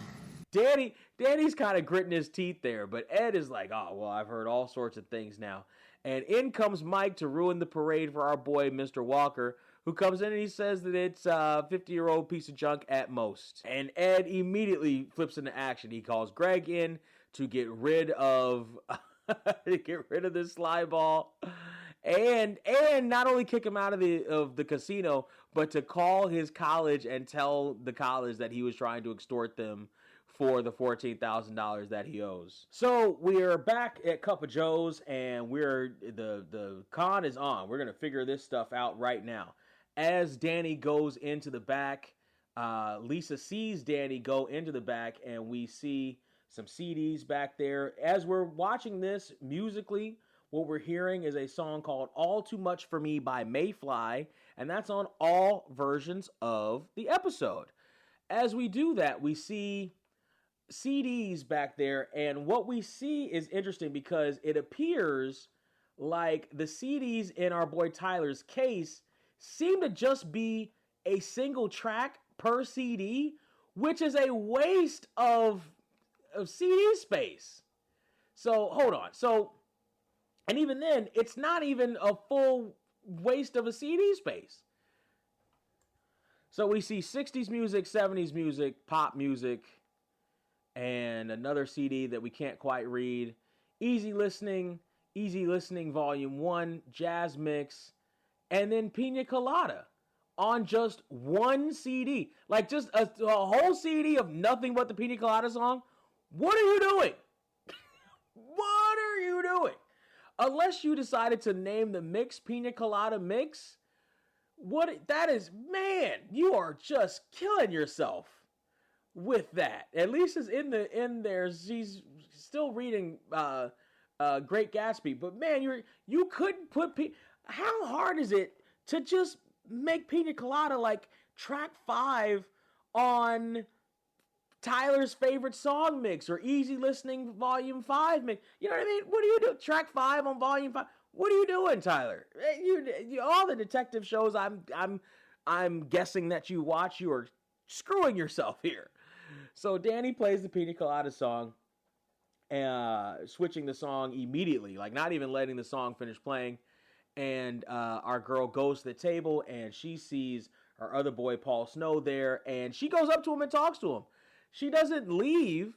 Danny's kind of gritting his teeth there, but Ed is like, oh, well, I've heard all sorts of things now. And in comes Mike to ruin the parade for our boy, Mr. Walker, who comes in and he says that it's a 50-year-old piece of junk at most. And Ed immediately flips into action. He calls Greg in to get rid of this sly ball. And not only kick him out of the casino, but to call his college and tell the college that he was trying to extort them for the $14,000 that he owes. So we're back at Cup of Joe's, and the con is on. We're gonna figure this stuff out right now. As Danny goes into the back, Lisa sees Danny go into the back, and we see some CDs back there. As we're watching this musically, what we're hearing is a song called All Too Much For Me by Mayfly, and that's on all versions of the episode. As we do that, we see CDs back there, and what we see is interesting because it appears like the CDs in our boy Tyler's case seem to just be a single track per CD, which is a waste of CD space. So, hold on. So, and even then, it's not even a full waste of a CD space. So we see 60s music, 70s music, pop music, and another CD that we can't quite read. Easy Listening Volume 1, Jazz Mix, and then Pina Colada on just one CD. Like just a whole CD of nothing but the Pina Colada song. What are you doing? What are you doing? Unless you decided to name the mix Pina Colada Mix, man, you are just killing yourself with that. At least it's in there. She's still reading Great Gatsby, but man, you couldn't put how hard is it to just make Pina Colada like track 5 on Tyler's favorite song mix or Easy Listening Volume 5 mix? You know what I mean? What do you do? Track 5 on Volume 5. What are you doing, Tyler? You all the detective shows I'm guessing that you watch, you are screwing yourself here. So Danny plays the Pina Colada song, switching the song immediately, like not even letting the song finish playing. And our girl goes to the table, and she sees her other boy, Paul Snow, there, and she goes up to him and talks to him. She doesn't leave.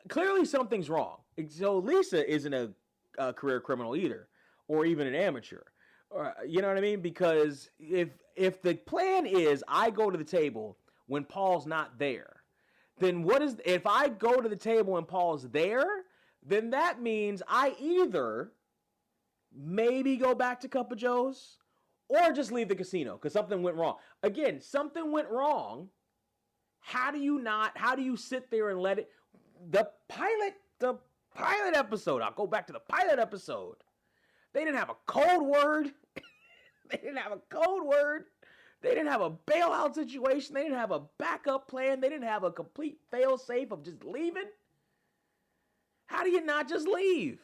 Clearly something's wrong. So Lisa isn't a career criminal either, or even an amateur. You know what I mean? Because if the plan is I go to the table when Paul's not there, then if I go to the table and Paul's there, then that means I either maybe go back to Cup of Joe's or just leave the casino because something went wrong. Again, something went wrong. How do you sit there and let it, the pilot episode, I'll go back to the pilot episode. They didn't have a code word. They didn't have a bailout situation. They didn't have a backup plan. They didn't have a complete fail-safe of just leaving. How do you not just leave?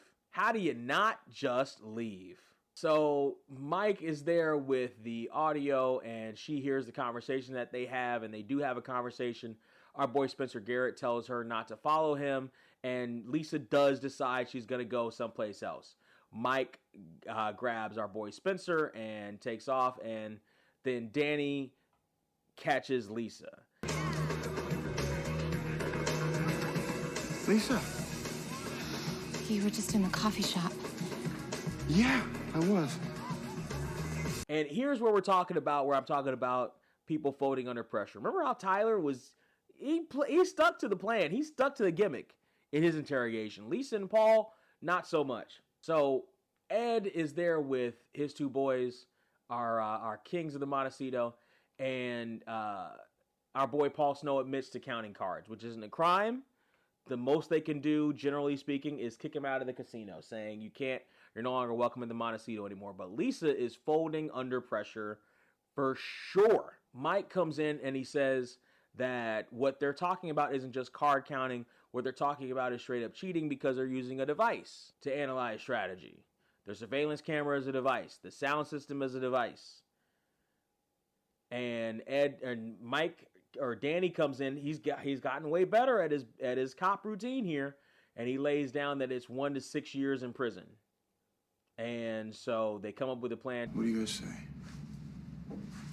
So Mike is there with the audio, and she hears the conversation that they have, and they do have a conversation. Our boy Spencer Garrett tells her not to follow him, and Lisa does decide she's going to go someplace else. Mike grabs our boy Spencer and takes off, and then Danny catches Lisa. Lisa. You were just in the coffee shop. Yeah, I was. And here's where I'm talking about people folding under pressure. Remember how Tyler was, he stuck to the plan. He stuck to the gimmick in his interrogation. Lisa and Paul, not so much. So Ed is there with his two boys, our kings of the Montecito, and our boy Paul Snow admits to counting cards, which isn't a crime. The most they can do, generally speaking, is kick him out of the casino, saying you're no longer welcome in the Montecito anymore. But Lisa is folding under pressure for sure. Mike comes in and he says that what they're talking about isn't just card counting. What they're talking about is straight up cheating because they're using a device to analyze strategy. Their surveillance camera is a device. The sound system is a device. And Mike or Danny comes in. He's gotten way better at his cop routine here, and he lays down that it's 1 to 6 years in prison. And so they come up with a plan. What do you guys say?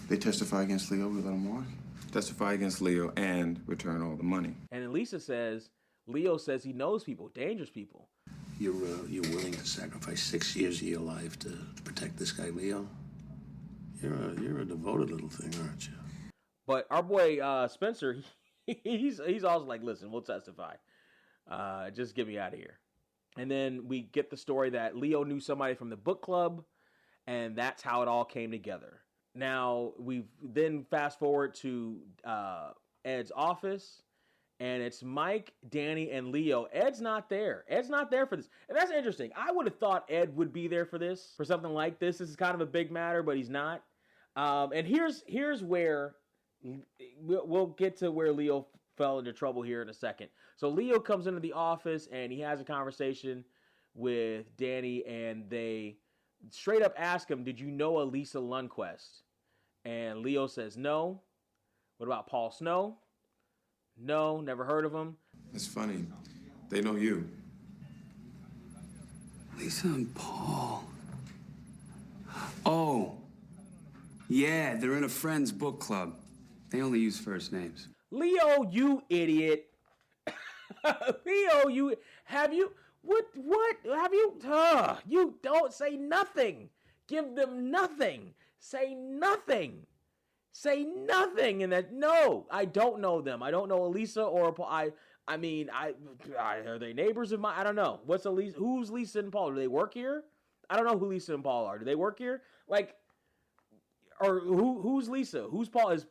They testify against Leo, we let them walk? Testify against Leo and return all the money. And then Leo says he knows people, dangerous people. You're willing to sacrifice 6 years of your life to protect this guy, Leo? You're a devoted little thing, aren't you? But our boy Spencer, he's also like, listen, we'll testify. Just get me out of here. And then we get the story that Leo knew somebody from the book club, and that's how it all came together. Now, we then fast forward to Ed's office, and it's Mike, Danny, and Leo. Ed's not there. Ed's not there for this. And that's interesting. I would have thought Ed would be there for this, for something like this. This is kind of a big matter, but he's not. And here's where we'll get to where Leo fell into trouble here in a second. So Leo comes into the office, and he has a conversation with Danny, and they straight up ask him, did you know a Lisa Lundquist? And Leo says no. What about Paul Snow? No, never heard of him. It's funny. They know you. Lisa and Paul. Oh. Yeah, they're in a friend's book club. They only use first names. Leo, you idiot. Leo, you don't say nothing. Give them nothing. Say nothing. Say nothing. And that, no, I don't know them. I don't know Elisa or Paul. I mean, are they neighbors of mine? I don't know. What's Elisa? Who's Lisa and Paul? Do they work here? I don't know who Lisa and Paul are. Do they work here? Like, or who's Lisa? Who's Paul? Is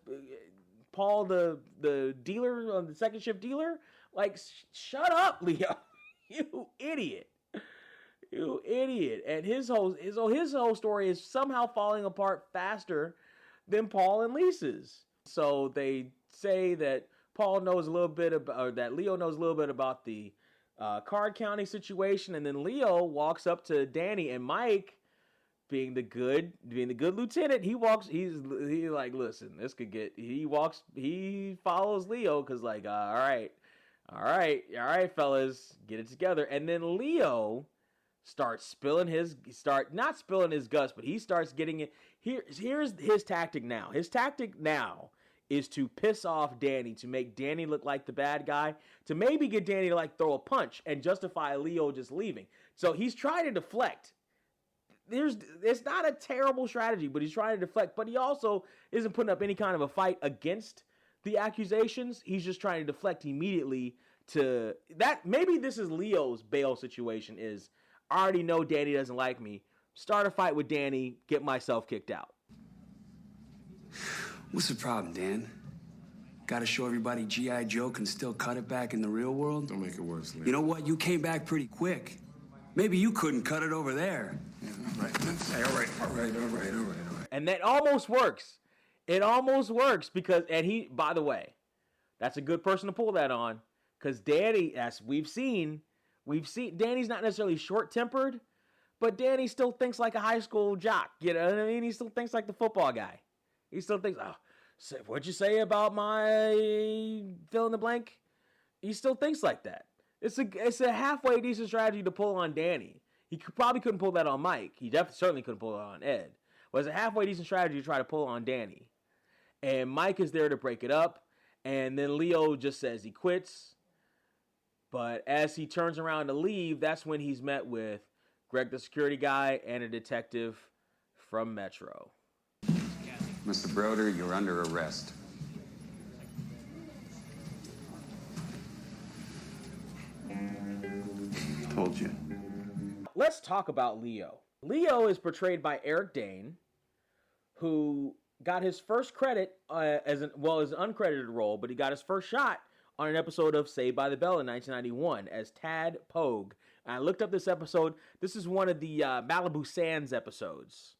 Paul the dealer, the second shift dealer? Like, shut up, Leo. You idiot. You idiot. And his whole story is somehow falling apart faster than Paul and Lisa's. So they say that Paul knows a little bit about, or that Leo knows a little bit about the card counting situation, and then Leo walks up to Danny, and Mike, being the good lieutenant, he's like, listen, this could get. He follows Leo because like, all right, fellas, get it together, and then Leo starts not spilling his guts, but he starts getting it. Here's his tactic now. His tactic now is to piss off Danny, to make Danny look like the bad guy, to maybe get Danny to like throw a punch and justify Leo just leaving. So he's trying to deflect. It's not a terrible strategy, but he's trying to deflect. But he also isn't putting up any kind of a fight against the accusations. He's just trying to deflect immediately to that. Maybe this is Leo's bail situation is, I already know Danny doesn't like me. Start a fight with Danny, get myself kicked out. What's the problem, Dan? Gotta show everybody G.I. Joe can still cut it back in the real world? Don't make it worse, Leo. You know what? You came back pretty quick. Maybe you couldn't cut it over there. Yeah, right. Hey, all right. And that almost works. It almost works because, and he, by the way, that's a good person to pull that on, because Danny, as we've seen, Danny's not necessarily short-tempered, but Danny still thinks like a high school jock. You know what I mean? He still thinks like the football guy. He still thinks, what'd you say about my fill in the blank? He still thinks like that. It's a halfway decent strategy to pull on Danny. He probably couldn't pull that on Mike. He certainly couldn't pull it on Ed. But it's a halfway decent strategy to try to pull on Danny. And Mike is there to break it up. And then Leo just says he quits. But as he turns around to leave, that's when he's met with Greg the security guy and a detective from Metro. Mr. Broder, you're under arrest. Told you. Let's talk about Leo. Leo is portrayed by Eric Dane, who got his first credit as an uncredited role, but he got his first shot on an episode of Saved by the Bell in 1991 as Tad Pogue. And I looked up this episode. This is one of the Malibu Sands episodes,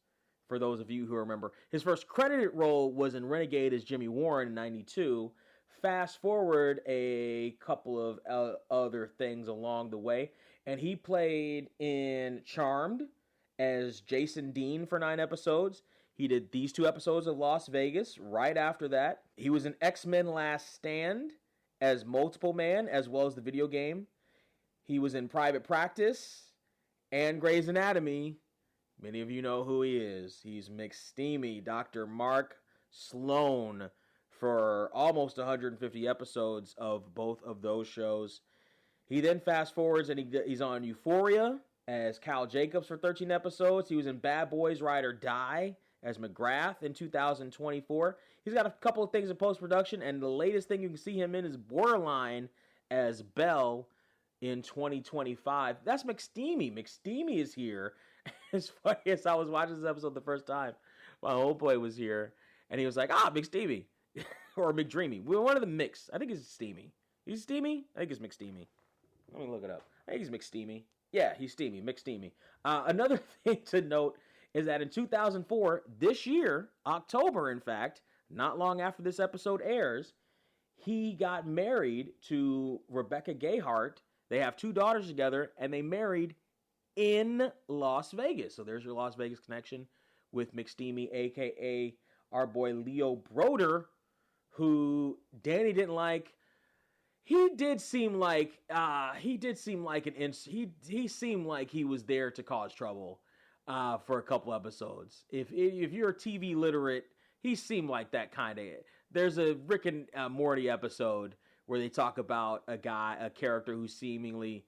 for those of you who remember. His first credited role was in Renegade as Jimmy Warren in 92. Fast forward a couple of other things along the way, and he played in Charmed as Jason Dean for 9 episodes. He did these 2 episodes of Las Vegas right after that. He was in X-Men Last Stand as Multiple Man, as well as the video game. He was in Private Practice and Grey's Anatomy. Many of you know who he is. He's McSteamy, Dr. Mark Sloan, for almost 150 episodes of both of those shows. He then fast forwards and he's on Euphoria as Cal Jacobs for 13 episodes. He was in Bad Boys Ride or Die as McGrath in 2024. He's got a couple of things in post-production, and the latest thing you can see him in is Borderline as Belle in 2025. That's McSteamy. McSteamy is here. As funny as I was watching this episode the first time, my old boy was here, and he was like, McSteamy. Or McDreamy. We're one of the mix. I think it's Steamy. He's Steamy? I think it's McSteamy. Let me look it up. I think he's McSteamy. Yeah, he's Steamy. McSteamy. Another thing to note is that in 2004, this year, October, in fact, not long after this episode airs, he got married to Rebecca Gayheart. They have 2 daughters together, and they married in Las Vegas. So there's your Las Vegas connection with McSteamy, a.k.a. our boy Leo Broder, who Danny didn't like. He seemed like he was there to cause trouble for a couple episodes. If you're TV literate, he seemed like that kind of. There's a Rick and Morty episode where they talk about a character who seemingly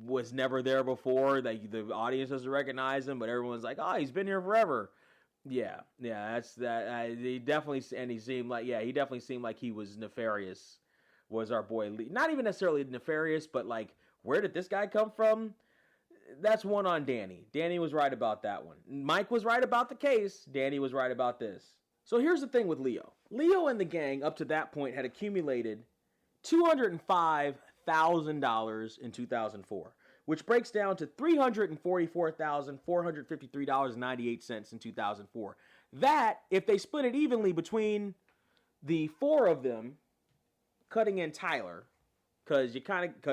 was never there before. That the audience doesn't recognize him, but everyone's like, "Oh, he's been here forever." Yeah, that's that. He definitely seemed like he was nefarious. Was our boy Lee? Not even necessarily nefarious, but like, where did this guy come from? That's one on Danny. Danny was right about that one. Mike was right about the case. Danny was right about this. So here's the thing with Leo. Leo and the gang up to that point had accumulated $205,000 in 2004, which breaks down to $344,453.98 in 2004. That, if they split it evenly between the 4 of them, cutting in Tyler, because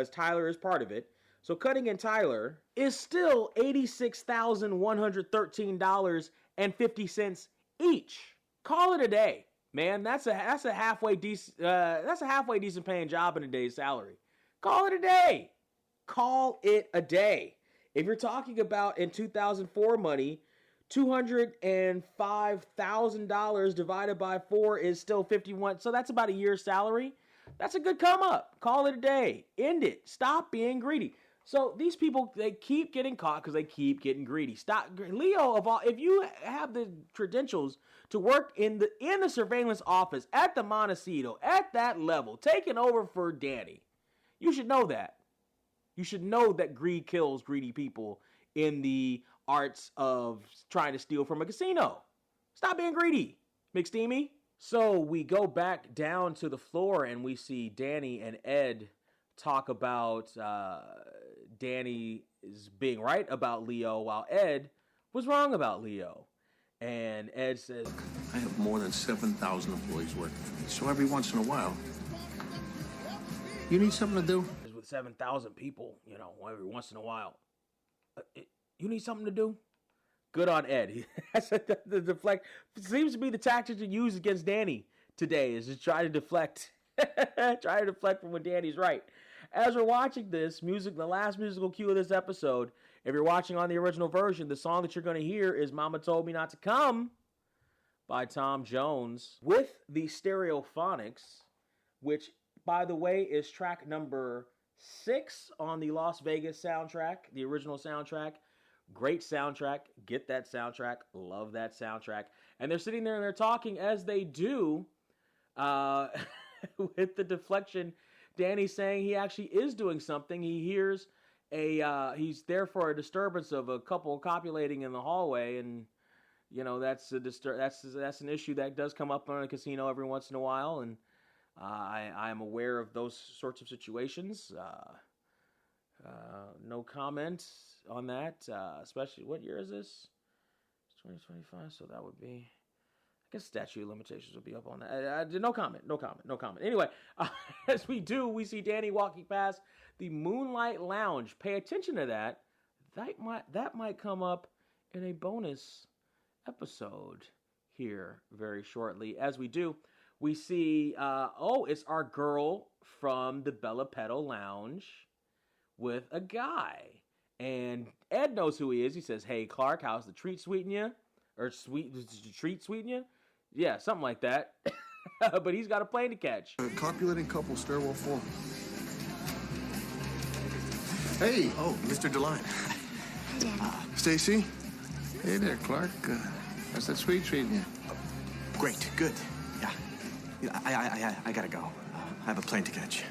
Tyler is part of it. So cutting in Tyler is still $86,113.50 each. Call it a day, man. That's a halfway decent paying job in a day's salary. Call it a day. Call it a day. If you're talking about in 2004 money, $205,000 divided by 4 is still 51. So that's about a year's salary. That's a good come up. Call it a day. End it. Stop being greedy. So these people, they keep getting caught because they keep getting greedy. Stop, Leo. If you have the credentials to work in the surveillance office at the Montecito at that level, taking over for Danny, you should know that. You should know that greed kills greedy people in the arts of trying to steal from a casino. Stop being greedy, McSteamy. So we go back down to the floor and we see Danny and Ed talk about Danny is being right about Leo while Ed was wrong about Leo. And Ed says, I have more than 7,000 employees working for me, so every once in a while, you need something to do? With 7,000 people, every once in a while, you need something to do? Good on Ed. The deflect seems to be the tactic to use against Danny today, is to try to deflect. Try to deflect from when Danny's right. As we're watching this, the last musical cue of this episode, if you're watching on the original version, the song that you're going to hear is Mama Told Me Not to Come by Tom Jones with the Stereophonics, which, by the way, is track number 6 on the Las Vegas soundtrack, the original soundtrack. Great soundtrack. Get that soundtrack. Love that soundtrack. And they're sitting there and they're talking as they do with the deflection. Danny's saying he actually is doing something. He hears he's there for a disturbance of a couple copulating in the hallway, and you know that's an issue that does come up in a casino every once in a while, and I'm aware of those sorts of situations. No comment on that, especially what year is this? It's 2025, so that would be, I guess statute of limitations would be up on that. No comment. Anyway, as we see Danny walking past the Moonlight Lounge. Pay attention to that. That might come up in a bonus episode here very shortly. As we see, it's our girl from the Bella Petal Lounge with a guy. And Ed knows who he is. He says, "Hey, Clark, how's the treat sweeten you?" Or does the treat sweeten you? Yeah, something like that. But he's got a plane to catch. Copulating couple, stairwell 4. Hey! Oh, Mr. DeLine. Stacy? Hey there, Clark. How's that sweet treating you? Great, good. Yeah, I gotta go. I have a plane to catch.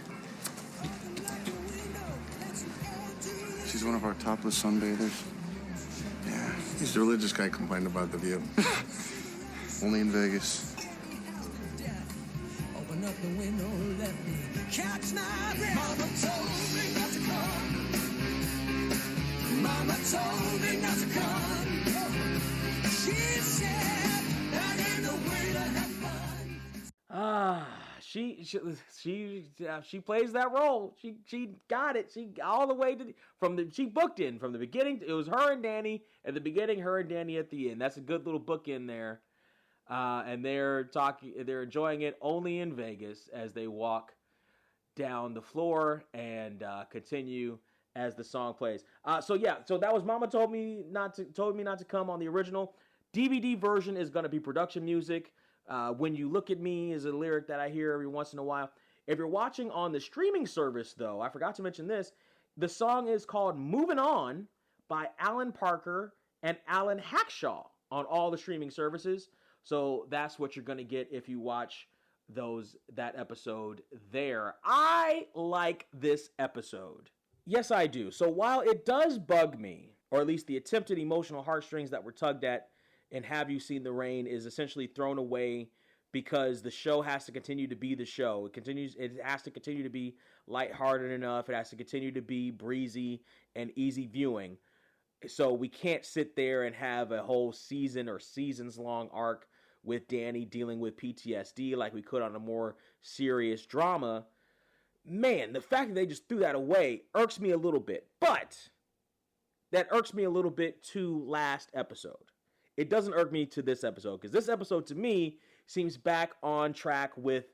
She's one of our topless sunbathers. Yeah, he's the religious guy complaining about the view. Only in Vegas. Open up the window, let me catch my breath. Mama told me not to come. Mama told me not to come. She said that ain't the way to have fun. She plays that role. She got it. She all the way she booked in from the beginning. It was her and Danny at the beginning, her and Danny at the end. That's a good little book in there. And they're enjoying it only in Vegas as they walk down the floor and continue as the song plays. So that was Mama told me not to come on the original. DVD version is going to be production music. When You Look at Me is a lyric that I hear every once in a while. If you're watching on the streaming service, though, I forgot to mention this. The song is called Moving On by Alan Parker and Alan Hackshaw on all the streaming services. So that's what you're going to get if you watch that episode there. I like this episode. Yes, I do. So while it does bug me, or at least the attempted emotional heartstrings that were tugged at in Have You Seen the Rain is essentially thrown away because the show has to continue to be the show. It has to continue to be lighthearted enough. It has to continue to be breezy and easy viewing. So we can't sit there and have a whole season or seasons long arc with Danny dealing with PTSD like we could on a more serious drama. Man, the fact that they just threw that away irks me a little bit. But that irks me a little bit to last episode. It doesn't irk me to this episode, because this episode to me seems back on track with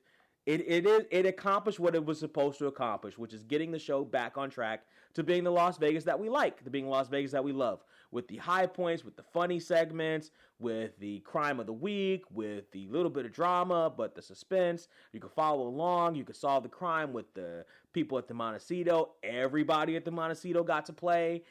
it accomplished what it was supposed to accomplish, which is getting the show back on track to being the Las Vegas that we like, to being the Las Vegas that we love, with the high points, with the funny segments, with the crime of the week, with the little bit of drama, but the suspense. You can follow along. You can solve the crime with the people at the Montecito. Everybody at the Montecito got to play.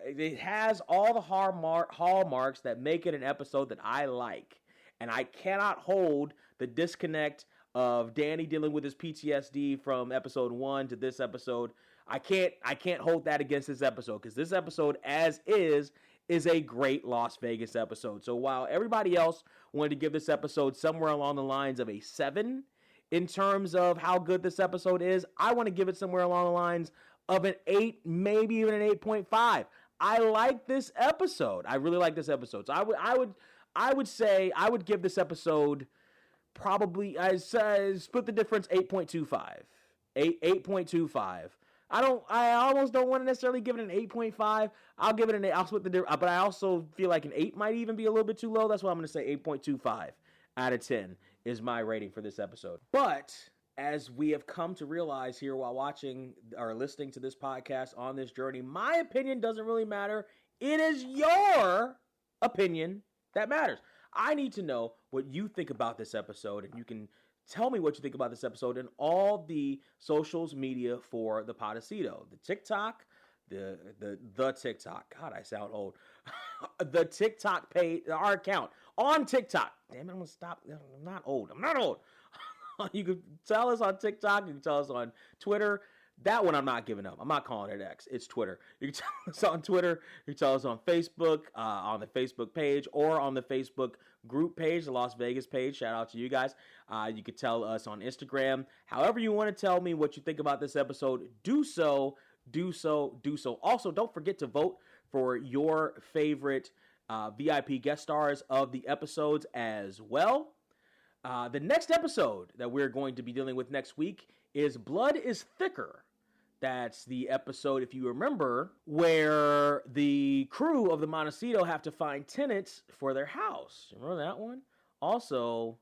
It has all the hallmarks that make it an episode that I like. And I cannot hold the disconnect of Danny dealing with his PTSD from episode 1 to this episode. I can't hold that against this episode, because this episode as is a great Las Vegas episode. So while everybody else wanted to give this episode somewhere along the lines of a 7 in terms of how good this episode is, I want to give it somewhere along the lines of an 8, maybe even an 8.5. I like this episode. I really like this episode. So I would say I would give this episode probably, I split the difference, 8.25. 8.25. I almost don't want to necessarily give it an 8.5. I'll give it an 8. I'll split the difference, but I also feel like an 8 might even be a little bit too low. That's why I'm going to say 8.25 out of 10 is my rating for this episode. But as we have come to realize here while watching or listening to this podcast on this journey, my opinion doesn't really matter. It is your opinion that matters. I need to know what you think about this episode, and you can tell me what you think about this episode in all the socials media for the Podecito. The TikTok, the TikTok. God, I sound old. The TikTok page, our account on TikTok. Damn it, I'm gonna stop. I'm not old. You can tell us on TikTok. You can tell us on Twitter. That one I'm not giving up. I'm not calling it X. It's Twitter. You can tell us on Twitter. You can tell us on Facebook, on the Facebook page, or on the Facebook group page, the Las Vegas page. Shout out to you guys. You can tell us on Instagram. However you want to tell me what you think about this episode, do so. Also, don't forget to vote for your favorite VIP guest stars of the episodes as well. The next episode that we're going to be dealing with next week is Blood is Thicker. That's the episode, if you remember, where the crew of the Montecito have to find tenants for their house. Remember that one? Also,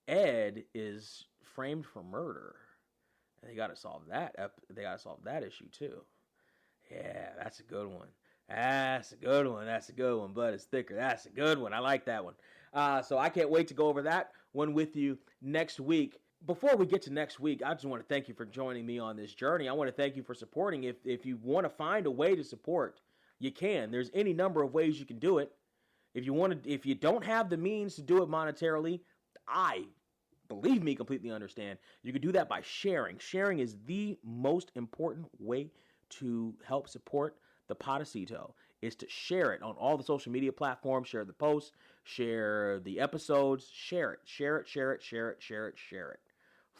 Ed is framed for murder. And they got to solve that. They got to solve that issue too. Yeah, that's a good one. That's a good one. Blood is Thicker. That's a good one. I like that one. So I can't wait to go over that one with you next week. Before we get to next week, I just want to thank you for joining me on this journey. I want to thank you for supporting. If you want to find a way to support, you can. There's any number of ways you can do it. If you don't have the means to do it monetarily, believe me, completely understand. You can do that by sharing. Sharing is the most important way to help support the Podecito, is to share it on all the social media platforms. Share the posts, share the episodes, share it.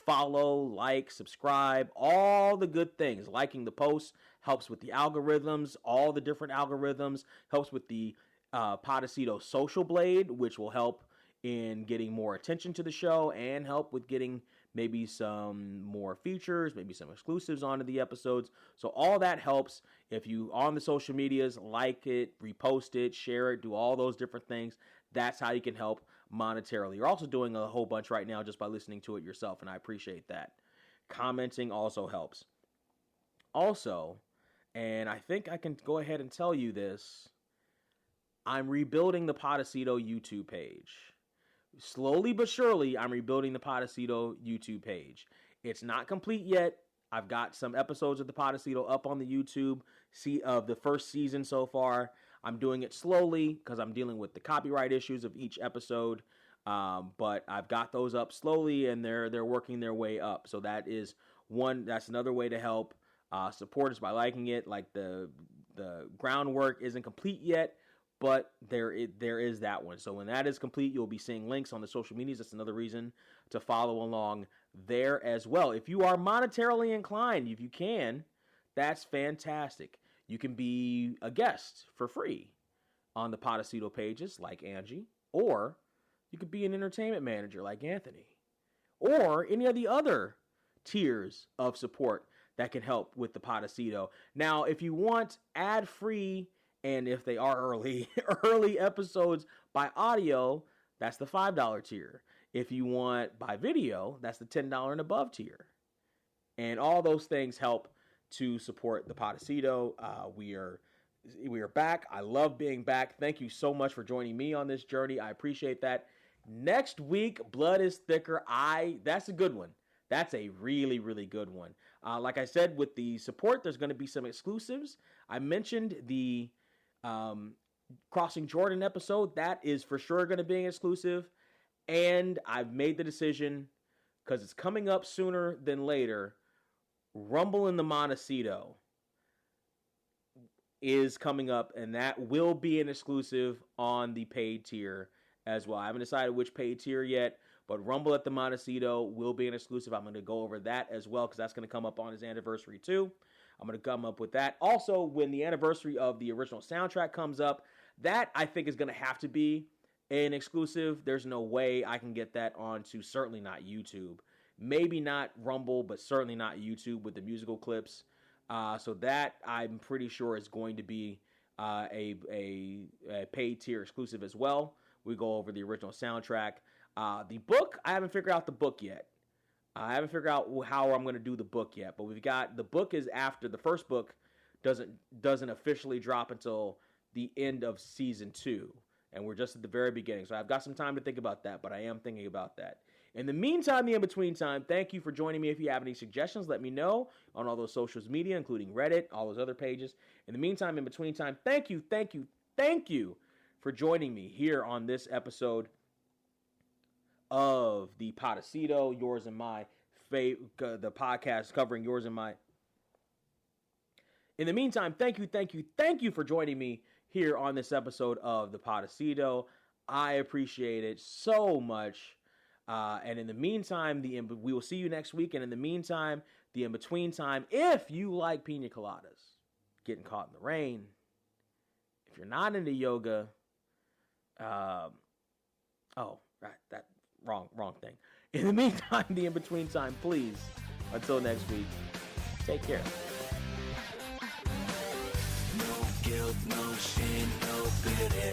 Follow, like, subscribe, all the good things. Liking the posts helps with the algorithms, all the different algorithms, helps with the Podecito social blade, which will help in getting more attention to the show and help with getting maybe some more features, maybe some exclusives onto the episodes. So all that helps if you on the social medias, like it, repost it, share it, do all those different things. That's how you can help monetarily. You're also doing a whole bunch right now just by listening to it yourself, and I appreciate that. Commenting also helps. Also, and I think I can go ahead and tell you this, I'm rebuilding the Podecito YouTube page. Slowly but surely, I'm rebuilding the Podecito YouTube page. It's not complete yet. I've got some episodes of the Podecito up on the YouTube of the first season so far. I'm doing it slowly because I'm dealing with the copyright issues of each episode. But I've got those up slowly, and they're working their way up. So that's another way to help support us by liking it. Like the groundwork isn't complete yet, but there is that one. So when that is complete, you'll be seeing links on the social medias. That's another reason to follow along there as well. If you are monetarily inclined, if you can, that's fantastic. You can be a guest for free on the Podecito pages like Angie, or you could be an entertainment manager like Anthony, or any of the other tiers of support that can help with the Podecito. Now, if you want ad-free, and if they are early episodes by audio, that's the $5 tier. If you want by video, that's the $10 and above tier. And all those things help to support the Podecito. We are back. I love being back. Thank you so much for joining me on this journey. I appreciate that. Next week, Blood is Thicker. That's a good one. That's a really, really good one. Like I said, with the support, there's going to be some exclusives. I mentioned the Crossing Jordan episode. That is for sure going to be an exclusive. And I've made the decision, because it's coming up sooner than later, Rumble in the Montecito is coming up, and that will be an exclusive on the paid tier as well. I haven't decided which paid tier yet, but Rumble at the Montecito will be an exclusive. I'm going to go over that as well, because that's going to come up on his anniversary too. I'm going to come up with that. Also, when the anniversary of the original soundtrack comes up, that I think is going to have to be an exclusive. There's no way I can get that onto, certainly not YouTube. Maybe not Rumble, but certainly not YouTube with the musical clips. So that I'm pretty sure is going to be a paid tier exclusive as well. We go over the original soundtrack. The book, I haven't figured out the book yet. I haven't figured out how I'm going to do the book yet. But we've got, the book is after the first book doesn't officially drop until the end of season 2. And we're just at the very beginning. So I've got some time to think about that, but I am thinking about that. In the meantime, the in-between time, thank you for joining me. If you have any suggestions, let me know on all those social media, including Reddit, all those other pages. In the meantime, in between time, thank you for joining me here on this episode of the Podecito, yours and my, the podcast covering yours and my. In the meantime, thank you for joining me here on this episode of the Podecito. I appreciate it so much. And in the meantime, we will see you next week. And in the meantime, the in-between time, if you like Pina Coladas, getting caught in the rain, if you're not into yoga, wrong thing. In the meantime, the in-between time, please, until next week, take care. No guilt, no shame, no pity.